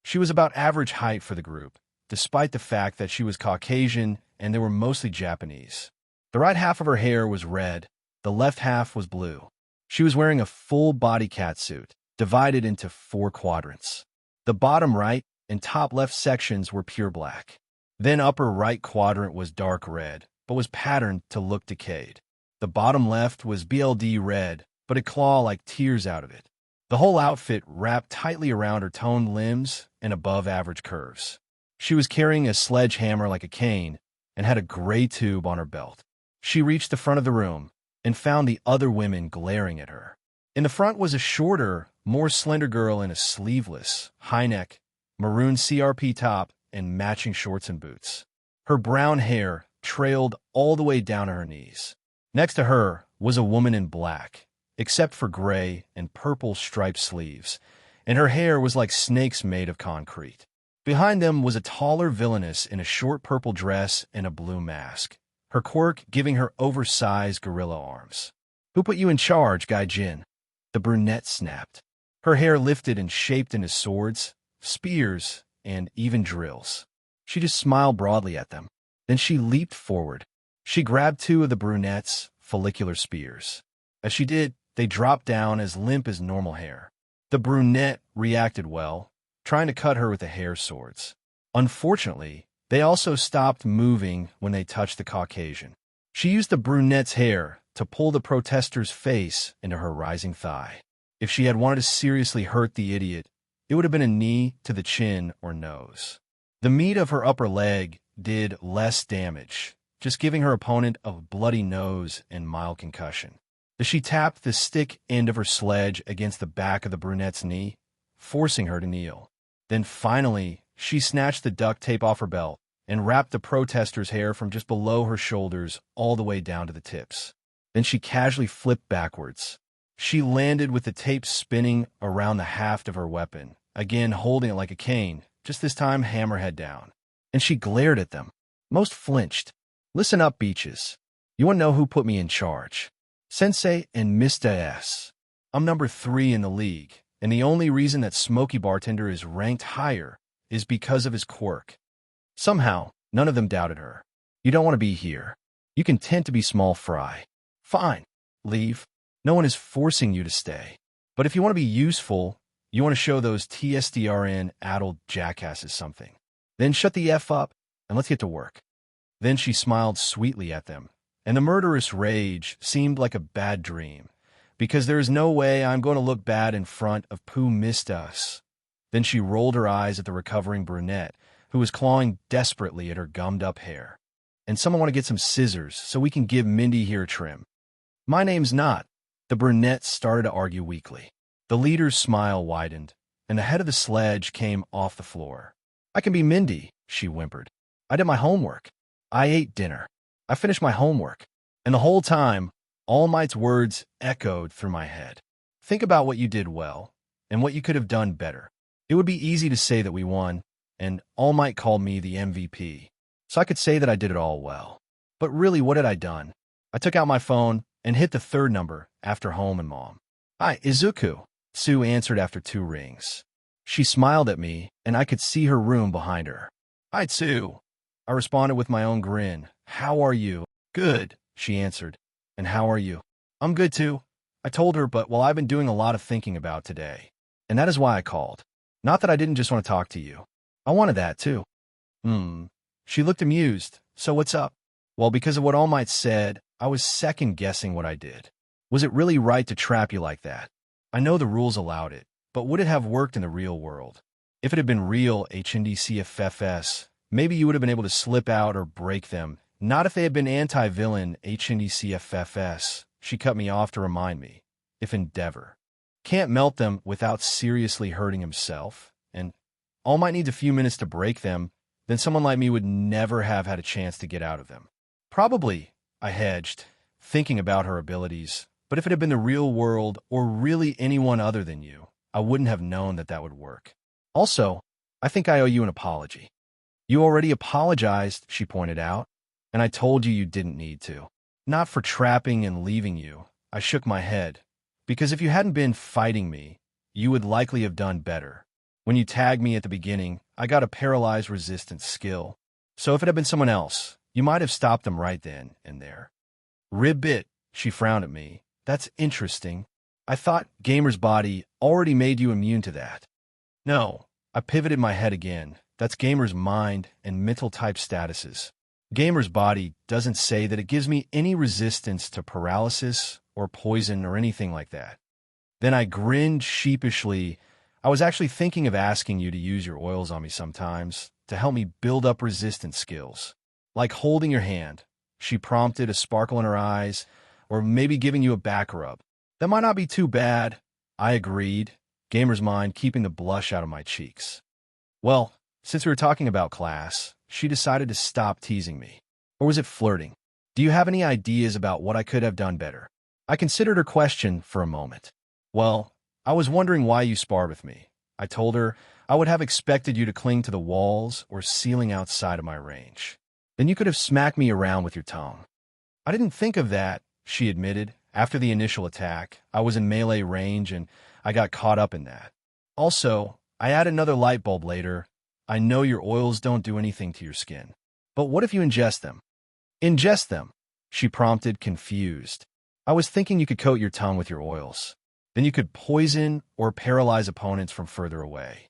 She was about average height for the group, despite the fact that she was Caucasian and they were mostly Japanese. The right half of her hair was red, the left half was blue. She was wearing a full-body catsuit, divided into 4 quadrants. The bottom right and top left sections were pure black. Then upper right quadrant was dark red, but was patterned to look decayed. The bottom left was BLD red, but it clawed like tears out of it. The whole outfit wrapped tightly around her toned limbs and above-average curves. She was carrying a sledgehammer like a cane and had a gray tube on her belt. She reached the front of the room and found the other women glaring at her. In the front was a shorter, more slender girl in a sleeveless, high-neck, maroon CRP top and matching shorts and boots. Her brown hair trailed all the way down to her knees. Next to her was a woman in black, except for gray and purple striped sleeves, and her hair was like snakes made of concrete. Behind them was a taller villainess in a short purple dress and a blue mask, her quirk giving her oversized gorilla arms. Who put you in charge, Gaijin? The brunette snapped. Her hair lifted and shaped into swords, spears, and even drills. She just smiled broadly at them. Then she leaped forward. She grabbed 2 of the brunette's follicular spears. As she did, they dropped down as limp as normal hair. The brunette reacted well, trying to cut her with the hair swords. Unfortunately, they also stopped moving when they touched the Caucasian. She used the brunette's hair to pull the protester's face into her rising thigh. If she had wanted to seriously hurt the idiot, it would have been a knee to the chin or nose. The meat of her upper leg did less damage, just giving her opponent a bloody nose and mild concussion. As she tapped the stick end of her sledge against the back of the brunette's knee, forcing her to kneel. Then finally, she snatched the duct tape off her belt and wrapped the protester's hair from just below her shoulders all the way down to the tips. Then she casually flipped backwards. She landed with the tape spinning around the haft of her weapon, again holding it like a cane, just this time hammerhead down. And she glared at them. Most flinched. Listen up, Beaches. You want to know who put me in charge? Sensei and Mr. S. I'm number 3 in the league, and the only reason that Smoky Bartender is ranked higher is because of his quirk. Somehow, none of them doubted her. You don't want to be here. You can tend to be small fry. Fine. Leave. No one is forcing you to stay. But if you want to be useful, you want to show those TSDRN-addled jackasses something. Then shut the F up, and let's get to work. Then she smiled sweetly at them, and the murderous rage seemed like a bad dream, because there is no way I'm going to look bad in front of Pooh Missed Us. Then she rolled her eyes at the recovering brunette, who was clawing desperately at her gummed-up hair. And someone want to get some scissors so we can give Mindy here a trim. My name's not. The brunette started to argue weakly. The leader's smile widened, and the head of the sledge came off the floor. I can be Mindy, she whimpered. I did my homework. I ate dinner. I finished my homework. And the whole time, All Might's words echoed through my head. Think about what you did well, and what you could have done better. It would be easy to say that we won, and All Might called me the MVP. So I could say that I did it all well. But really, what had I done? I took out my phone and hit the 3rd number after home and mom. Hi, Izuku, Sue answered after 2 rings. She smiled at me, and I could see her room behind her. Hi, Sue. I responded with my own grin. How are you? Good, she answered. And how are you? I'm good too. I told her, but I've been doing a lot of thinking about today. And that is why I called. Not that I didn't just want to talk to you. I wanted that too. She looked amused. So what's up? Well, because of what All Might said, I was second-guessing what I did. Was it really right to trap you like that? I know the rules allowed it, but would it have worked in the real world? If it had been real HNDCFFS, maybe you would have been able to slip out or break them. Not if they had been anti-villain HNDCFFS. She cut me off to remind me. If Endeavor can't melt them without seriously hurting himself, and All Might needs a few minutes to break them, then someone like me would never have had a chance to get out of them. Probably, I hedged, thinking about her abilities. But if it had been the real world, or really anyone other than you, I wouldn't have known that that would work. Also, I think I owe you an apology. You already apologized, she pointed out, and I told you didn't need to. Not for trapping and leaving you. I shook my head, because if you hadn't been fighting me, you would likely have done better. When you tagged me at the beginning, I got a paralyzed resistance skill. So if it had been someone else, you might have stopped them right then and there. Ribbit, she frowned at me. That's interesting. I thought Gamer's body already made you immune to that. No, I pivoted my head again. That's Gamer's mind and mental type statuses. Gamer's body doesn't say that it gives me any resistance to paralysis or poison or anything like that. Then I grinned sheepishly. I was actually thinking of asking you to use your oils on me sometimes to help me build up resistance skills. Like holding your hand, she prompted, a sparkle in her eyes, or maybe giving you a back rub. That might not be too bad, I agreed, Gamer's mind keeping the blush out of my cheeks. Well, since we were talking about class, she decided to stop teasing me. Or was it flirting? Do you have any ideas about what I could have done better? I considered her question for a moment. Well, I was wondering why you sparred with me. I told her I would have expected you to cling to the walls or ceiling outside of my range. Then you could have smacked me around with your tongue. I didn't think of that, she admitted. After the initial attack, I was in melee range and I got caught up in that. Also, I added another light bulb later. I know your oils don't do anything to your skin. But what if you ingest them? Ingest them, she prompted, confused. I was thinking you could coat your tongue with your oils. Then you could poison or paralyze opponents from further away.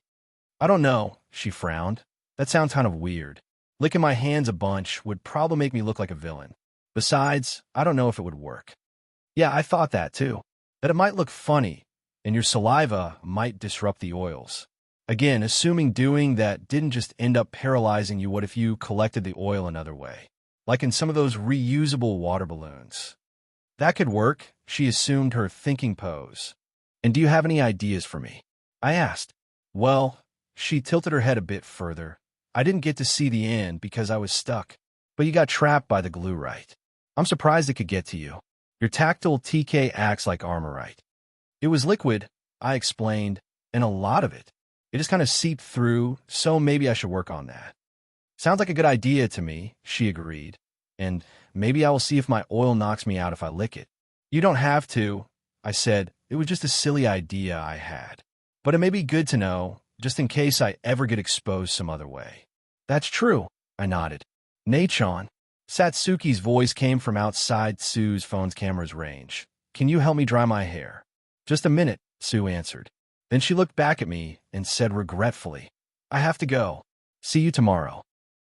I don't know, she frowned. That sounds kind of weird. Licking my hands a bunch would probably make me look like a villain. Besides, I don't know if it would work. Yeah, I thought that too. That it might look funny, and your saliva might disrupt the oils. Again, assuming doing that didn't just end up paralyzing you, what if you collected the oil another way? Like in some of those reusable water balloons. That could work, she assumed her thinking pose. And do you have any ideas for me? I asked. Well, she tilted her head a bit further. I didn't get to see the end because I was stuck. But you got trapped by the glue, right? I'm surprised it could get to you. Your tactile TK acts like armorite. It was liquid, I explained, and a lot of it. It just kind of seeped through, so maybe I should work on that. Sounds like a good idea to me, she agreed. And maybe I will see if my oil knocks me out if I lick it. You don't have to, I said. It was just a silly idea I had. But it may be good to know, just in case I ever get exposed some other way. That's true, I nodded. Nachon. Satsuki's voice came from outside Sue's phone's camera's range. Can you help me dry my hair? Just a minute, Sue answered. Then she looked back at me and said regretfully, I have to go. See you tomorrow.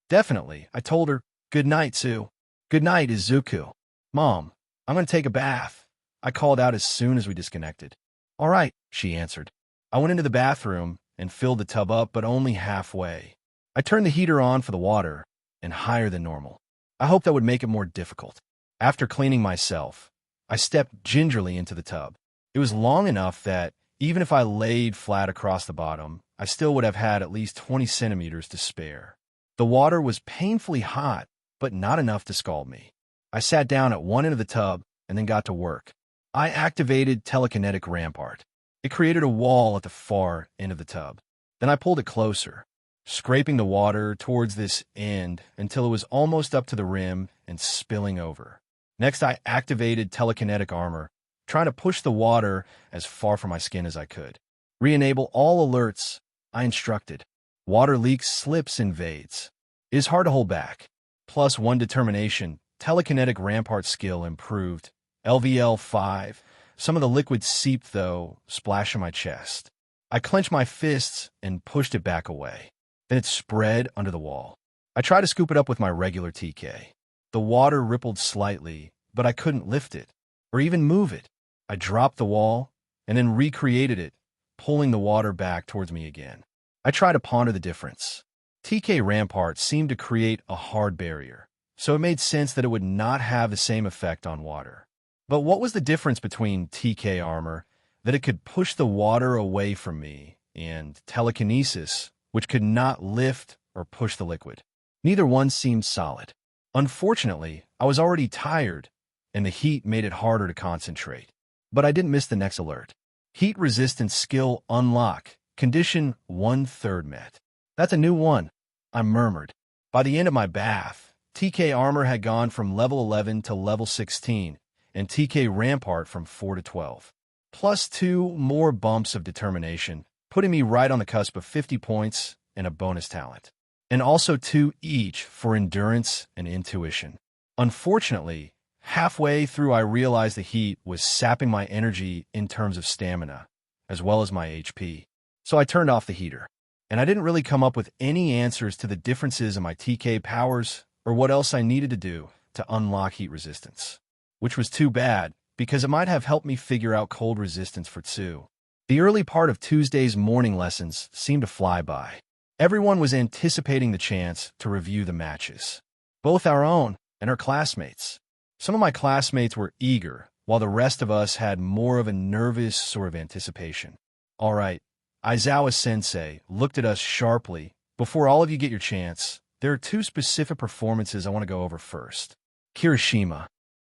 Definitely, I told her. Good night, Sue. Good night, Izuku. Mom, I'm going to take a bath, I called out as soon as we disconnected. All right, she answered. I went into the bathroom and filled the tub up, but only halfway. I turned the heater on for the water and higher than normal. I hoped that would make it more difficult. After cleaning myself, I stepped gingerly into the tub. It was long enough that even if I laid flat across the bottom, I still would have had at least 20 centimeters to spare. The water was painfully hot, but not enough to scald me. I sat down at one end of the tub and then got to work. I activated telekinetic rampart. It created a wall at the far end of the tub. Then I pulled it closer, scraping the water towards this end until it was almost up to the rim and spilling over. Next, I activated telekinetic armor, trying to push the water as far from my skin as I could. Re-enable all alerts, I instructed. Water leaks, slips, invades. It is hard to hold back. +1 determination, telekinetic rampart skill improved. LVL 5. Some of the liquid seeped, though, splashing my chest. I clenched my fists and pushed it back away. Then it spread under the wall. I tried to scoop it up with my regular TK. The water rippled slightly, but I couldn't lift it, or even move it. I dropped the wall, and then recreated it, pulling the water back towards me again. I tried to ponder the difference. TK Rampart seemed to create a hard barrier, so it made sense that it would not have the same effect on water. But what was the difference between TK armor, that it could push the water away from me, and telekinesis, which could not lift or push the liquid? Neither one seemed solid. Unfortunately, I was already tired, and the heat made it harder to concentrate. But I didn't miss the next alert. Heat resistance skill unlock, condition 1/3 met. That's a new one, I murmured. By the end of my bath, TK armor had gone from level 11 to level 16, and TK Rampart from 4 to 12. +2 more bumps of determination, putting me right on the cusp of 50 points and a bonus talent. And also 2 each for endurance and intuition. Unfortunately, halfway through I realized the heat was sapping my energy in terms of stamina, as well as my HP. So I turned off the heater. And I didn't really come up with any answers to the differences in my TK powers or what else I needed to do to unlock heat resistance. Which was too bad, because it might have helped me figure out cold resistance for Tsu. The early part of Tuesday's morning lessons seemed to fly by. Everyone was anticipating the chance to review the matches, both our own and our classmates. Some of my classmates were eager, while the rest of us had more of a nervous sort of anticipation. All right, Aizawa-sensei looked at us sharply. Before all of you get your chance, there are 2 specific performances I want to go over first. Kirishima.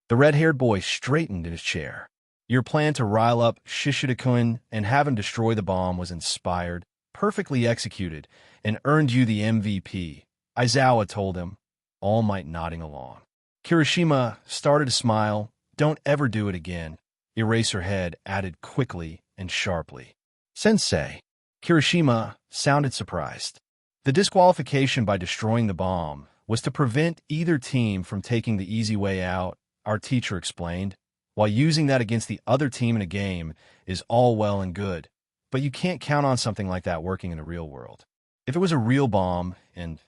The red-haired boy straightened in his chair. Your plan to rile up Shishido-kun and have him destroy the bomb was inspired, perfectly executed, and earned you the MVP, Aizawa told him, All Might nodding along. Kirishima started to smile. Don't ever do it again, Eraserhead added quickly and sharply. Sensei. Kirishima sounded surprised. The disqualification by destroying the bomb was to prevent either team from taking the easy way out, our teacher explained. While using that against the other team in a game is all well and good, but you can't count on something like that working in the real world. If it was a real bomb, and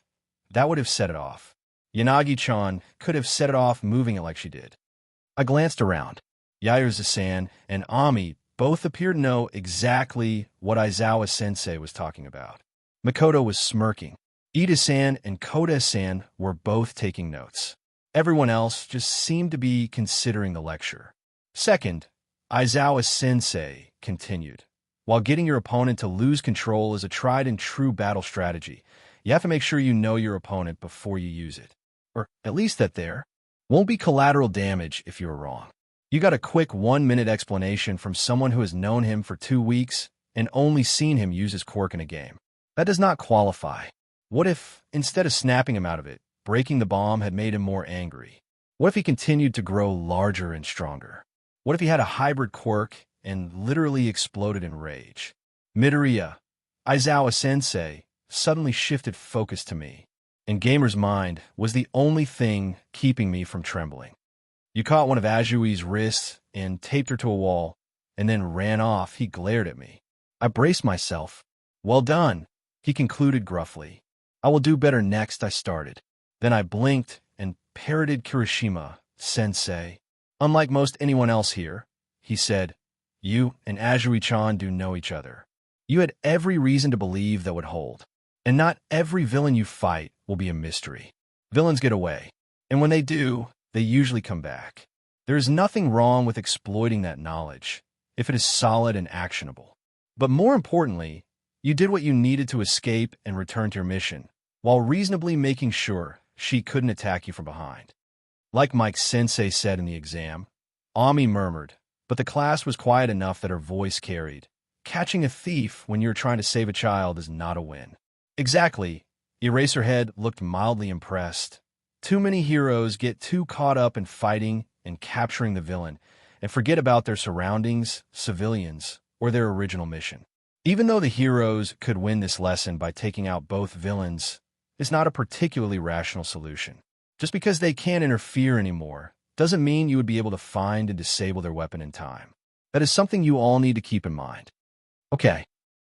that would have set it off. Yanagi-chan could have set it off moving it like she did. I glanced around. Yairza-san and Ami both appeared to know exactly what Aizawa-sensei was talking about. Makoto was smirking. Ida-san and Koda-san were both taking notes. Everyone else just seemed to be considering the lecture. Second, Aizawa-sensei continued. While getting your opponent to lose control is a tried-and-true battle strategy, you have to make sure you know your opponent before you use it. Or at least that there won't be collateral damage if you're wrong. You got a quick 1-minute explanation from someone who has known him for 2 weeks, and only seen him use his quirk in a game. That does not qualify. What if, instead of snapping him out of it, breaking the bomb had made him more angry? What if he continued to grow larger and stronger? What if he had a hybrid quirk and literally exploded in rage? Midoriya Izuku sensei suddenly shifted focus to me, and Gamer's mind was the only thing keeping me from trembling. You caught one of Azui's wrists and taped her to a wall, and then ran off. He glared at me. I braced myself. Well done, he concluded gruffly. I will do better next, I started. Then I blinked and parroted Kirishima-sensei. Unlike most anyone else here, he said, you and Azui-chan do know each other. You had every reason to believe that would hold. And not every villain you fight will be a mystery. Villains get away, and when they do, they usually come back. There is nothing wrong with exploiting that knowledge, if it is solid and actionable. But more importantly, you did what you needed to escape and return to your mission, while reasonably making sure she couldn't attack you from behind. Like Mike Sensei said in the exam, Ami murmured, but the class was quiet enough that her voice carried. Catching a thief when you're trying to save a child is not a win. Exactly. Eraserhead looked mildly impressed. Too many heroes get too caught up in fighting and capturing the villain and forget about their surroundings, civilians, or their original mission. Even though the heroes could win this lesson by taking out both villains, it's not a particularly rational solution. Just because they can't interfere anymore doesn't mean you would be able to find and disable their weapon in time. That is something you all need to keep in mind. Okay,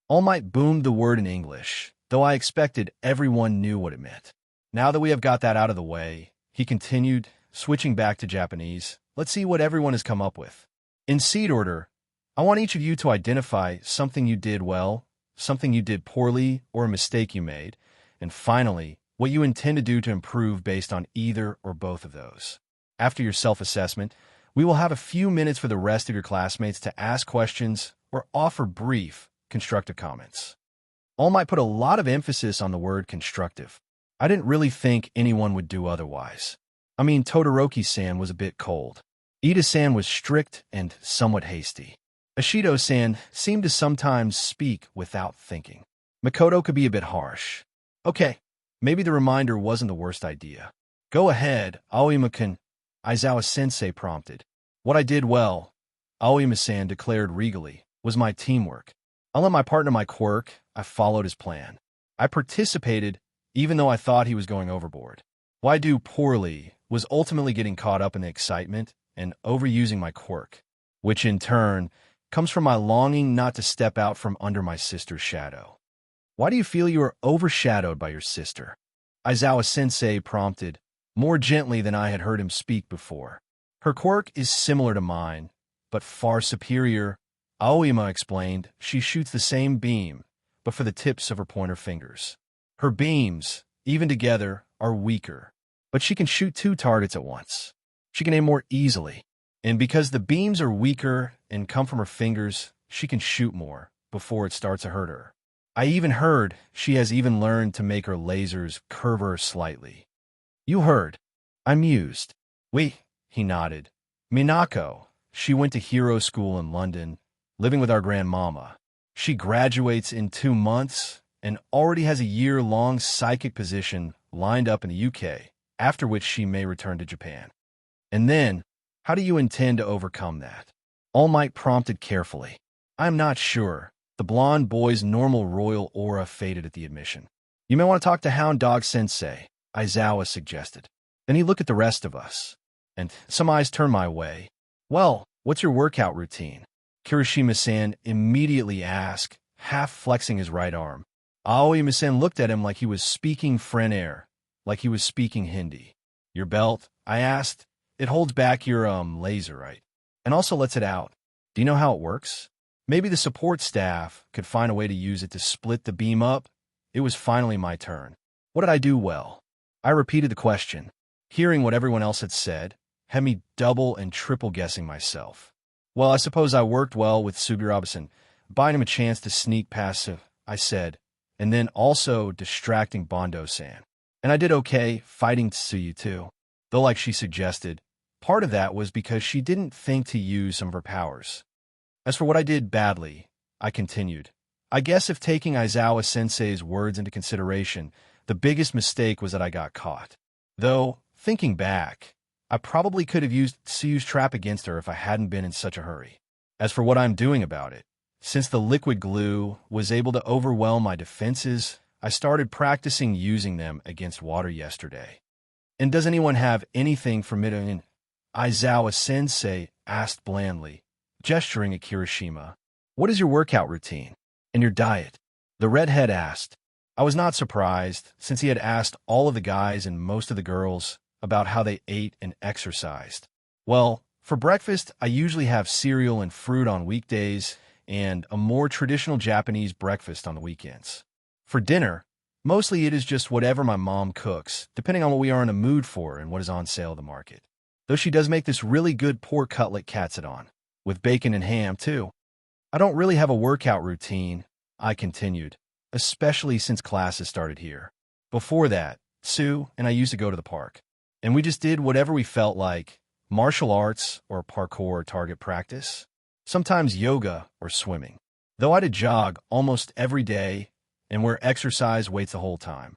All Might boomed the word in English, though I expected everyone knew what it meant. Now that we have got that out of the way, he continued, switching back to Japanese, let's see what everyone has come up with. In seed order, I want each of you to identify something you did well, something you did poorly, or a mistake you made, and finally, what you intend to do to improve based on either or both of those. After your self-assessment, we will have a few minutes for the rest of your classmates to ask questions or offer brief, constructive comments. All Might put a lot of emphasis on the word constructive. I didn't really think anyone would do otherwise. I mean, Todoroki-san was a bit cold. Ida-san was strict and somewhat hasty. Ashido-san seemed to sometimes speak without thinking. Makoto could be a bit harsh. Okay, maybe the reminder wasn't the worst idea. Go ahead, Aoyama-kun, Aizawa-sensei prompted. What I did well, Aoyama-san declared regally, was my teamwork. I let my partner my quirk, I followed his plan. I participated, even though I thought he was going overboard. What I do poorly was ultimately getting caught up in the excitement and overusing my quirk, which in turn comes from my longing not to step out from under my sister's shadow. Why do you feel you are overshadowed by your sister? Aizawa-sensei prompted, more gently than I had heard him speak before. Her quirk is similar to mine, but far superior. Aoyama explained, she shoots the same beam, but for the tips of her pointer fingers. Her beams, even together, are weaker, but she can shoot 2 targets at once. She can aim more easily, and because the beams are weaker and come from her fingers, she can shoot more before it starts to hurt her. I even heard she has even learned to make her lasers curve her slightly. You heard. I mused. We, he nodded. Minako, she went to hero school in London, living with our grandmama. She graduates in 2 months and already has a year-long psychic position lined up in the UK, after which she may return to Japan. And then, how do you intend to overcome that? All Might prompted carefully. I am not sure. The blonde boy's normal royal aura faded at the admission. You may want to talk to Hound Dog Sensei, Aizawa suggested. Then he looked at the rest of us, and some eyes turned my way. Well, what's your workout routine? Kirishima-san immediately asked, half flexing his right arm. Aoyama-san looked at him like he was speaking Frenair, like he was speaking Hindi. Your belt? I asked. It holds back your, laser, right? And also lets it out. Do you know how it works? Maybe the support staff could find a way to use it to split the beam up. It was finally my turn. What did I do well? I repeated the question. Hearing what everyone else had said had me double and triple guessing myself. Well, I suppose I worked well with Sugurabe-san, buying him a chance to sneak past him, I said, and then also distracting Bondo-san. And I did okay fighting Tsuyu too, though like she suggested, part of that was because she didn't think to use some of her powers. As for what I did badly, I continued, I guess if taking Aizawa-sensei's words into consideration, the biggest mistake was that I got caught. Though, thinking back, I probably could have used Tsu's trap against her if I hadn't been in such a hurry. As for what I'm doing about it, since the liquid glue was able to overwhelm my defenses, I started practicing using them against water yesterday. And does anyone have anything for Midoriya? Aizawa-sensei asked blandly, gesturing at Kirishima. What is your workout routine? And your diet? The redhead asked. I was not surprised, since he had asked all of the guys and most of the girls about how they ate and exercised. Well, for breakfast, I usually have cereal and fruit on weekdays, and a more traditional Japanese breakfast on the weekends. For dinner, mostly it is just whatever my mom cooks, depending on what we are in a mood for and what is on sale at the market. Though she does make this really good pork cutlet katsudon, with bacon and ham too. I don't really have a workout routine, I continued, especially since classes started here. Before that, Sue and I used to go to the park, and we just did whatever we felt like, martial arts or parkour or target practice, sometimes yoga or swimming. Though I did jog almost every day and wear exercise weights the whole time.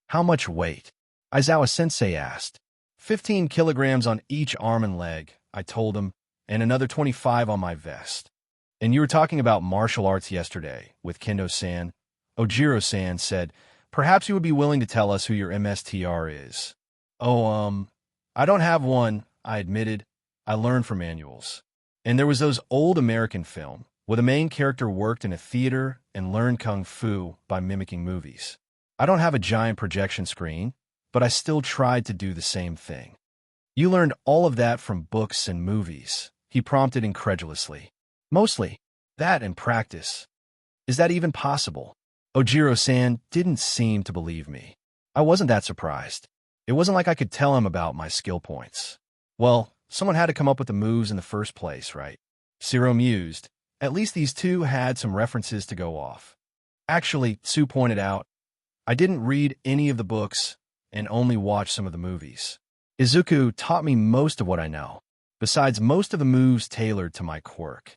How much weight? Aizawa-sensei asked. 15 kilograms on each arm and leg, I told him, and another 25 on my vest. And you were talking about martial arts yesterday with Kendo-san. Ojiro-san said, perhaps you would be willing to tell us who your MSTR is. Oh, I don't have one, I admitted. I learned from manuals. And there was those old American film, where the main character worked in a theater and learned kung fu by mimicking movies. I don't have a giant projection screen, but I still tried to do the same thing. You learned all of that from books and movies, he prompted incredulously. Mostly. That and practice. Is that even possible? Ojiro-san didn't seem to believe me. I wasn't that surprised. It wasn't like I could tell him about my skill points. Well, someone had to come up with the moves in the first place, right? Zero mused. At least these two had some references to go off. Actually, Tsu pointed out, I didn't read any of the books and only watched some of the movies. Izuku taught me most of what I know, besides most of the moves tailored to my quirk.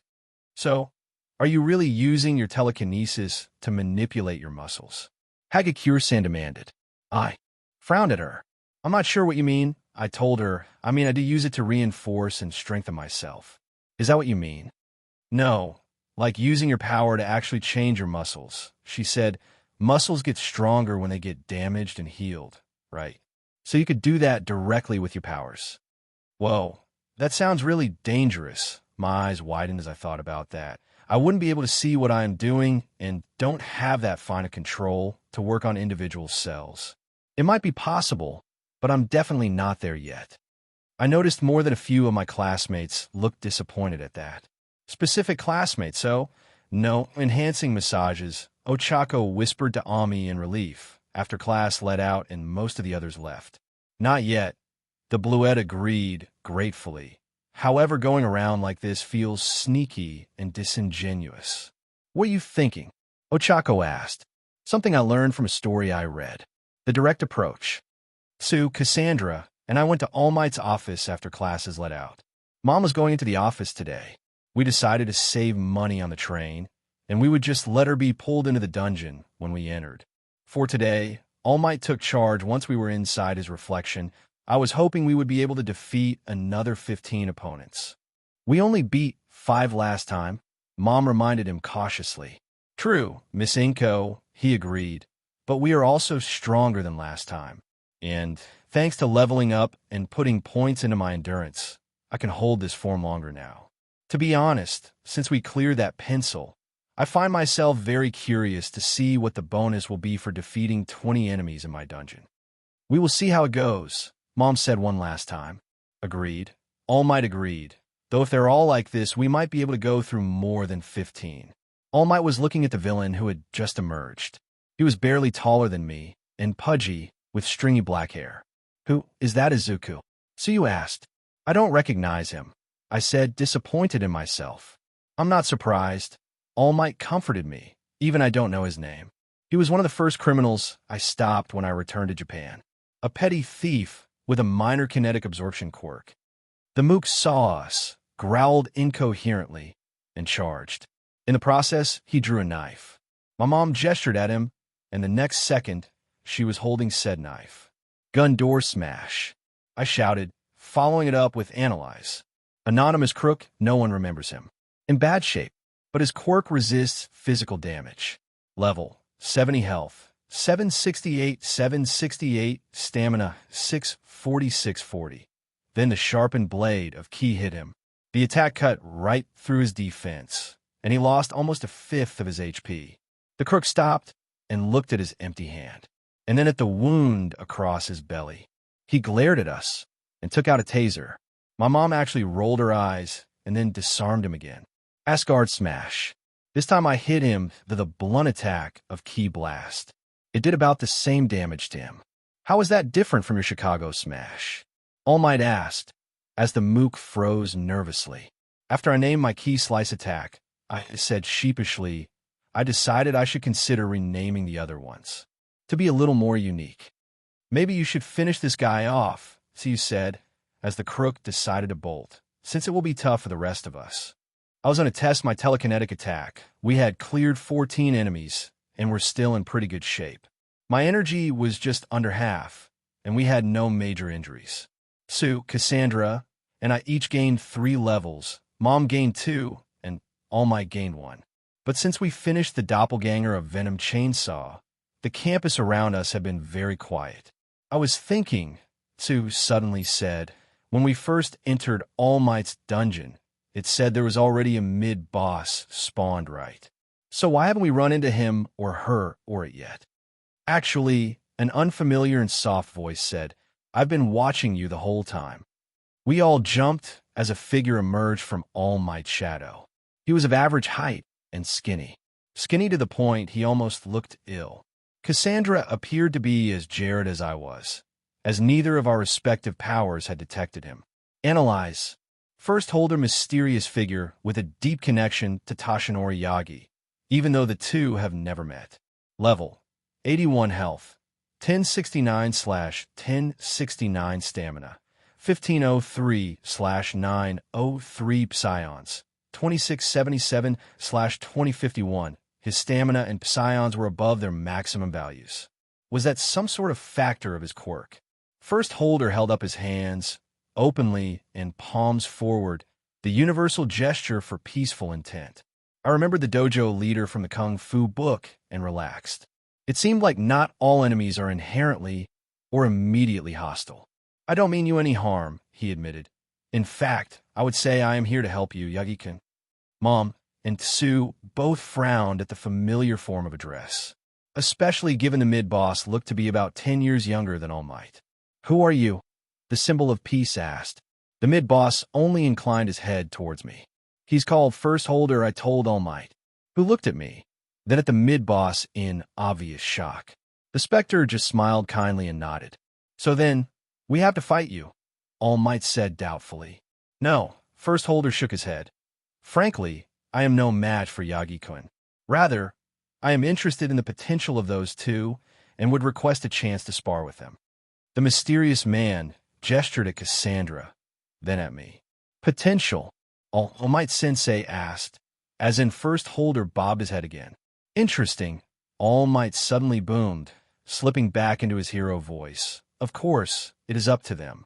So, are you really using your telekinesis to manipulate your muscles? Hagakure-san demanded. I frowned at her. I'm not sure what you mean. I told her, I do use it to reinforce and strengthen myself. Is that what you mean? No, like using your power to actually change your muscles. She said, muscles get stronger when they get damaged and healed, right? So you could do that directly with your powers. Whoa, that sounds really dangerous. My eyes widened as I thought about that. I wouldn't be able to see what I am doing and don't have that fine of control to work on individual cells. It might be possible, but I'm definitely not there yet. I noticed more than a few of my classmates looked disappointed at that. Specific classmates, so, no enhancing massages, Ochako whispered to Ami in relief, after class let out and most of the others left. Not yet. The Bluette agreed, gratefully. However, going around like this feels sneaky and disingenuous. What are you thinking? Ochako asked. Something I learned from a story I read. The direct approach. Sue, Cassandra, and I went to All Might's office after classes let out. Mom was going into the office today. We decided to save money on the train, and we would just let her be pulled into the dungeon when we entered. For today, All Might took charge once we were inside his reflection. I was hoping we would be able to defeat another 15 opponents. We only beat 5 last time, Mom reminded him cautiously. True, Miss Inko, he agreed, but we are also stronger than last time. And thanks to leveling up and putting points into my endurance, I can hold this form longer now. To be honest, since we cleared that pencil, I find myself very curious to see what the bonus will be for defeating 20 enemies in my dungeon. We will see how it goes, Mom said one last time. Agreed. All Might agreed. Though if they're all like this, we might be able to go through more than 15. All Might was looking at the villain who had just emerged. He was barely taller than me, and pudgy, with stringy black hair. Who is that, Izuku? So you asked. I don't recognize him, I said, disappointed in myself. I'm not surprised. All Might comforted me, even I don't know his name. He was one of the first criminals I stopped when I returned to Japan. A petty thief with a minor kinetic absorption quirk. The mook saw us, growled incoherently, and charged. In the process, he drew a knife. My mom gestured at him, and the next second, she was holding said knife. Gun door smash, I shouted, following it up with analyze. Anonymous crook, no one remembers him. In bad shape, but his quirk resists physical damage. Level, 70 health, 768, stamina, 640. Then the sharpened blade of Ki hit him. The attack cut right through his defense, and he lost almost a fifth of his HP. The crook stopped and looked at his empty hand, and then at the wound across his belly. He glared at us and took out a taser. My mom actually rolled her eyes and then disarmed him again. Asgard smash. This time I hit him with a blunt attack of Ki blast. It did about the same damage to him. How is that different from your Chicago smash? All Might asked, as the mook froze nervously. After I named my Ki slice attack, I said sheepishly, I decided I should consider renaming the other ones, to be a little more unique. Maybe you should finish this guy off, so you said, as the crook decided to bolt, since it will be tough for the rest of us. I was going to test my telekinetic attack. We had cleared 14 enemies, and were still in pretty good shape. My energy was just under half, and we had no major injuries. Sue, Cassandra, and I each gained 3 levels. Mom gained 2, and All Might gained 1. But since we finished the doppelganger of Venom Chainsaw, the campus around us had been very quiet. I was thinking, Sue suddenly said, when we first entered All Might's dungeon, it said there was already a mid-boss spawned, right? So why haven't we run into him or her or it yet? Actually, an unfamiliar and soft voice said, I've been watching you the whole time. We all jumped as a figure emerged from All Might's shadow. He was of average height and skinny. Skinny to the point he almost looked ill. Cassandra appeared to be as jarred as I was, as neither of our respective powers had detected him. Analyze. First holder mysterious figure with a deep connection to Toshinori Yagi, even though the two have never met. Level, 81 health, 1069/1069 stamina, 1503/903 psions, 2677/2051. His stamina and psions were above their maximum values. Was that some sort of factor of his quirk? First holder held up his hands, openly and palms forward, the universal gesture for peaceful intent. I remembered the dojo leader from the Kung Fu book and relaxed. It seemed like not all enemies are inherently or immediately hostile. I don't mean you any harm, he admitted. In fact, I would say I am here to help you, Yagi-kun. Mom and Sue both frowned at the familiar form of address, especially given the mid-boss looked to be about 10 years younger than All Might. Who are you? The symbol of peace asked. The mid-boss only inclined his head towards me. He's called First Holder, I told All Might, who looked at me, then at the mid-boss in obvious shock. The Spectre just smiled kindly and nodded. So then, we have to fight you, All Might said doubtfully. No, First Holder shook his head. Frankly, I am no match for Yagi-kun. Rather, I am interested in the potential of those two and would request a chance to spar with them. The mysterious man gestured at Cassandra, then at me. Potential, All Might Sensei asked, as in First Holder bobbed his head again. Interesting, All Might suddenly boomed, slipping back into his hero voice. Of course, it is up to them.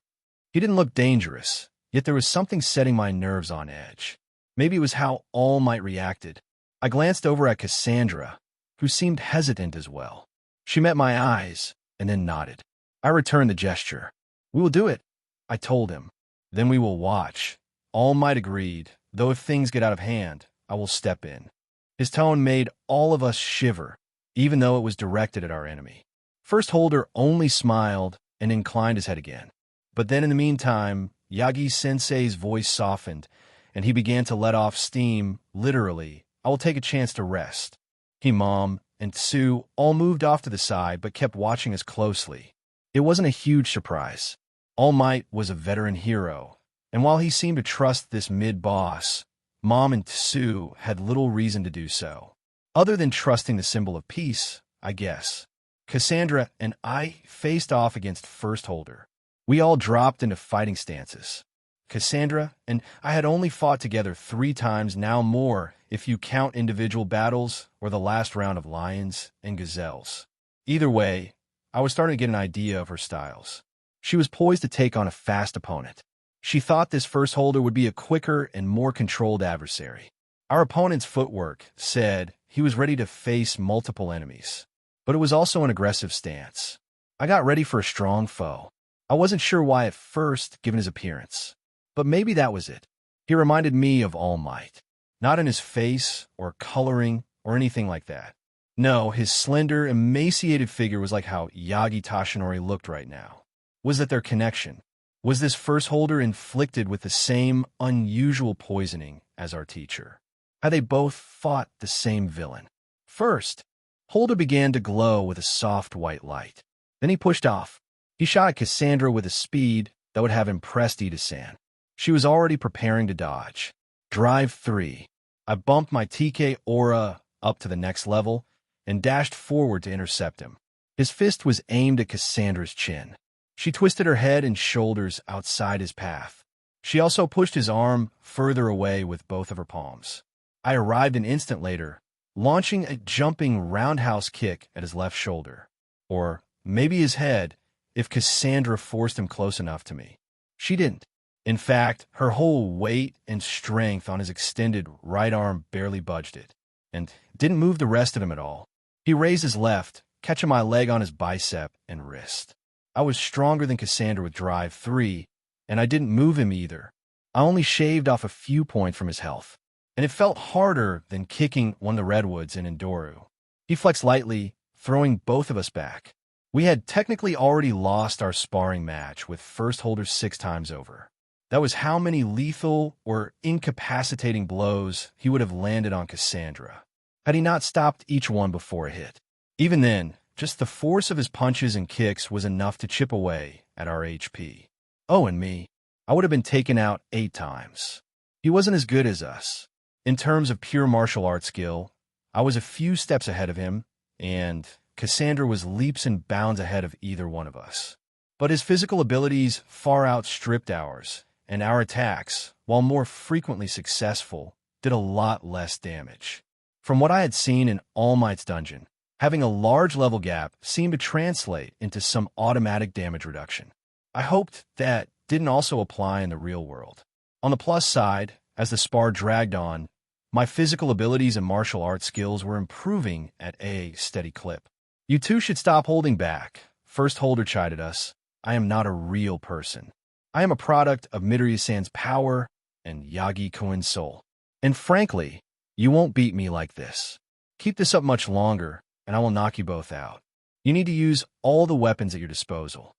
He didn't look dangerous, yet there was something setting my nerves on edge. Maybe it was how All Might reacted. I glanced over at Cassandra, who seemed hesitant as well. She met my eyes and then nodded. I returned the gesture. We will do it, I told him. Then we will watch. All Might agreed, though if things get out of hand, I will step in. His tone made all of us shiver, even though it was directed at our enemy. First Holder only smiled and inclined his head again. But then in the meantime, Yagi-sensei's voice softened, and he began to let off steam, literally. I will take a chance to rest. He, Mom, and Sue all moved off to the side but kept watching us closely. It wasn't a huge surprise. All Might was a veteran hero, and while he seemed to trust this mid-boss, Mom and Sue had little reason to do so. Other than trusting the symbol of peace, I guess. Cassandra and I faced off against First Holder. We all dropped into fighting stances. Cassandra and I had only fought together 3 times, now more if you count individual battles or the last round of lions and gazelles. Either way, I was starting to get an idea of her styles. She was poised to take on a fast opponent. She thought this first holder would be a quicker and more controlled adversary. Our opponent's footwork said he was ready to face multiple enemies, but it was also an aggressive stance. I got ready for a strong foe. I wasn't sure why at first, given his appearance. But maybe that was it. He reminded me of All Might. Not in his face or coloring or anything like that. No, his slender, emaciated figure was like how Yagi Tashinori looked right now. Was that their connection? Was this first holder inflicted with the same unusual poisoning as our teacher? Had they both fought the same villain? First, Holder began to glow with a soft white light. Then he pushed off. He shot at Cassandra with a speed that would have impressed Ida-san. She was already preparing to dodge. Drive 3. I bumped my TK aura up to the next level and dashed forward to intercept him. His fist was aimed at Cassandra's chin. She twisted her head and shoulders outside his path. She also pushed his arm further away with both of her palms. I arrived an instant later, launching a jumping roundhouse kick at his left shoulder. Or maybe his head, if Cassandra forced him close enough to me. She didn't. In fact, her whole weight and strength on his extended right arm barely budged it, and didn't move the rest of him at all. He raised his left, catching my leg on his bicep and wrist. I was stronger than Cassandra with Drive 3, and I didn't move him either. I only shaved off a few points from his health, and it felt harder than kicking one of the redwoods in Endoru. He flexed lightly, throwing both of us back. We had technically already lost our sparring match with first holder 6 times over. That was how many lethal or incapacitating blows he would have landed on Cassandra, had he not stopped each one before a hit. Even then, just the force of his punches and kicks was enough to chip away at our HP. Oh, and me. I would have been taken out 8 times. He wasn't as good as us. In terms of pure martial arts skill, I was a few steps ahead of him, and Cassandra was leaps and bounds ahead of either one of us. But his physical abilities far outstripped ours, and our attacks, while more frequently successful, did a lot less damage. From what I had seen in All Might's dungeon, having a large level gap seemed to translate into some automatic damage reduction. I hoped that didn't also apply in the real world. On the plus side, as the spar dragged on, my physical abilities and martial arts skills were improving at a steady clip. You two should stop holding back. First holder chided us. I am not a real person. I am a product of Midoriya-san's power and Yagi Koen's soul. And frankly, you won't beat me like this. Keep this up much longer, and I will knock you both out. You need to use all the weapons at your disposal.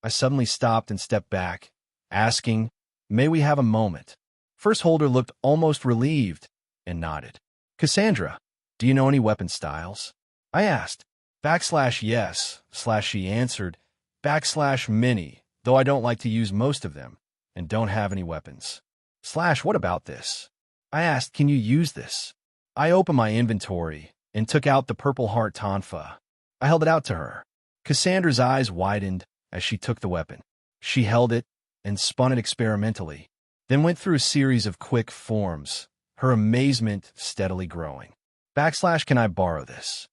I suddenly stopped and stepped back, asking, may we have a moment? First holder looked almost relieved and nodded. Cassandra, do you know any weapon styles? I asked. /yes/ she answered. /many. Though I don't like to use most of them, and don't have any weapons. What about this? I asked, can you use this? I opened my inventory and took out the purple heart tonfa. I held it out to her. Cassandra's eyes widened as she took the weapon. She held it and spun it experimentally, then went through a series of quick forms, her amazement steadily growing. Can I borrow this?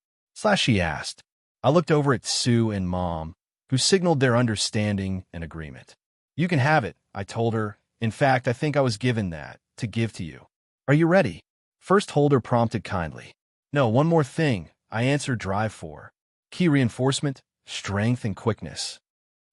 She asked. I looked over at Sue and Mom, who signaled their understanding and agreement. You can have it, I told her. In fact, I think I was given that, to give to you. Are you ready? First holder prompted kindly. No, one more thing, I answered. Drive 4. Key reinforcement, strength, and quickness.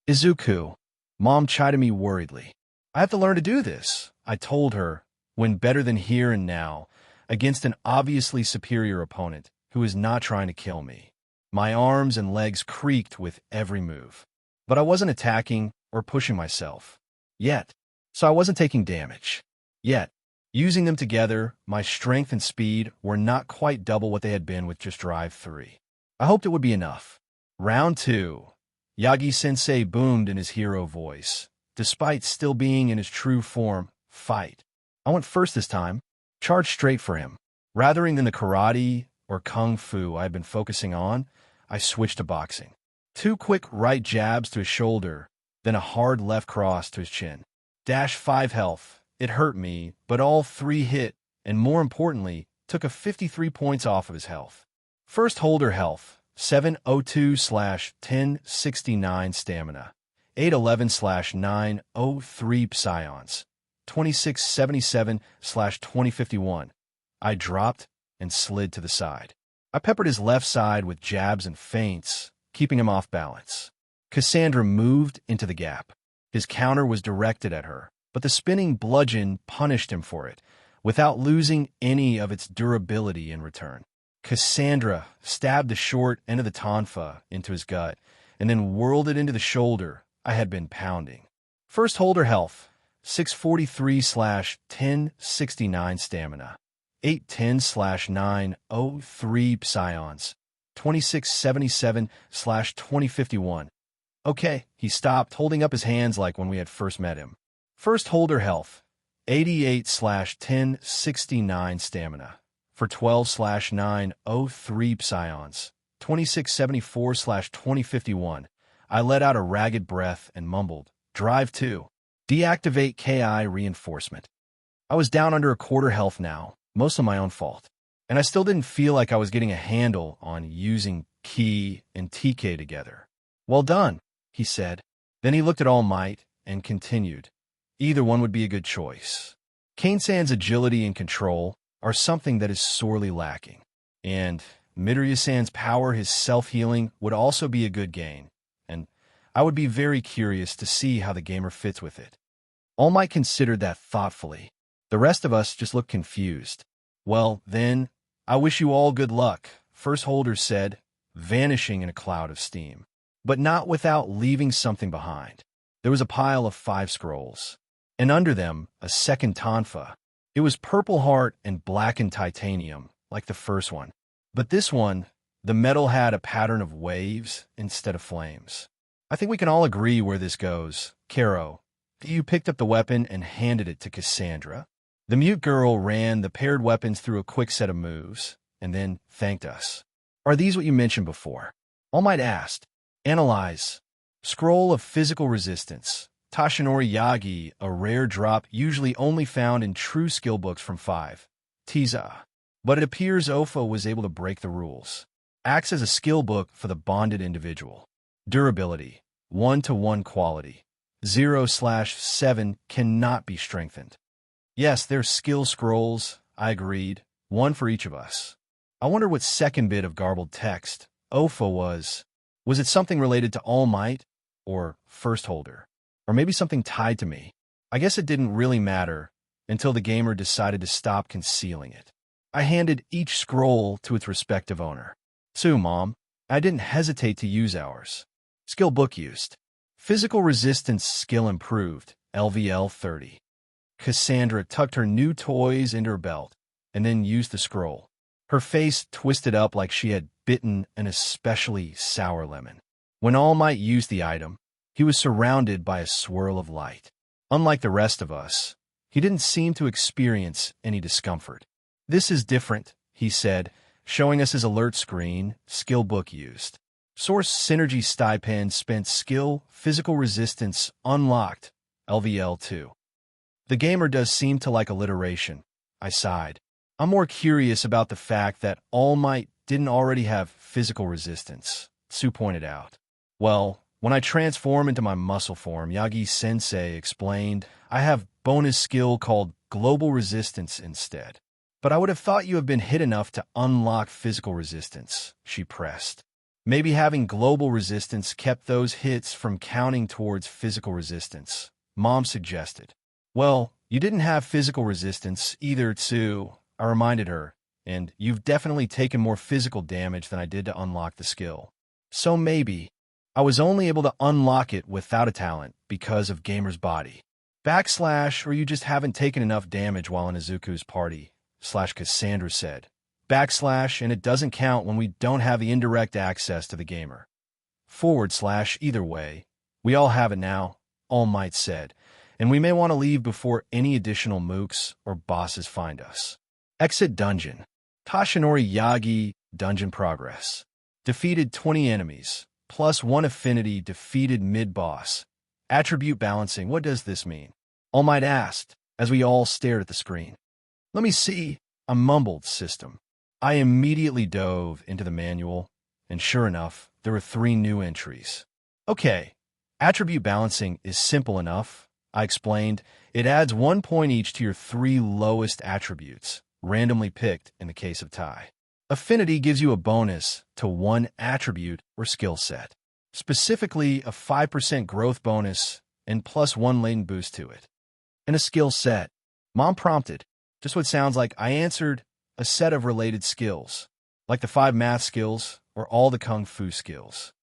Izuku, Mom chided me worriedly. I have to learn to do this, I told her, when better than here and now, against an obviously superior opponent who is not trying to kill me. My arms and legs creaked with every move. But I wasn't attacking or pushing myself. Yet. So I wasn't taking damage. Yet. Using them together, my strength and speed were not quite double what they had been with just Drive 3. I hoped it would be enough. Round 2. Yagi-sensei boomed in his hero voice. Despite still being in his true form, fight. I went first this time. Charged straight for him. Rather than the karate or kung fu I had been focusing on, I switched to boxing. 2 quick right jabs to his shoulder, then a hard left cross to his chin. -5 health. It hurt me, but all 3 hit, and more importantly, took a 53 points off of his health. First holder health, 702/1069 stamina, 811/903 psions, 2677/2051. I dropped and slid to the side. I peppered his left side with jabs and feints, keeping him off balance. Cassandra moved into the gap. His counter was directed at her, but the spinning bludgeon punished him for it, without losing any of its durability in return. Cassandra stabbed the short end of the tonfa into his gut, and then whirled it into the shoulder I had been pounding. First holder health, 643/1069 stamina, 810/903 psions, 2677/2051. Okay, he stopped, holding up his hands like when we had first met him. First holder health, 88/1069 stamina, for 12/903 psions, 2674/2051. I let out a ragged breath and mumbled, "Drive 2. Deactivate KI reinforcement." I was down under a quarter health now, most of my own fault, and I still didn't feel like I was getting a handle on using Ki and TK together. "Well done," he said. Then he looked at All Might and continued, "Either one would be a good choice. Kane-san's agility and control are something that is sorely lacking, and Midoriya-san's power, his self-healing, would also be a good gain, and I would be very curious to see how the gamer fits with it." All Might considered that thoughtfully. The rest of us just looked confused. "Well, then, I wish you all good luck," First Holder said, vanishing in a cloud of steam. But not without leaving something behind. There was a pile of 5 scrolls, and under them, a second tonfa. It was purple heart and blackened titanium, like the first one. But this one, the metal had a pattern of waves instead of flames. "I think we can all agree where this goes. Karo, you picked up the weapon and handed it to Cassandra." The mute girl ran the paired weapons through a quick set of moves, and then thanked us. "Are these what you mentioned before?" All Might asked. "Analyze. Scroll of Physical Resistance. Tashinori Yagi, a rare drop usually only found in true skill books from 5. Tiza. But it appears Ofa was able to break the rules. Acts as a skill book for the bonded individual. Durability. 1-to-1 quality. 0/7 cannot be strengthened." "Yes, they're skill scrolls," I agreed. "One for each of us." I wonder what second bit of garbled text Ofa was. Was it something related to All Might? Or First Holder? Or maybe something tied to me? I guess it didn't really matter until the gamer decided to stop concealing it. I handed each scroll to its respective owner. "So, Mom, I didn't hesitate to use ours. Skill book used. Physical resistance skill improved, LVL 30. Cassandra tucked her new toys into her belt and then used the scroll. Her face twisted up like she had bitten an especially sour lemon. When All Might used the item, he was surrounded by a swirl of light. Unlike the rest of us, he didn't seem to experience any discomfort. "This is different," he said, showing us his alert screen, skill book used. Source Synergy Stipend spent skill, physical resistance, unlocked, LVL 2. The gamer does seem to like alliteration, I sighed. I'm more curious about the fact that All Might didn't already have physical resistance, Sue pointed out. "Well, when I transform into my muscle form," Yagi-sensei explained, "I have bonus skill called Global Resistance instead." "But I would have thought you have been hit enough to unlock physical resistance," she pressed. "Maybe having global resistance kept those hits from counting towards physical resistance," Mom suggested. "Well, you didn't have physical resistance either, Sue," I reminded her, "and you've definitely taken more physical damage than I did to unlock the skill. So maybe I was only able to unlock it without a talent because of Gamer's body. Backslash, or you just haven't taken enough damage while in Izuku's party," Cassandra said. Backslash, and it doesn't count when we don't have the indirect access to the gamer. / either way. We all have it now, All Might said, and we may want to leave before any additional mooks or bosses find us. Exit dungeon. Tashinori Yagi, dungeon progress. Defeated 20 enemies, +1 affinity, defeated mid-boss. Attribute balancing, what does this mean? All Might asked, as we all stared at the screen. Let me see, I mumbled, system. I immediately dove into the manual, and sure enough, there were 3 new entries. Okay, attribute balancing is simple enough, I explained. It adds 1 point each to your 3 lowest attributes, randomly picked in the case of tie. Affinity gives you a bonus to 1 attribute or skill set, specifically a 5% growth bonus and plus 1 latent boost to it. And a skill set, Mom prompted. Just what sounds like I answered a set of related skills, like the 5 math skills or all the kung fu skills.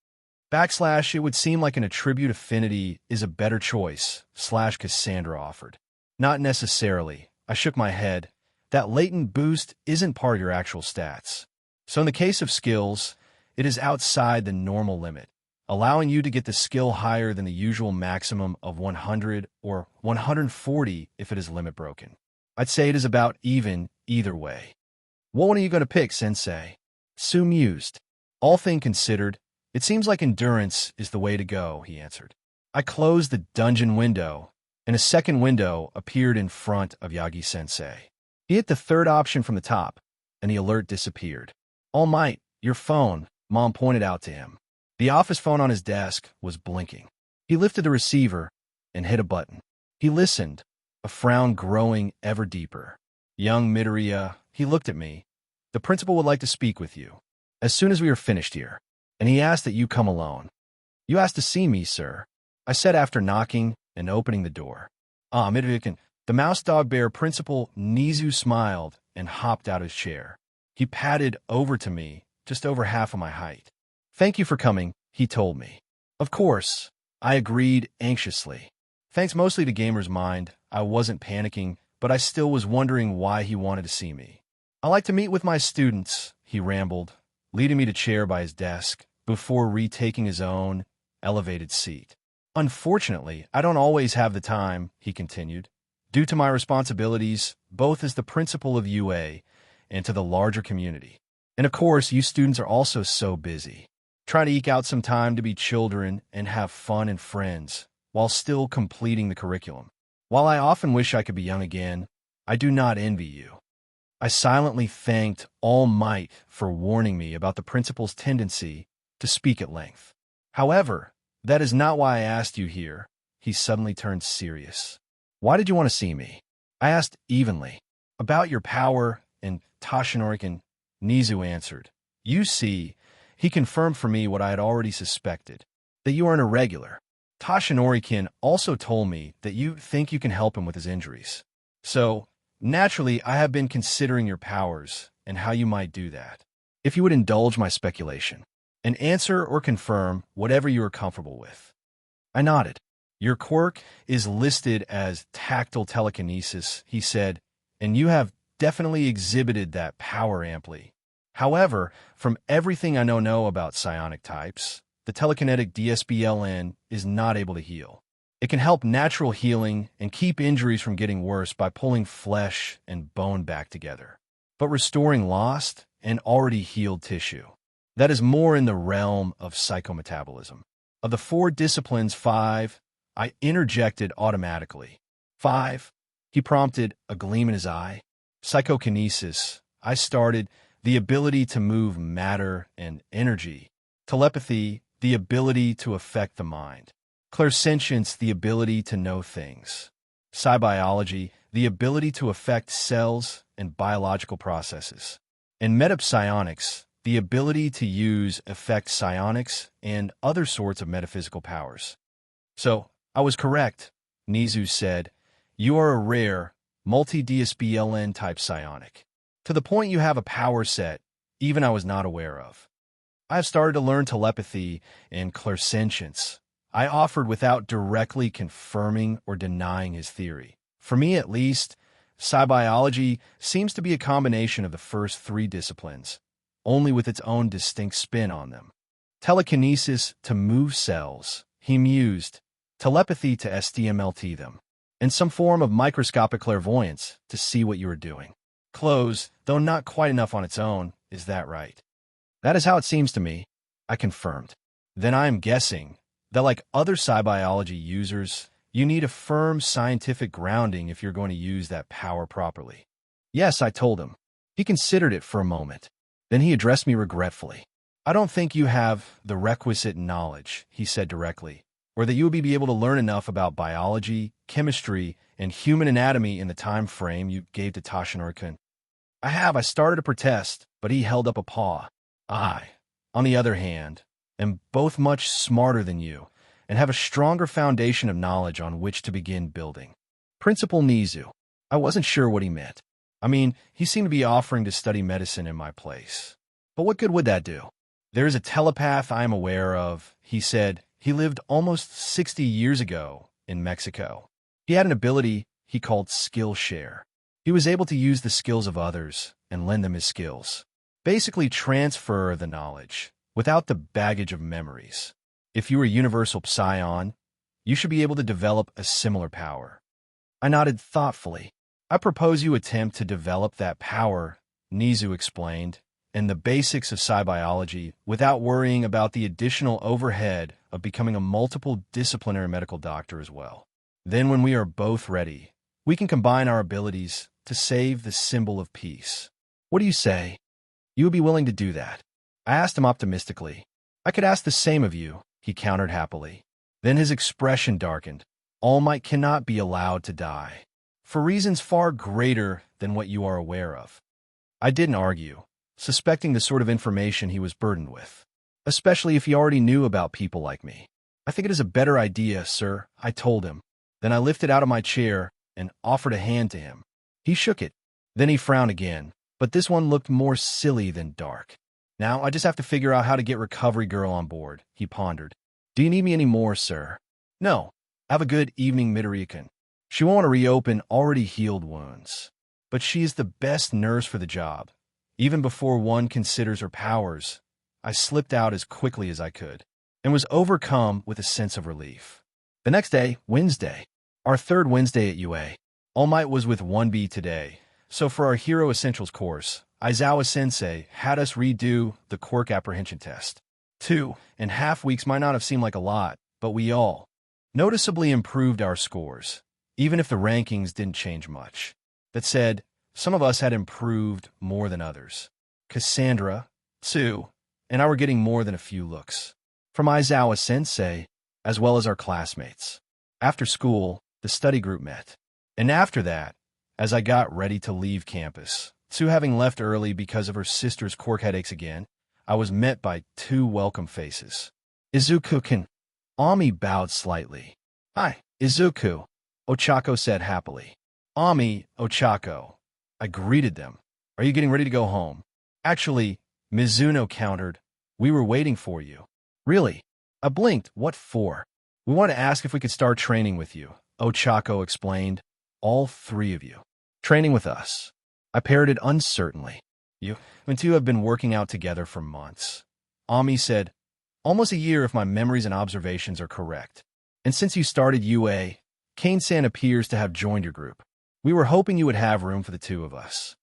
Backslash, it would seem like an attribute affinity is a better choice, / Cassandra offered. Not necessarily, I shook my head. That latent boost isn't part of your actual stats. So in the case of skills, it is outside the normal limit, allowing you to get the skill higher than the usual maximum of 100 or 140 if it is limit broken. I'd say it is about even either way. What one are you going to pick, Sensei? Sue mused. All things considered, it seems like endurance is the way to go, he answered. I closed the dungeon window, and a second window appeared in front of Yagi-sensei. He hit the 3rd option from the top, and the alert disappeared. All Might, your phone, Mom pointed out to him. The office phone on his desk was blinking. He lifted the receiver and hit a button. He listened, a frown growing ever deeper. Young Midoriya, he looked at me. The principal would like to speak with you, as soon as we are finished here, and he asked that you come alone. You asked to see me, sir, I said after knocking and opening the door. Midoriya, the mouse dog bear principal Nizu smiled and hopped out of his chair. He padded over to me, just over half of my height. Thank you for coming, he told me. Of course, I agreed anxiously. Thanks mostly to Gamer's Mind, I wasn't panicking, but I still was wondering why he wanted to see me. I like to meet with my students, he rambled, leading me to a chair by his desk, before retaking his own elevated seat. Unfortunately, I don't always have the time, he continued, due to my responsibilities, both as the principal of UA and to the larger community. And of course, you students are also so busy, trying to eke out some time to be children and have fun and friends, while still completing the curriculum. While I often wish I could be young again, I do not envy you. I silently thanked All Might for warning me about the principal's tendency to speak at length. However, that is not why I asked you here. He suddenly turned serious. Why did you want to see me? I asked evenly. About your power, and Toshinori Nizu answered. You see, he confirmed for me what I had already suspected, that you are an irregular. Toshinori also told me that you think you can help him with his injuries. So, naturally, I have been considering your powers and how you might do that. If you would indulge my speculation, and answer or confirm whatever you are comfortable with. I nodded. Your quirk is listed as tactile telekinesis, he said, and you have definitely exhibited that power amply. However, from everything I know about psionic types, the telekinetic DSBLN is not able to heal. It can help natural healing and keep injuries from getting worse by pulling flesh and bone back together, but restoring lost and already healed tissue. That is more in the realm of psychometabolism. Of the 4 disciplines, 5, I interjected automatically. 5, he prompted, a gleam in his eye. Psychokinesis, I started, the ability to move matter and energy. Telepathy, the ability to affect the mind. Clairsentience, the ability to know things. Psibiology, the ability to affect cells and biological processes. And metapsionics, the ability to use affect psionics and other sorts of metaphysical powers. So, I was correct, Nizu said. You are a rare, multi-DSBLN type psionic. To the point you have a power set, even I was not aware of. I have started to learn telepathy and clairsentience. I offered without directly confirming or denying his theory. For me, at least, psibiology seems to be a combination of the first 3 disciplines, only with its own distinct spin on them. Telekinesis to move cells, he mused, telepathy to SDMLT them, and some form of microscopic clairvoyance to see what you are doing. Close, though not quite enough on its own, is that right? That is how it seems to me, I confirmed. Then I am guessing that like other psibiology users, You need a firm scientific grounding if you're going to use that power properly. Yes, I told him. He considered it for a moment. Then he addressed me regretfully. I don't think you have the requisite knowledge, he said directly, or that you would be able to learn enough about biology, chemistry, and human anatomy in the time frame you gave to Toshinori-kun. I started to protest, but he held up a paw. I, on the other hand, am both much smarter than you, and have a stronger foundation of knowledge on which to begin building. Principal Nizu. I wasn't sure what he meant. I mean, he seemed to be offering to study medicine in my place. But what good would that do? There is a telepath I am aware of, he said. He lived almost 60 years ago in Mexico. He had an ability he called skill share. He was able to use the skills of others and lend them his skills. Basically transfer the knowledge, without the baggage of memories. If you were a universal psion, you should be able to develop a similar power. I nodded thoughtfully. I propose you attempt to develop that power, Nizu explained, and the basics of psi-biology without worrying about the additional overhead of becoming a multiple-disciplinary medical doctor as well. Then when we are both ready, we can combine our abilities to save the symbol of peace. What do you say? You would be willing to do that? I asked him optimistically. I could ask the same of you, he countered happily. Then his expression darkened. All Might cannot be allowed to die, for reasons far greater than what you are aware of. I didn't argue, suspecting the sort of information he was burdened with, especially if he already knew about people like me. I think it is a better idea, sir, I told him. Then I lifted out of my chair and offered a hand to him. He shook it. Then he frowned again, but this one looked more silly than dark. Now I just have to figure out how to get Recovery Girl on board, he pondered. Do you need me any more, sir? No. Have a good evening, Midoriya-kun. She won't want to reopen already healed wounds, but she is the best nurse for the job. Even before one considers her powers, I slipped out as quickly as I could, and was overcome with a sense of relief. The next day, Wednesday, our third Wednesday at UA, All Might was with 1B today, so for our Hero Essentials course, Aizawa-sensei had us redo the quirk apprehension test. 2.5 weeks might not have seemed like a lot, but we all noticeably improved our scores, even if the rankings didn't change much. That said, some of us had improved more than others. Cassandra, too, and I were getting more than a few looks from Aizawa-sensei, as well as our classmates. After school, the study group met. And after that, as I got ready to leave campus, Sue having left early because of her sister's quirk headaches again, I was met by two welcome faces. Izuku-kun. Ami bowed slightly. Hi, Izuku, Ochako said happily. Ami, Ochako. I greeted them. Are you getting ready to go home? Actually, Mizuno countered. We were waiting for you. Really? I blinked. What for? We want to ask if we could start training with you, Ochako explained. All three of you. Training with us. I parroted uncertainly. You and two have been working out together for months. Ami said, almost a year if my memories and observations are correct. And since you started UA, Kane-san appears to have joined your group. We were hoping you would have room for the two of us.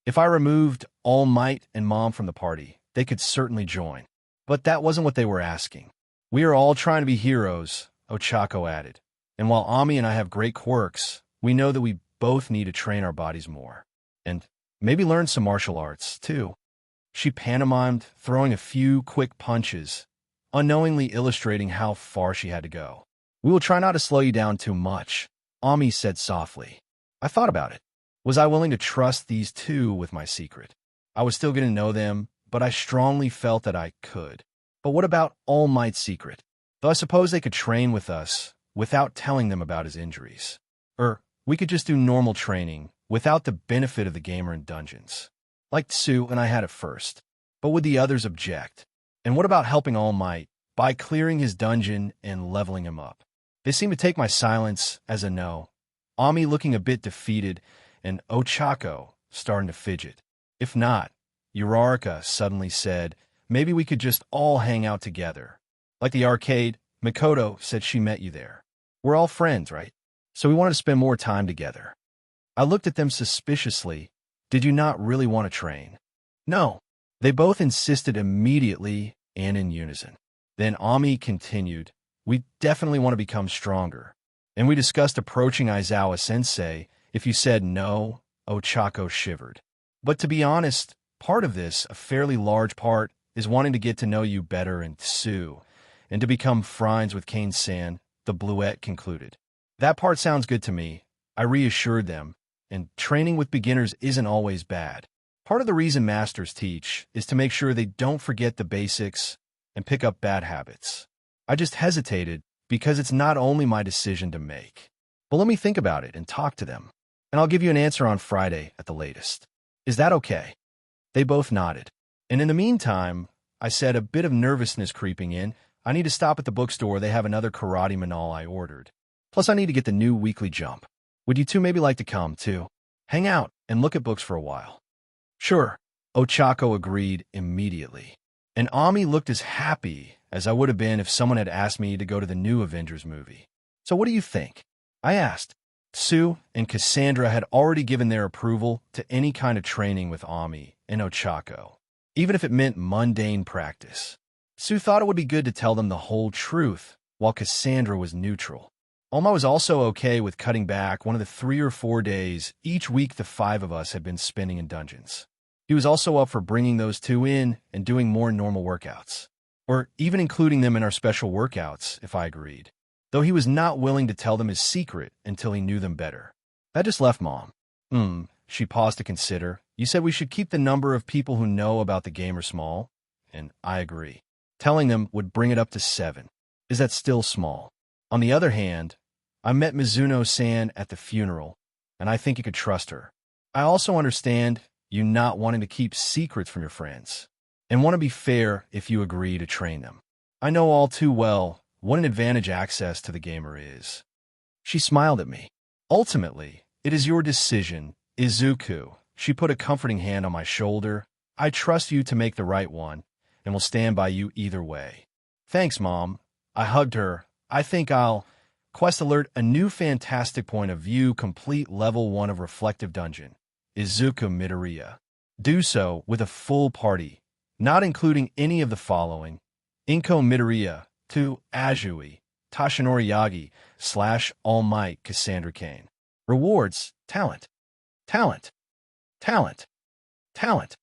If I removed All Might and Mom from the party, they could certainly join. But that wasn't what they were asking. We are all trying to be heroes, Ochako added. And while Ami and I have great quirks, we know that we both need to train our bodies more. And maybe learn some martial arts, too. She pantomimed, throwing a few quick punches, unknowingly illustrating how far she had to go. We will try not to slow you down too much, Ami said softly. I thought about it. Was I willing to trust these two with my secret? I was still getting to know them, but I strongly felt that I could. But what about All Might's secret? Though I suppose they could train with us without telling them about his injuries. We could just do normal training without the benefit of the gamer in dungeons. Like Sue and I had at first. But would the others object? And what about helping All Might by clearing his dungeon and leveling him up? They seemed to take my silence as a no. Ami looking a bit defeated, and Ochako starting to fidget. If not, Uraraka suddenly said, maybe we could just all hang out together. Like the arcade, Mikoto said she met you there. We're all friends, right? So we wanted to spend more time together. I looked at them suspiciously. Did you not really want to train? No. They both insisted immediately and in unison. Then Ami continued, we definitely want to become stronger. and we discussed approaching Aizawa-sensei. If you said no, Ochako shivered. But to be honest, part of this, a fairly large part, is wanting to get to know you better and Sue, and to become friends with Kane-san, the Bluette concluded. That part sounds good to me, I reassured them, and training with beginners isn't always bad. Part of the reason masters teach is to make sure they don't forget the basics and pick up bad habits. I just hesitated because it's not only my decision to make. But let me think about it and talk to them, and I'll give you an answer on Friday at the latest. Is that okay? They both nodded. And in the meantime, I said, a bit of nervousness creeping in, I need to stop at the bookstore. They have another karate manal I ordered. Plus, I need to get the new weekly jump. Would you two maybe like to come, too? Hang out and look at books for a while. Sure, Ochako agreed immediately. And Ami looked as happy as I would have been if someone had asked me to go to the new Avengers movie. So what do you think? I asked. Sue and Cassandra had already given their approval to any kind of training with Ami and Ochako, even if it meant mundane practice. Sue thought it would be good to tell them the whole truth, while Cassandra was neutral. Alma was also okay with cutting back one of the 3 or 4 days each week the 5 of us had been spending in dungeons. He was also up for bringing those 2 in and doing more normal workouts, or even including them in our special workouts if I agreed, though he was not willing to tell them his secret until he knew them better. That just left Mom. She paused to consider. You said we should keep the number of people who know about the game small, and I agree. Telling them would bring it up to 7. Is that still small? On the other hand, I met Mizuno-san at the funeral, and I think you could trust her. I also understand you not wanting to keep secrets from your friends, and want to be fair if you agree to train them. I know all too well what an advantage access to the gamer is. She smiled at me. Ultimately, it is your decision, Izuku. She put a comforting hand on my shoulder. I trust you to make the right one, and will stand by you either way. Thanks, Mom. I hugged her. I think I'll... Quest alert, a new fantastic point of view, complete level 1 of Reflective Dungeon. Izuku Midoriya. Do so with a full party, not including any of the following. Inko Midoriya, 2, Azui, Tashinori Yagi, / All Might Cassandra Kane. Rewards, talent. Talent. Talent. Talent.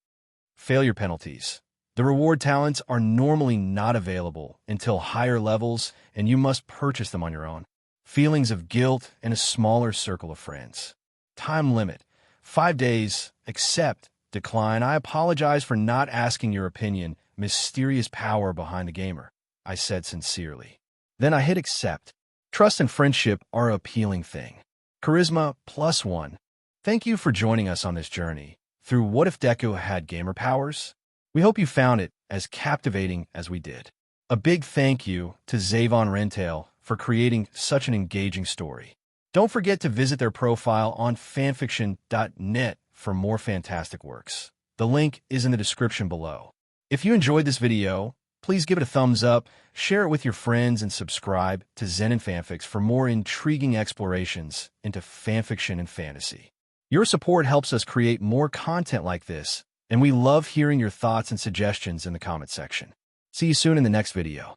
Failure penalties. The reward talents are normally not available until higher levels, and you must purchase them on your own. Feelings of guilt and a smaller circle of friends. Time limit, 5 days, accept, decline. I apologize for not asking your opinion, mysterious power behind the gamer, I said sincerely. Then I hit accept. Trust and friendship are an appealing thing. Charisma +1. Thank you for joining us on this journey through What If Deku Had Gamer Powers? We hope you found it as captivating as we did. A big thank you to Xavon Wrentaile for creating such an engaging story. Don't forget to visit their profile on fanfiction.net for more fantastic works. The link is in the description below. If you enjoyed this video, please give it a thumbs up, share it with your friends, and subscribe to Zenin Fanfics for more intriguing explorations into fanfiction and fantasy. Your support helps us create more content like this, and we love hearing your thoughts and suggestions in the comment section. See you soon in the next video.